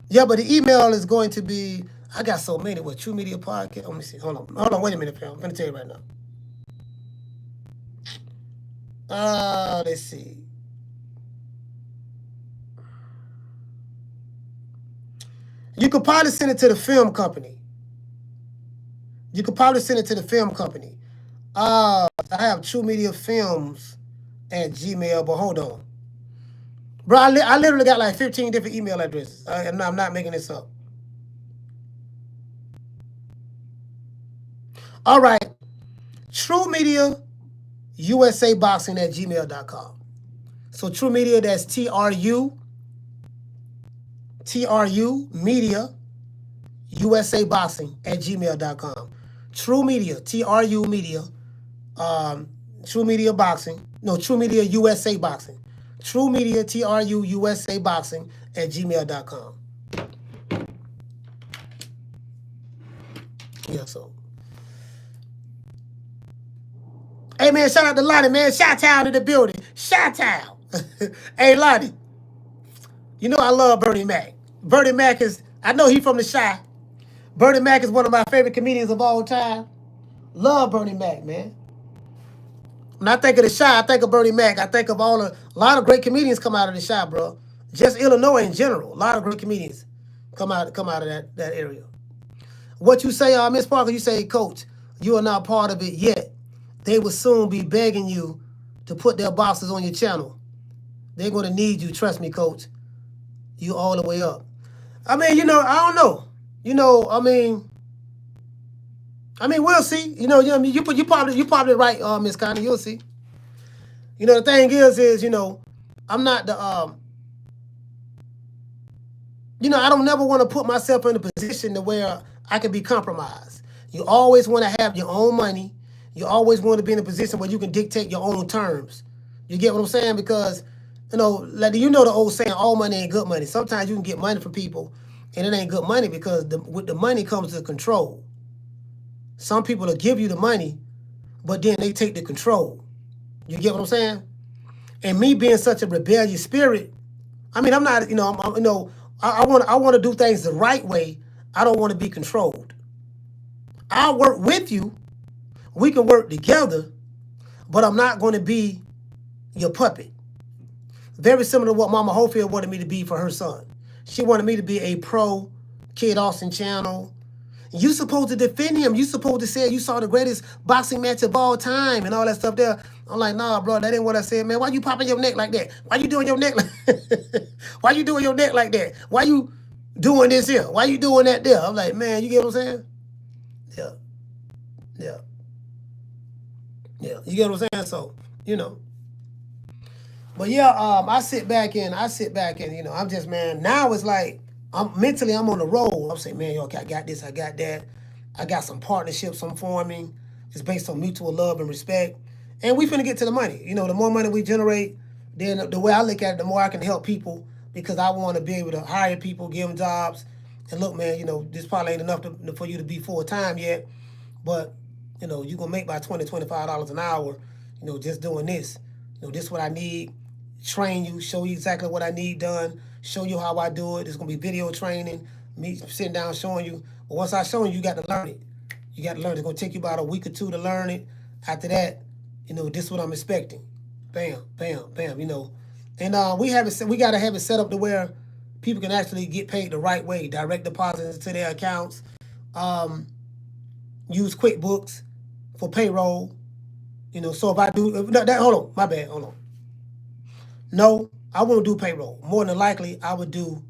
yeah, but the email is going to be, I got so many. What, True Media Podcast? Let me see. Hold on, wait a minute, fam. I'm gonna tell you right now. Let's see. You could probably send it to the film company. I have True Media Films at Gmail, but hold on. Bro, I literally got like 15 different email addresses. I'm not making this up. All right. True Media USA Boxing at gmail.com. So True Media, that's TRU Media USA Boxing at gmail.com. True Media, TRU Media, True Media Boxing. No, True Media USA Boxing. True Media, TRU USA Boxing at gmail.com. Yeah, so. Hey, man, shout out to Lonnie, man. Shout-out to the building. Shout-out. Hey, Lonnie. You know I love Bernie Mac. Bernie Mac is, I know he from the Chi. Bernie Mac is one of my favorite comedians of all time. Love Bernie Mac, man. When I think of the Chi, I think of Bernie Mac. I think of a lot of great comedians come out of the Chi, bro. Just Illinois in general. A lot of great comedians come out of that area. What you say, Miss Parker, you say, Coach, you are not part of it yet. They will soon be begging you to put their boxes on your channel. They're going to need you. Trust me, Coach. You all the way up. I mean, I don't know. We'll see. You probably right, Miss Connie. You'll see. The thing is, I'm not the I don't never want to put myself in a position to where I can be compromised. You always want to have your own money. You always want to be in a position where you can dictate your own terms. You get what I'm saying? Because, the old saying, all money ain't good money. Sometimes you can get money from people, and it ain't good money because with the money comes the control. Some people will give you the money, but then they take the control. You get what I'm saying? And me being such a rebellious spirit, I'm not, I want to do things the right way. I don't want to be controlled. I'll work with you. We can work together, but I'm not going to be your puppet. Very similar to what Mama Hofield wanted me to be for her son. She wanted me to be a pro Kid Austin channel. You supposed to defend him. You supposed to say you saw the greatest boxing match of all time and all that stuff there. I'm like, nah, bro, that ain't what I said, man. Why you popping your neck like that? Why you doing your neck like Why you doing your neck like that? Why you doing this here? Why you doing that there? I'm like, man, you get what I'm saying? Yeah. You get what I'm saying? So, But yeah, I sit back and I'm just, man, now it's like I'm on the roll. I'm saying, man, okay, I got this, I got that. I got some partnerships I'm forming. It's based on mutual love and respect. And we finna get to the money. The more money we generate, then the way I look at it, the more I can help people because I want to be able to hire people, give them jobs. And look, man, this probably ain't enough for you to be full-time yet. But, you're going to make about $20, $25 an hour, just doing this. This is what I need. Train you, show you exactly what I need done, show you how I do it. It's going to be video training, me sitting down showing you. But once I show you, you got to learn it. You got to learn it. It's going to take you about a week or two to learn it. After that, this is what I'm expecting. Bam, bam, bam, And we got to have it set up to where people can actually get paid the right way, direct deposits to their accounts, use QuickBooks for payroll. So if I do, hold on, my bad, hold on. No, I won't do payroll. More than likely, I would do,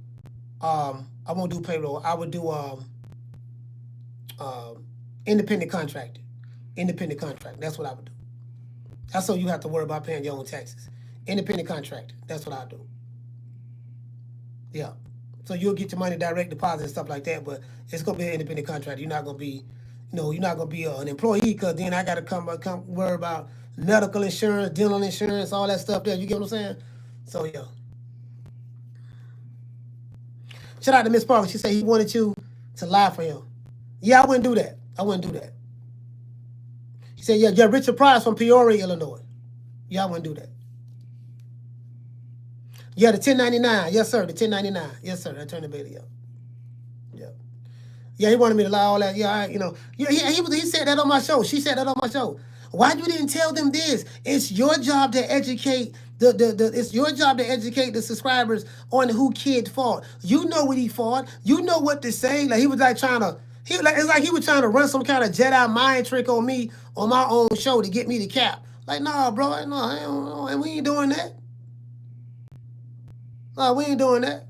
I won't do payroll. I would do independent contractor. Independent contract. That's what I would do. That's so you have to worry about paying your own taxes. Independent contractor. That's what I do. Yeah. So you'll get your money direct deposit and stuff like that, but it's gonna be an independent contractor. You're not gonna be, you're not gonna be an employee, because then I gotta come worry about medical insurance, dental insurance, all that stuff there. You get what I'm saying? So yeah. Shout out to Miss Parker. She said he wanted you to lie for him. Yeah, I wouldn't do that. I wouldn't do that. He said, yeah, Richard Price from Peoria, Illinois. Yeah, I wouldn't do that. Yeah, the 1099. Yes, sir, the 1099. Yes, sir, I turned the baby up. Yeah. Yeah, he wanted me to lie all that. Yeah, he said that on my show. She said that on my show. Why you didn't tell them this? It's your job to educate it's your job to educate the subscribers on who Kid fought. You know what he fought. You know what to say. Like he was like trying to, it's like he was trying to run some kind of Jedi mind trick on me on my own show to get me to cap. Like, nah, bro, no, and we ain't doing that. No, we ain't doing that.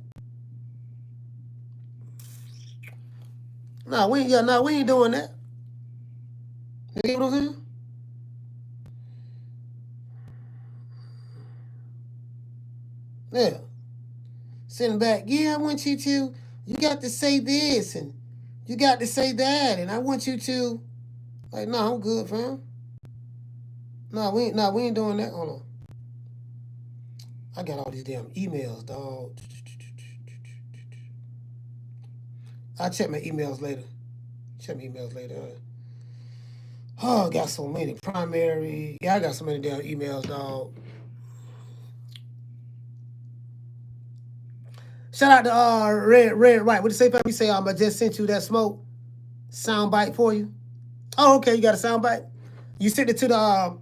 No, we ain't doing that. You get what I'm saying? Yeah. Sitting back, yeah, I want you got to say this and you got to say that, and I want you to, like, no, I'm good, fam. No, we ain't doing that. Hold on. I got all these damn emails, dog. I'll check my emails later. Oh, I got so many primary. Yeah, I got so many damn emails, dog. Shout out to Red Right. What did you say, fam? You say I just sent you that smoke sound bite for you. Oh, okay, you got a sound bite. You sent it to the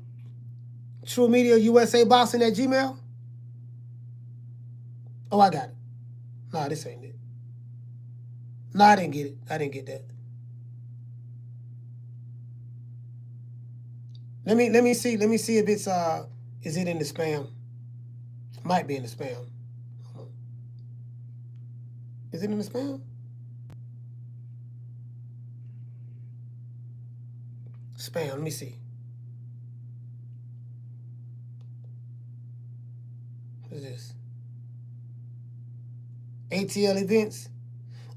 True Media USA Boxing at Gmail. Oh, I got it. Nah, this ain't it. Nah, I didn't get it. I didn't get that. Let me see if it's is it in the spam? Might be in the spam. Is it in the spam? Spam, let me see. What is this? ATL events.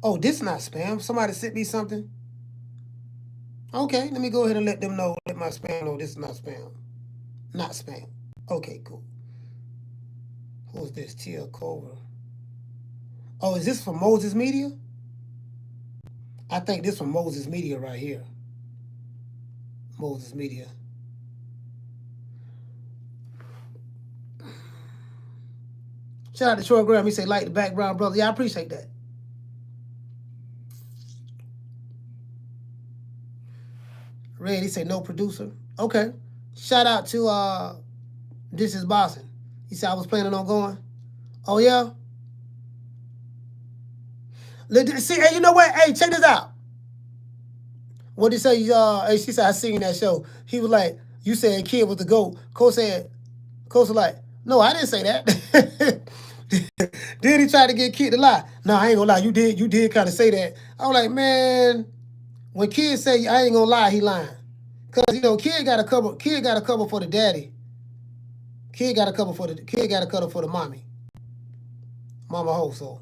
Oh, this is not spam. Somebody sent me something. Okay, let me go ahead and let them know. Let my spam know this is not spam. Not spam. Okay, cool. Who's this? Tia Culver. Oh, is this from Moses Media? I think this from Moses Media right here. Moses Media. Shout out to Troy Graham. He say, like the background, brother. Yeah, I appreciate that. Red, he said, no producer. Okay. Shout out to This Is Boxing. He said, I was planning on going. Oh, yeah? See, hey, you know what? Hey, check this out. What did he say? Hey, she said, I seen that show. He was like, you said Kid was the GOAT. Coach was like, no, I didn't say that. Then he tried to get Kid to lie. No, I ain't gonna lie. You did kind of say that. I was like, man, when Kid say I ain't gonna lie, he lying. Cause Kid got a cover for the daddy. Kid got a cover for the mommy. Mama Ho, so.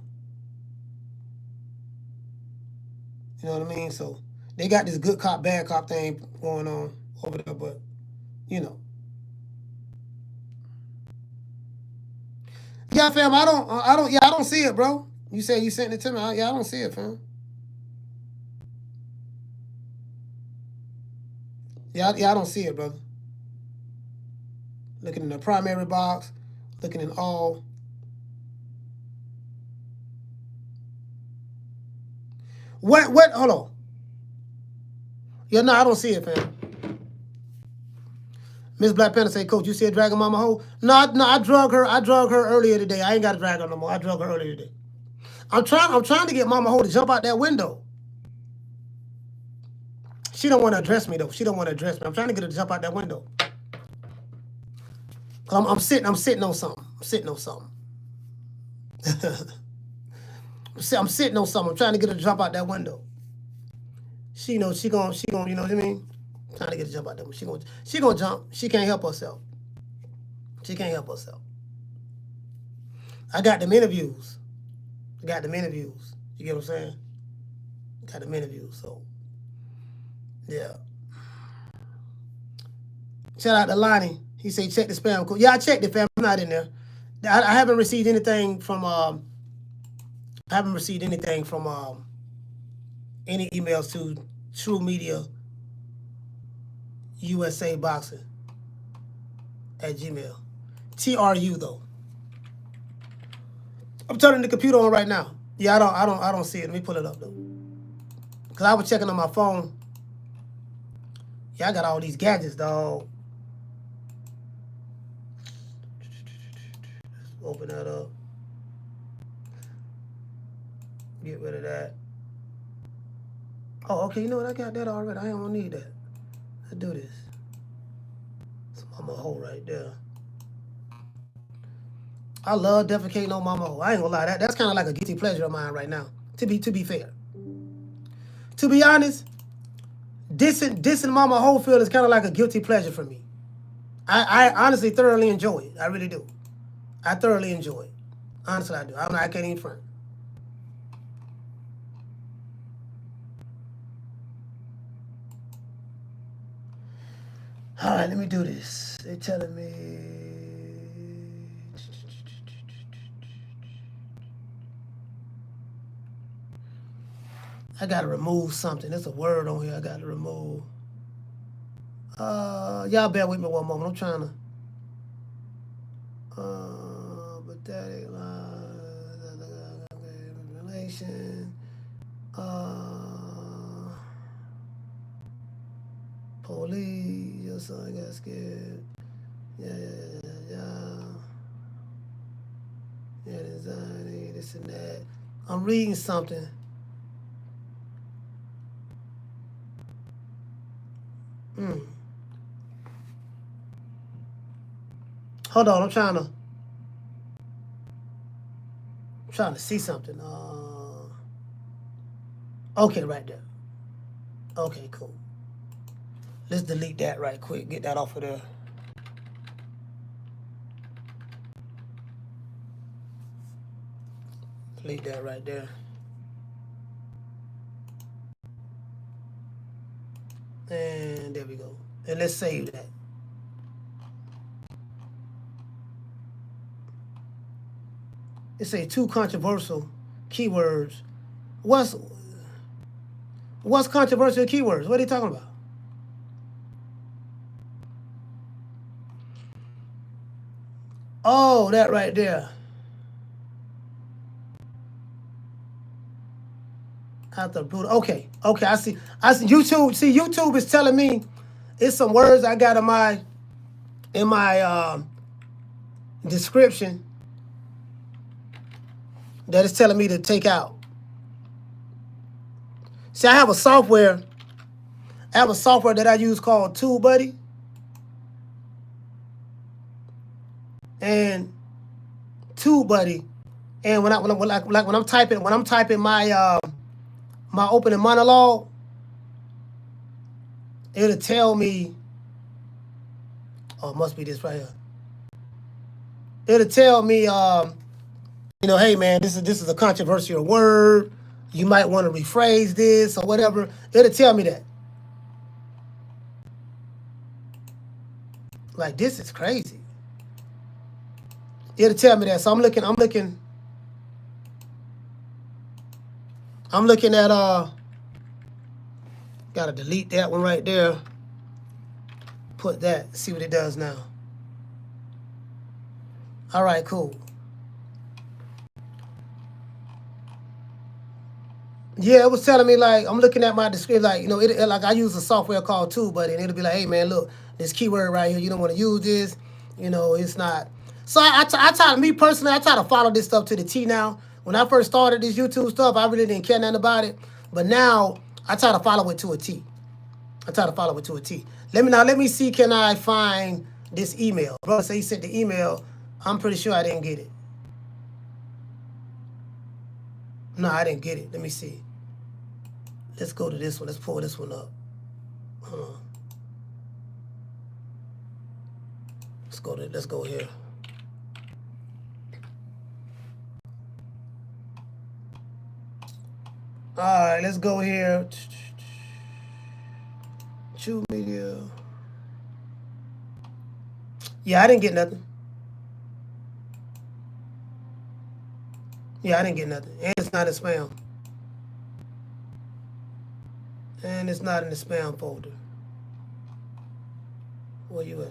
You know what I mean? So they got this good cop, bad cop thing going on over there, but Yeah, fam, I don't see it, bro. You said you sent it to me. I don't see it, fam. Yeah, I don't see it, brother. Looking in the primary box, looking in all. What, hold on. Yeah, no, I don't see it, fam. Miss Black Panther say, Coach, you see a dragging Mama Ho? No, I drug her earlier today. I ain't got to drag her no more. I drug her earlier today. I'm trying to get Mama Ho to jump out that window. She don't want to address me, though. I'm trying to get her to jump out that window. I'm sitting on something. I'm sitting on something. I'm trying to get her to jump out that window. She gonna, you know what I mean? Trying to get her to jump out that window. She gonna jump. She can't help herself. I got them interviews. Got them interviews. You get what I'm saying? Got them interviews. So, yeah. Shout out to Lonnie. He said check the spam code. Yeah, I checked it, fam. I'm not in there. I haven't received anything from any emails to True Media USA Boxing at Gmail. TRU though. I'm turning the computer on right now. Yeah, I don't see it. Let me pull it up though. Cause I was checking on my phone. Yeah, I got all these gadgets, dog. Open that up. Get rid of that. Oh, okay, you know what? I got that already. I don't need that. Let's do this. It's Mama Ho right there. I love defecating on Mama Ho. I ain't gonna lie, that's kind of like a guilty pleasure of mine right now. To be fair. To be honest, dissing Mama Ho field is kind of like a guilty pleasure for me. I honestly thoroughly enjoy it. I really do. I thoroughly enjoy it. Honestly, I do. I can't even front. All right, let me do this. They're telling me. I gotta remove something. There's a word on here I gotta remove. Y'all bear with me one moment. I'm trying to. Pathetic relation. Police. Your son got scared. Yeah. Anxiety. This and that. I'm reading something. Hold on, I'm trying to see something. Okay, right there. Okay, cool. Let's delete that right quick. Get that off of there. Delete that right there. And there we go. And let's save that. It say 2 controversial keywords. What's controversial keywords? What are you talking about? Oh, that right there. After Buddha. Okay. I see. YouTube. See, YouTube is telling me it's some words I got in my description that is telling me to take out. See, I have a software that I use called TubeBuddy. And TubeBuddy. And when I'm typing my my opening monologue, it'll tell me, oh, it must be this right here. It'll tell me, hey man, this is a controversial word. You might want to rephrase this or whatever. It'll tell me that. Like, this is crazy. It'll tell me that. So I'm looking at gotta delete that one right there. Put that, see what it does now. All right, cool. Yeah, it was telling me, like, I'm looking at my description, like, like I use a software called TubeBuddy, and it'll be like, hey man, look, this keyword right here, you don't want to use this, it's not. So I try to follow this stuff to the T now. When I first started this YouTube stuff, I really didn't care nothing about it, but now I try to follow it to a T. Let me see, can I find this email? Brother say he sent the email. I'm pretty sure I didn't get it. No, I didn't get it. Let me see. Let's go to this one. Let's pull this one up. Hold on. Let's go here. All right, let's go here. Chew media. Yeah, I didn't get nothing. Yeah, I didn't get nothing. And it's not in spam. And it's not in the spam folder. Where you at?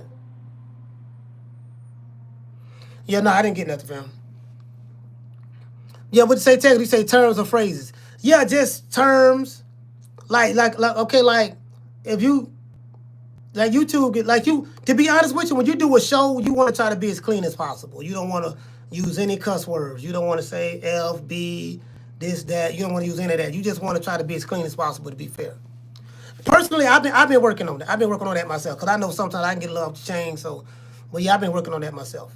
Yeah, no, I didn't get nothing, fam. Yeah, what you say, technically, you say terms or phrases. Yeah, just terms. Like, okay, like, if you, like YouTube, like you, to be honest with you, when you do a show, you want to try to be as clean as possible. You don't want to use any cuss words. You don't want to say F, B, this, that. You don't want to use any of that. You just want to try to be as clean as possible, to be fair. Personally, I've been working on that. I've been working on that myself, because I know sometimes I can get a little off the chain. So, well, yeah, I've been working on that myself.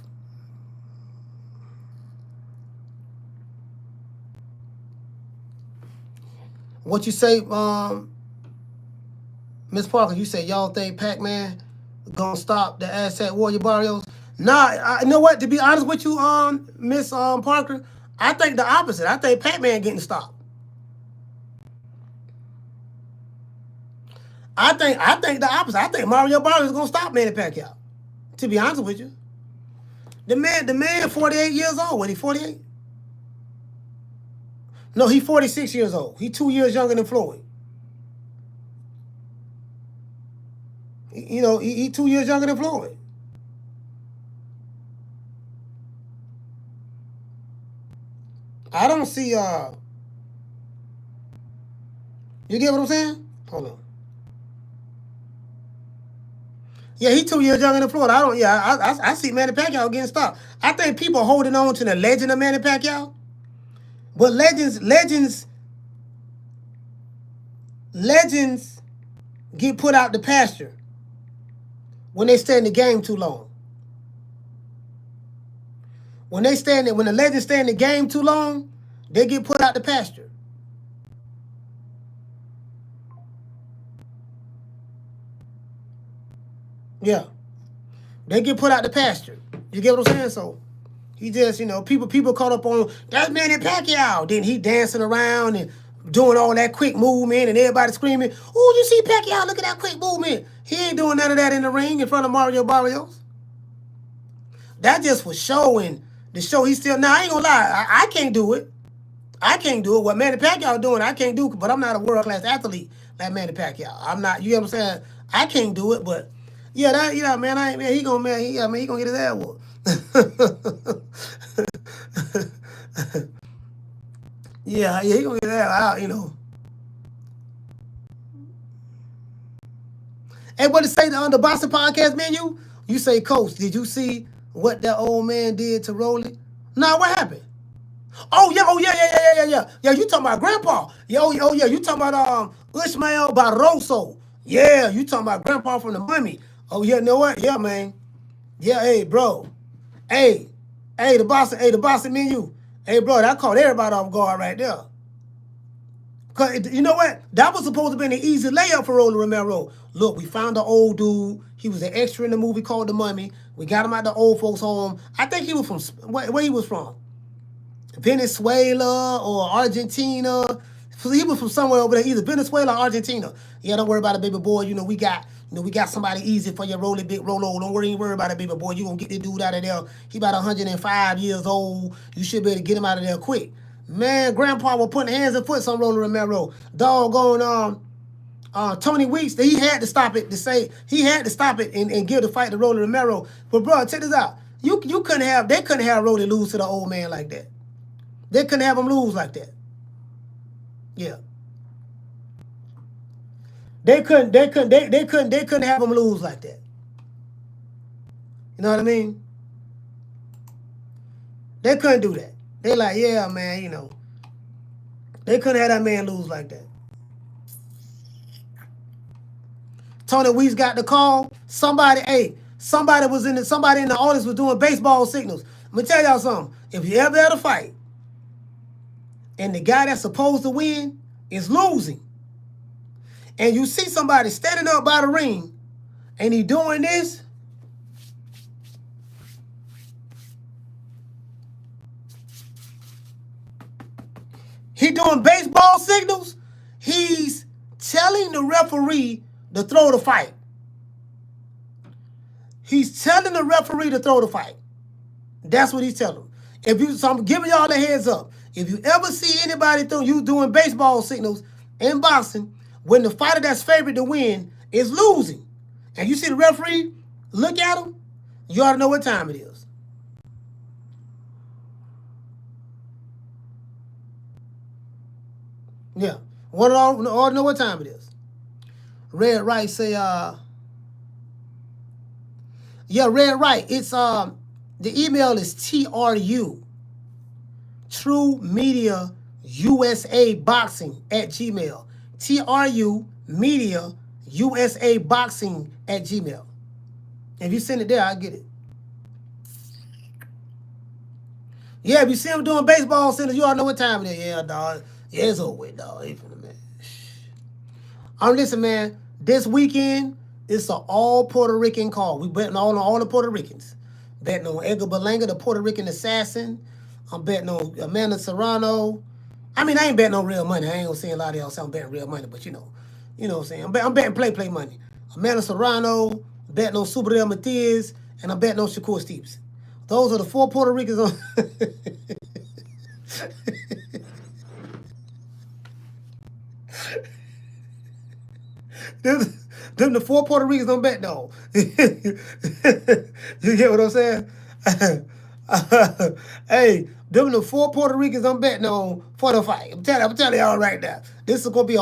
What you say, Miss Parker, you say y'all think Pac-Man gonna stop the asset warrior barrios? Nah, you know what? To be honest with you, Miss Parker, I think the opposite. I think Pac-Man getting stopped. I think the opposite. I think Mario Barrios gonna stop Manny Pacquiao. To be honest with you, the man, 48 years old. What, he 48? No, he 46 years old. He 2 years younger than Floyd. You know, he 2 years younger than Floyd. I don't see you get what I'm saying? Hold on. Yeah, he 2 years younger than Floyd. I see Manny Pacquiao getting stopped. I think people holding on to the legend of Manny Pacquiao. But legends get put out the pasture when they stay in the game too long. When the legends stay in the game too long, they get put out the pasture. Yeah. They get put out the pasture. You get what I'm saying? So he just, people caught up on that's Manny Pacquiao. Then he dancing around and doing all that quick movement and everybody screaming, "Oh, you see Pacquiao, look at that quick movement." He ain't doing none of that in the ring in front of Mario Barrios. That just was showing the show he still. Now, I ain't gonna lie, I can't do it. I can't do it. What Manny Pacquiao doing, I can't do, but I'm not a world-class athlete like Manny Pacquiao. I'm not, you know what I'm saying? I can't do it, but yeah, man, he gonna get his ass whooped. Yeah, he gonna get that out. And what to say on the Boston podcast menu? You say, Coach, did you see what that old man did to Rolly? Nah, what happened? Oh yeah. Yeah, you talking about Grandpa? Yeah, you talking about Ishmael Barroso? Yeah, you talking about Grandpa from the Mummy? Oh yeah, you know what? Yeah, man. Yeah, hey, bro. Hey, the Boston menu. Hey, bro, that caught everybody off guard right there. Cause you know what? That was supposed to be an easy layup for Rolly Romero. Look, we found the old dude. He was an extra in the movie called The Mummy. We got him out the old folks' home. I think he was from where he was from. Venezuela or Argentina. He was from somewhere over there, either Venezuela or Argentina. Yeah, don't worry about it, baby boy. We got somebody easy for your Rolly big Rolo. Don't worry about it, baby boy. You gonna get this dude out of there. He about 105 years old. You should be able to get him out of there quick. Man, Grandpa was putting hands and foot on Rolly Romero. Doggone Tony Weeks, he had to stop it and give the fight to Rolly Romero. But bro, check this out. They couldn't have Rolly lose to the old man like that. They couldn't have him lose like that. Yeah. They couldn't have him lose like that. You know what I mean? They couldn't do that. They like, yeah, man, they couldn't have that man lose like that. Tony Weeks got the call. Somebody in the audience was doing baseball signals. I'm gonna tell y'all something. If you ever had a fight and the guy that's supposed to win is losing, and you see somebody standing up by the ring and he doing this, he doing baseball signals, he's telling the referee to throw the fight. He's telling the referee to throw the fight. That's what he's telling them. So I'm giving y'all the heads up. If you ever see anybody doing baseball signals in boxing, when the fighter that's favored to win is losing, and you see the referee look at him, you ought to know what time it is. Yeah. One ought to know what time it is. Red Right say, yeah, Red Right. It's the email is TRU True Media USA Boxing at Gmail. TRU Media USA Boxing at Gmail. If you send it there, I'll get it. Yeah, if you see him doing baseball centers, you all know what time it is. Yeah, dog. Yeah, it's over with, dog. Listen, man. This weekend, it's an all Puerto Rican call. We betting on all the Puerto Ricans. Betting on Edgar Berlanga, the Puerto Rican assassin. I'm betting on Amanda Serrano. I mean, I ain't betting on real money. I ain't gonna say a lot of y'all say I'm betting real money, but you know what I'm saying. I'm betting play money. Amanda Serrano, betting on Super Matias, and I'm betting on Shakur Stevenson. Those are the 4 Puerto Ricans on. Them the 4 Puerto Ricans don't bet though. You get what I'm saying? Hey, them the 4 Puerto Ricans I'm betting on for the fight. I'm telling y'all right now. This is gonna be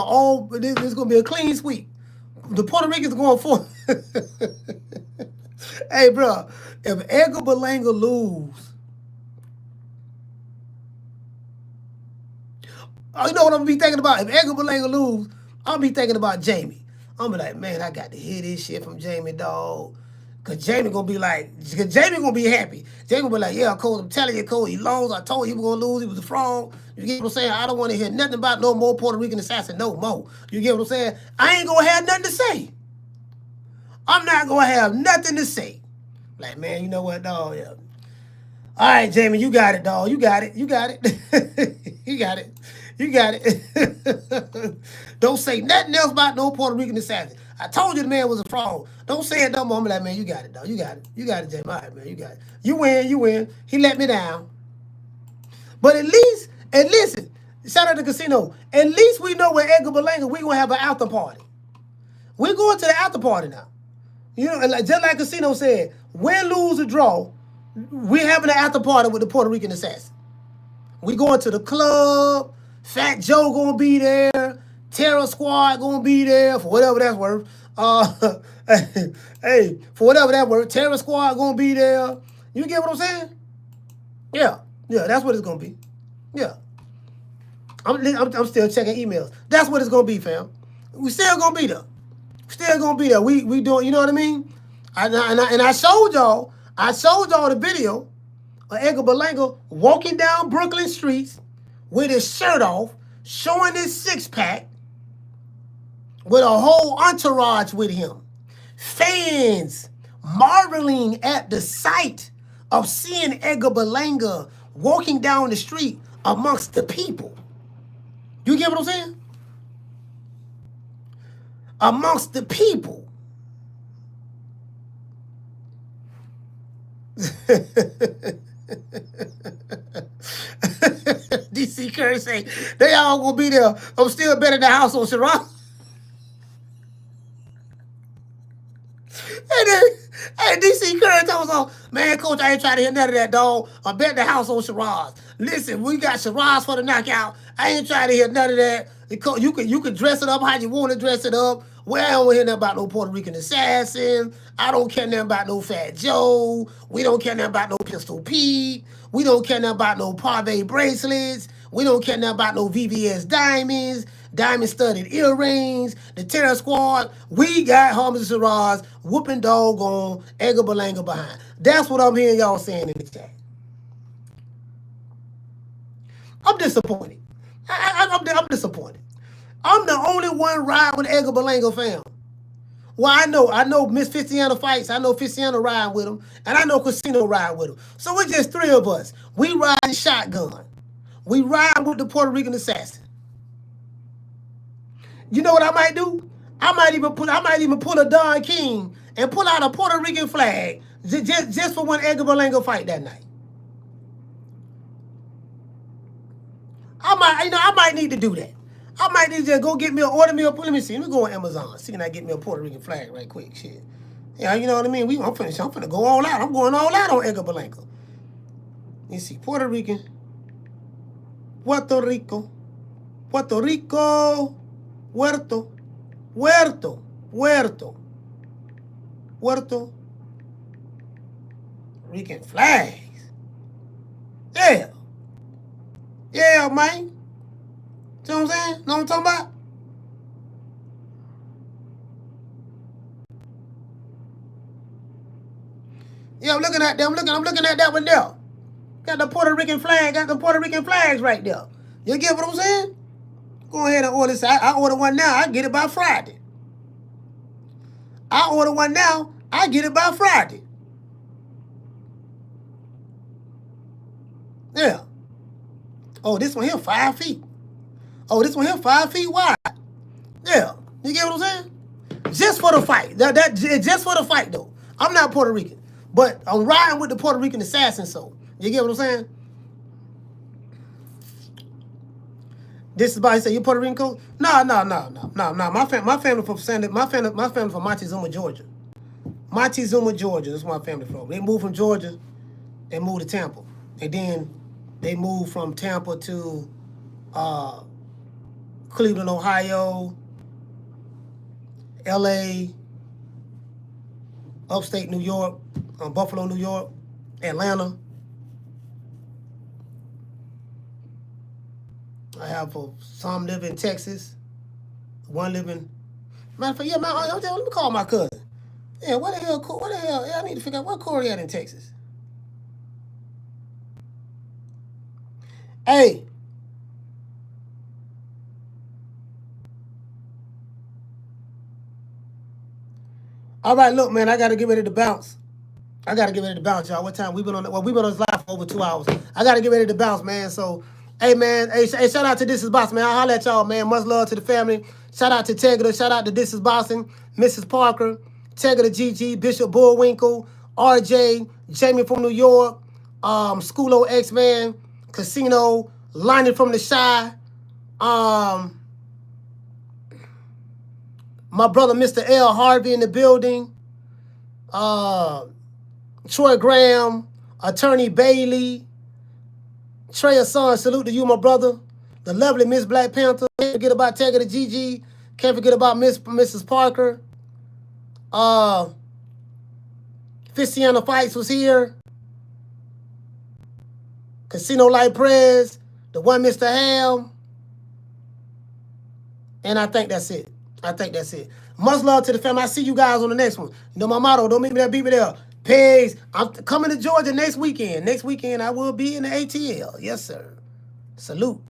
this is gonna be a clean sweep. The Puerto Ricans are going for. Hey, bro, if Edgar Berlanga lose, you know what I'm gonna be thinking about? If Edgar Berlanga lose, I'm gonna be thinking about Jamie. I'm gonna be like, man, I got to hear this shit from Jamie, dog. Cause Jamie gonna be happy. Jamie gonna be like, yeah, Cole, I'm telling you, Cole, he lost. I told you he was gonna lose. He was a fraud. You get what I'm saying? I don't want to hear nothing about no more Puerto Rican assassin, no more. You get what I'm saying? I ain't gonna have nothing to say. I'm not gonna have nothing to say. Like, man, you know what, dog? Yeah. All right, Jamie, you got it, dog. You got it. You got it. You got it. You got it. Don't say nothing else about no Puerto Rican assassin. I told you the man was a fraud. Don't say it no more. I'm like, man, you got it, dog. You got it. You got it, Jamie. All right, man, you got it. You win. You win. He let me down. But at least, and listen, shout out to Casino. At least we know where Edgar Berlanga, we gonna have an after party. We're going to the after party now. You know, just like Casino said, win, lose, or draw, we're having an after party with the Puerto Rican assassin. We going to the club. Fat Joe gonna be there. Terror Squad gonna be there for whatever that's worth. Hey, for whatever that's worth, Terror Squad gonna be there. You get what I'm saying? Yeah, that's what it's gonna be. Yeah, I'm still checking emails. That's what it's gonna be, fam. We still gonna be there. Still gonna be there. We doing, you know what I mean? And I showed y'all the video of Edgar Berlanga walking down Brooklyn streets with his shirt off, showing his 6-pack, with a whole entourage with him. Fans marveling at the sight of seeing Edgar Berlanga walking down the street amongst the people. You get what I'm saying? Amongst the people. DC Curry say, they all gonna be there. I'm still betting the house on Shiraz. Hey, DC Curry told us, man, coach, I ain't trying to hear none of that, dog. I'm betting the house on Shiraz. Listen, we got Shiraz for the knockout. I ain't trying to hear none of that. You can dress it up how you want to dress it up. Well, I don't hear nothing about no Puerto Rican assassin. I don't care nothing about no Fat Joe. We don't care nothing about no Pistol Pete. We don't care nothing about no Parve bracelets. We don't care nothing about no VVS diamonds, diamond-studded earrings, the Terror Squad. We got Hamza Shiraz whooping dog on Edgar Berlanga behind. That's what I'm hearing y'all saying in the chat. I'm disappointed. I'm disappointed. I'm the only one riding with Edgar Berlanga, fam. Well, I know Miss Fistiana fights. I know Fistiana riding with him. And I know Casino riding with him. So it's just 3 of us. We riding shotgun. We riding with the Puerto Rican assassin. You know what I might do? I might even pull a Don King and pull out a Puerto Rican flag just for when Edgar Berlanga fight that night. I might need to do that. I might need to just go get me order me a. Let me see. Let me go on Amazon. See, can I get me a Puerto Rican flag right quick? Shit. Yeah, you know what I mean. I'm finna go all out. I'm going all out on Edgar Berlanga. Let me see. Puerto Rican. Puerto Rico. Puerto Rico. Puerto Rican flags. Yeah. Yeah, man. See what I'm saying? Know what I'm talking about? Yeah, I'm looking at them. I'm looking at that one there. Got the Puerto Rican flag. Got the Puerto Rican flags right there. You get what I'm saying? Go ahead and order this. I order one now. I get it by Friday. I order one now. I get it by Friday. Yeah. Oh, this one here 5 feet. Oh, this one here 5 feet wide. Yeah. You get what I'm saying? Just for the fight. That just for the fight though. I'm not Puerto Rican, but I'm riding with the Puerto Rican assassin. So you get what I'm saying? This is somebody say you Puerto Rican coach? No. My family from Montezuma, Georgia. Montezuma, Georgia. That's where my family from. They moved from Georgia and moved to Tampa, and then they moved from Tampa to Cleveland, Ohio, L.A., upstate New York, Buffalo, New York, Atlanta. I have some live in Texas, one living. Matter of fact, yeah, let me call my cousin. Yeah, what the hell? Yeah, I need to figure out where Corey at in Texas. Hey. All right, look, man, I got to get ready to bounce. Y'all. What time? We've been on this live for over 2 hours. I got to get ready to bounce, man. So, hey, man, hey, shout out to This Is Boss, man. I'll holler at y'all, man. Much love to the family. Shout out to Tegger. Shout out to This Is Boston, Mrs. Parker, Tegger to GG, Bishop Bullwinkle, RJ, Jamie from New York, Schoolo X-Man, Casino, Lonnie from the Shy, my brother, Mr. L. Harvey in the building. Troy Graham, Attorney Bailey, Trey Hassan, salute to you, my brother. The lovely Miss Black Panther. Can't forget about Tegger to GG. Can't forget about Mrs. Parker. Fistiana Fights was here. Casino Light Prez. The one Mr. Ham. And I think that's it. Much love to the family. I see you guys on the next one. You know my motto. Don't meet me there, beat me there. Peace. I'm coming to Georgia next weekend. Next weekend, I will be in the ATL. Yes, sir. Salute.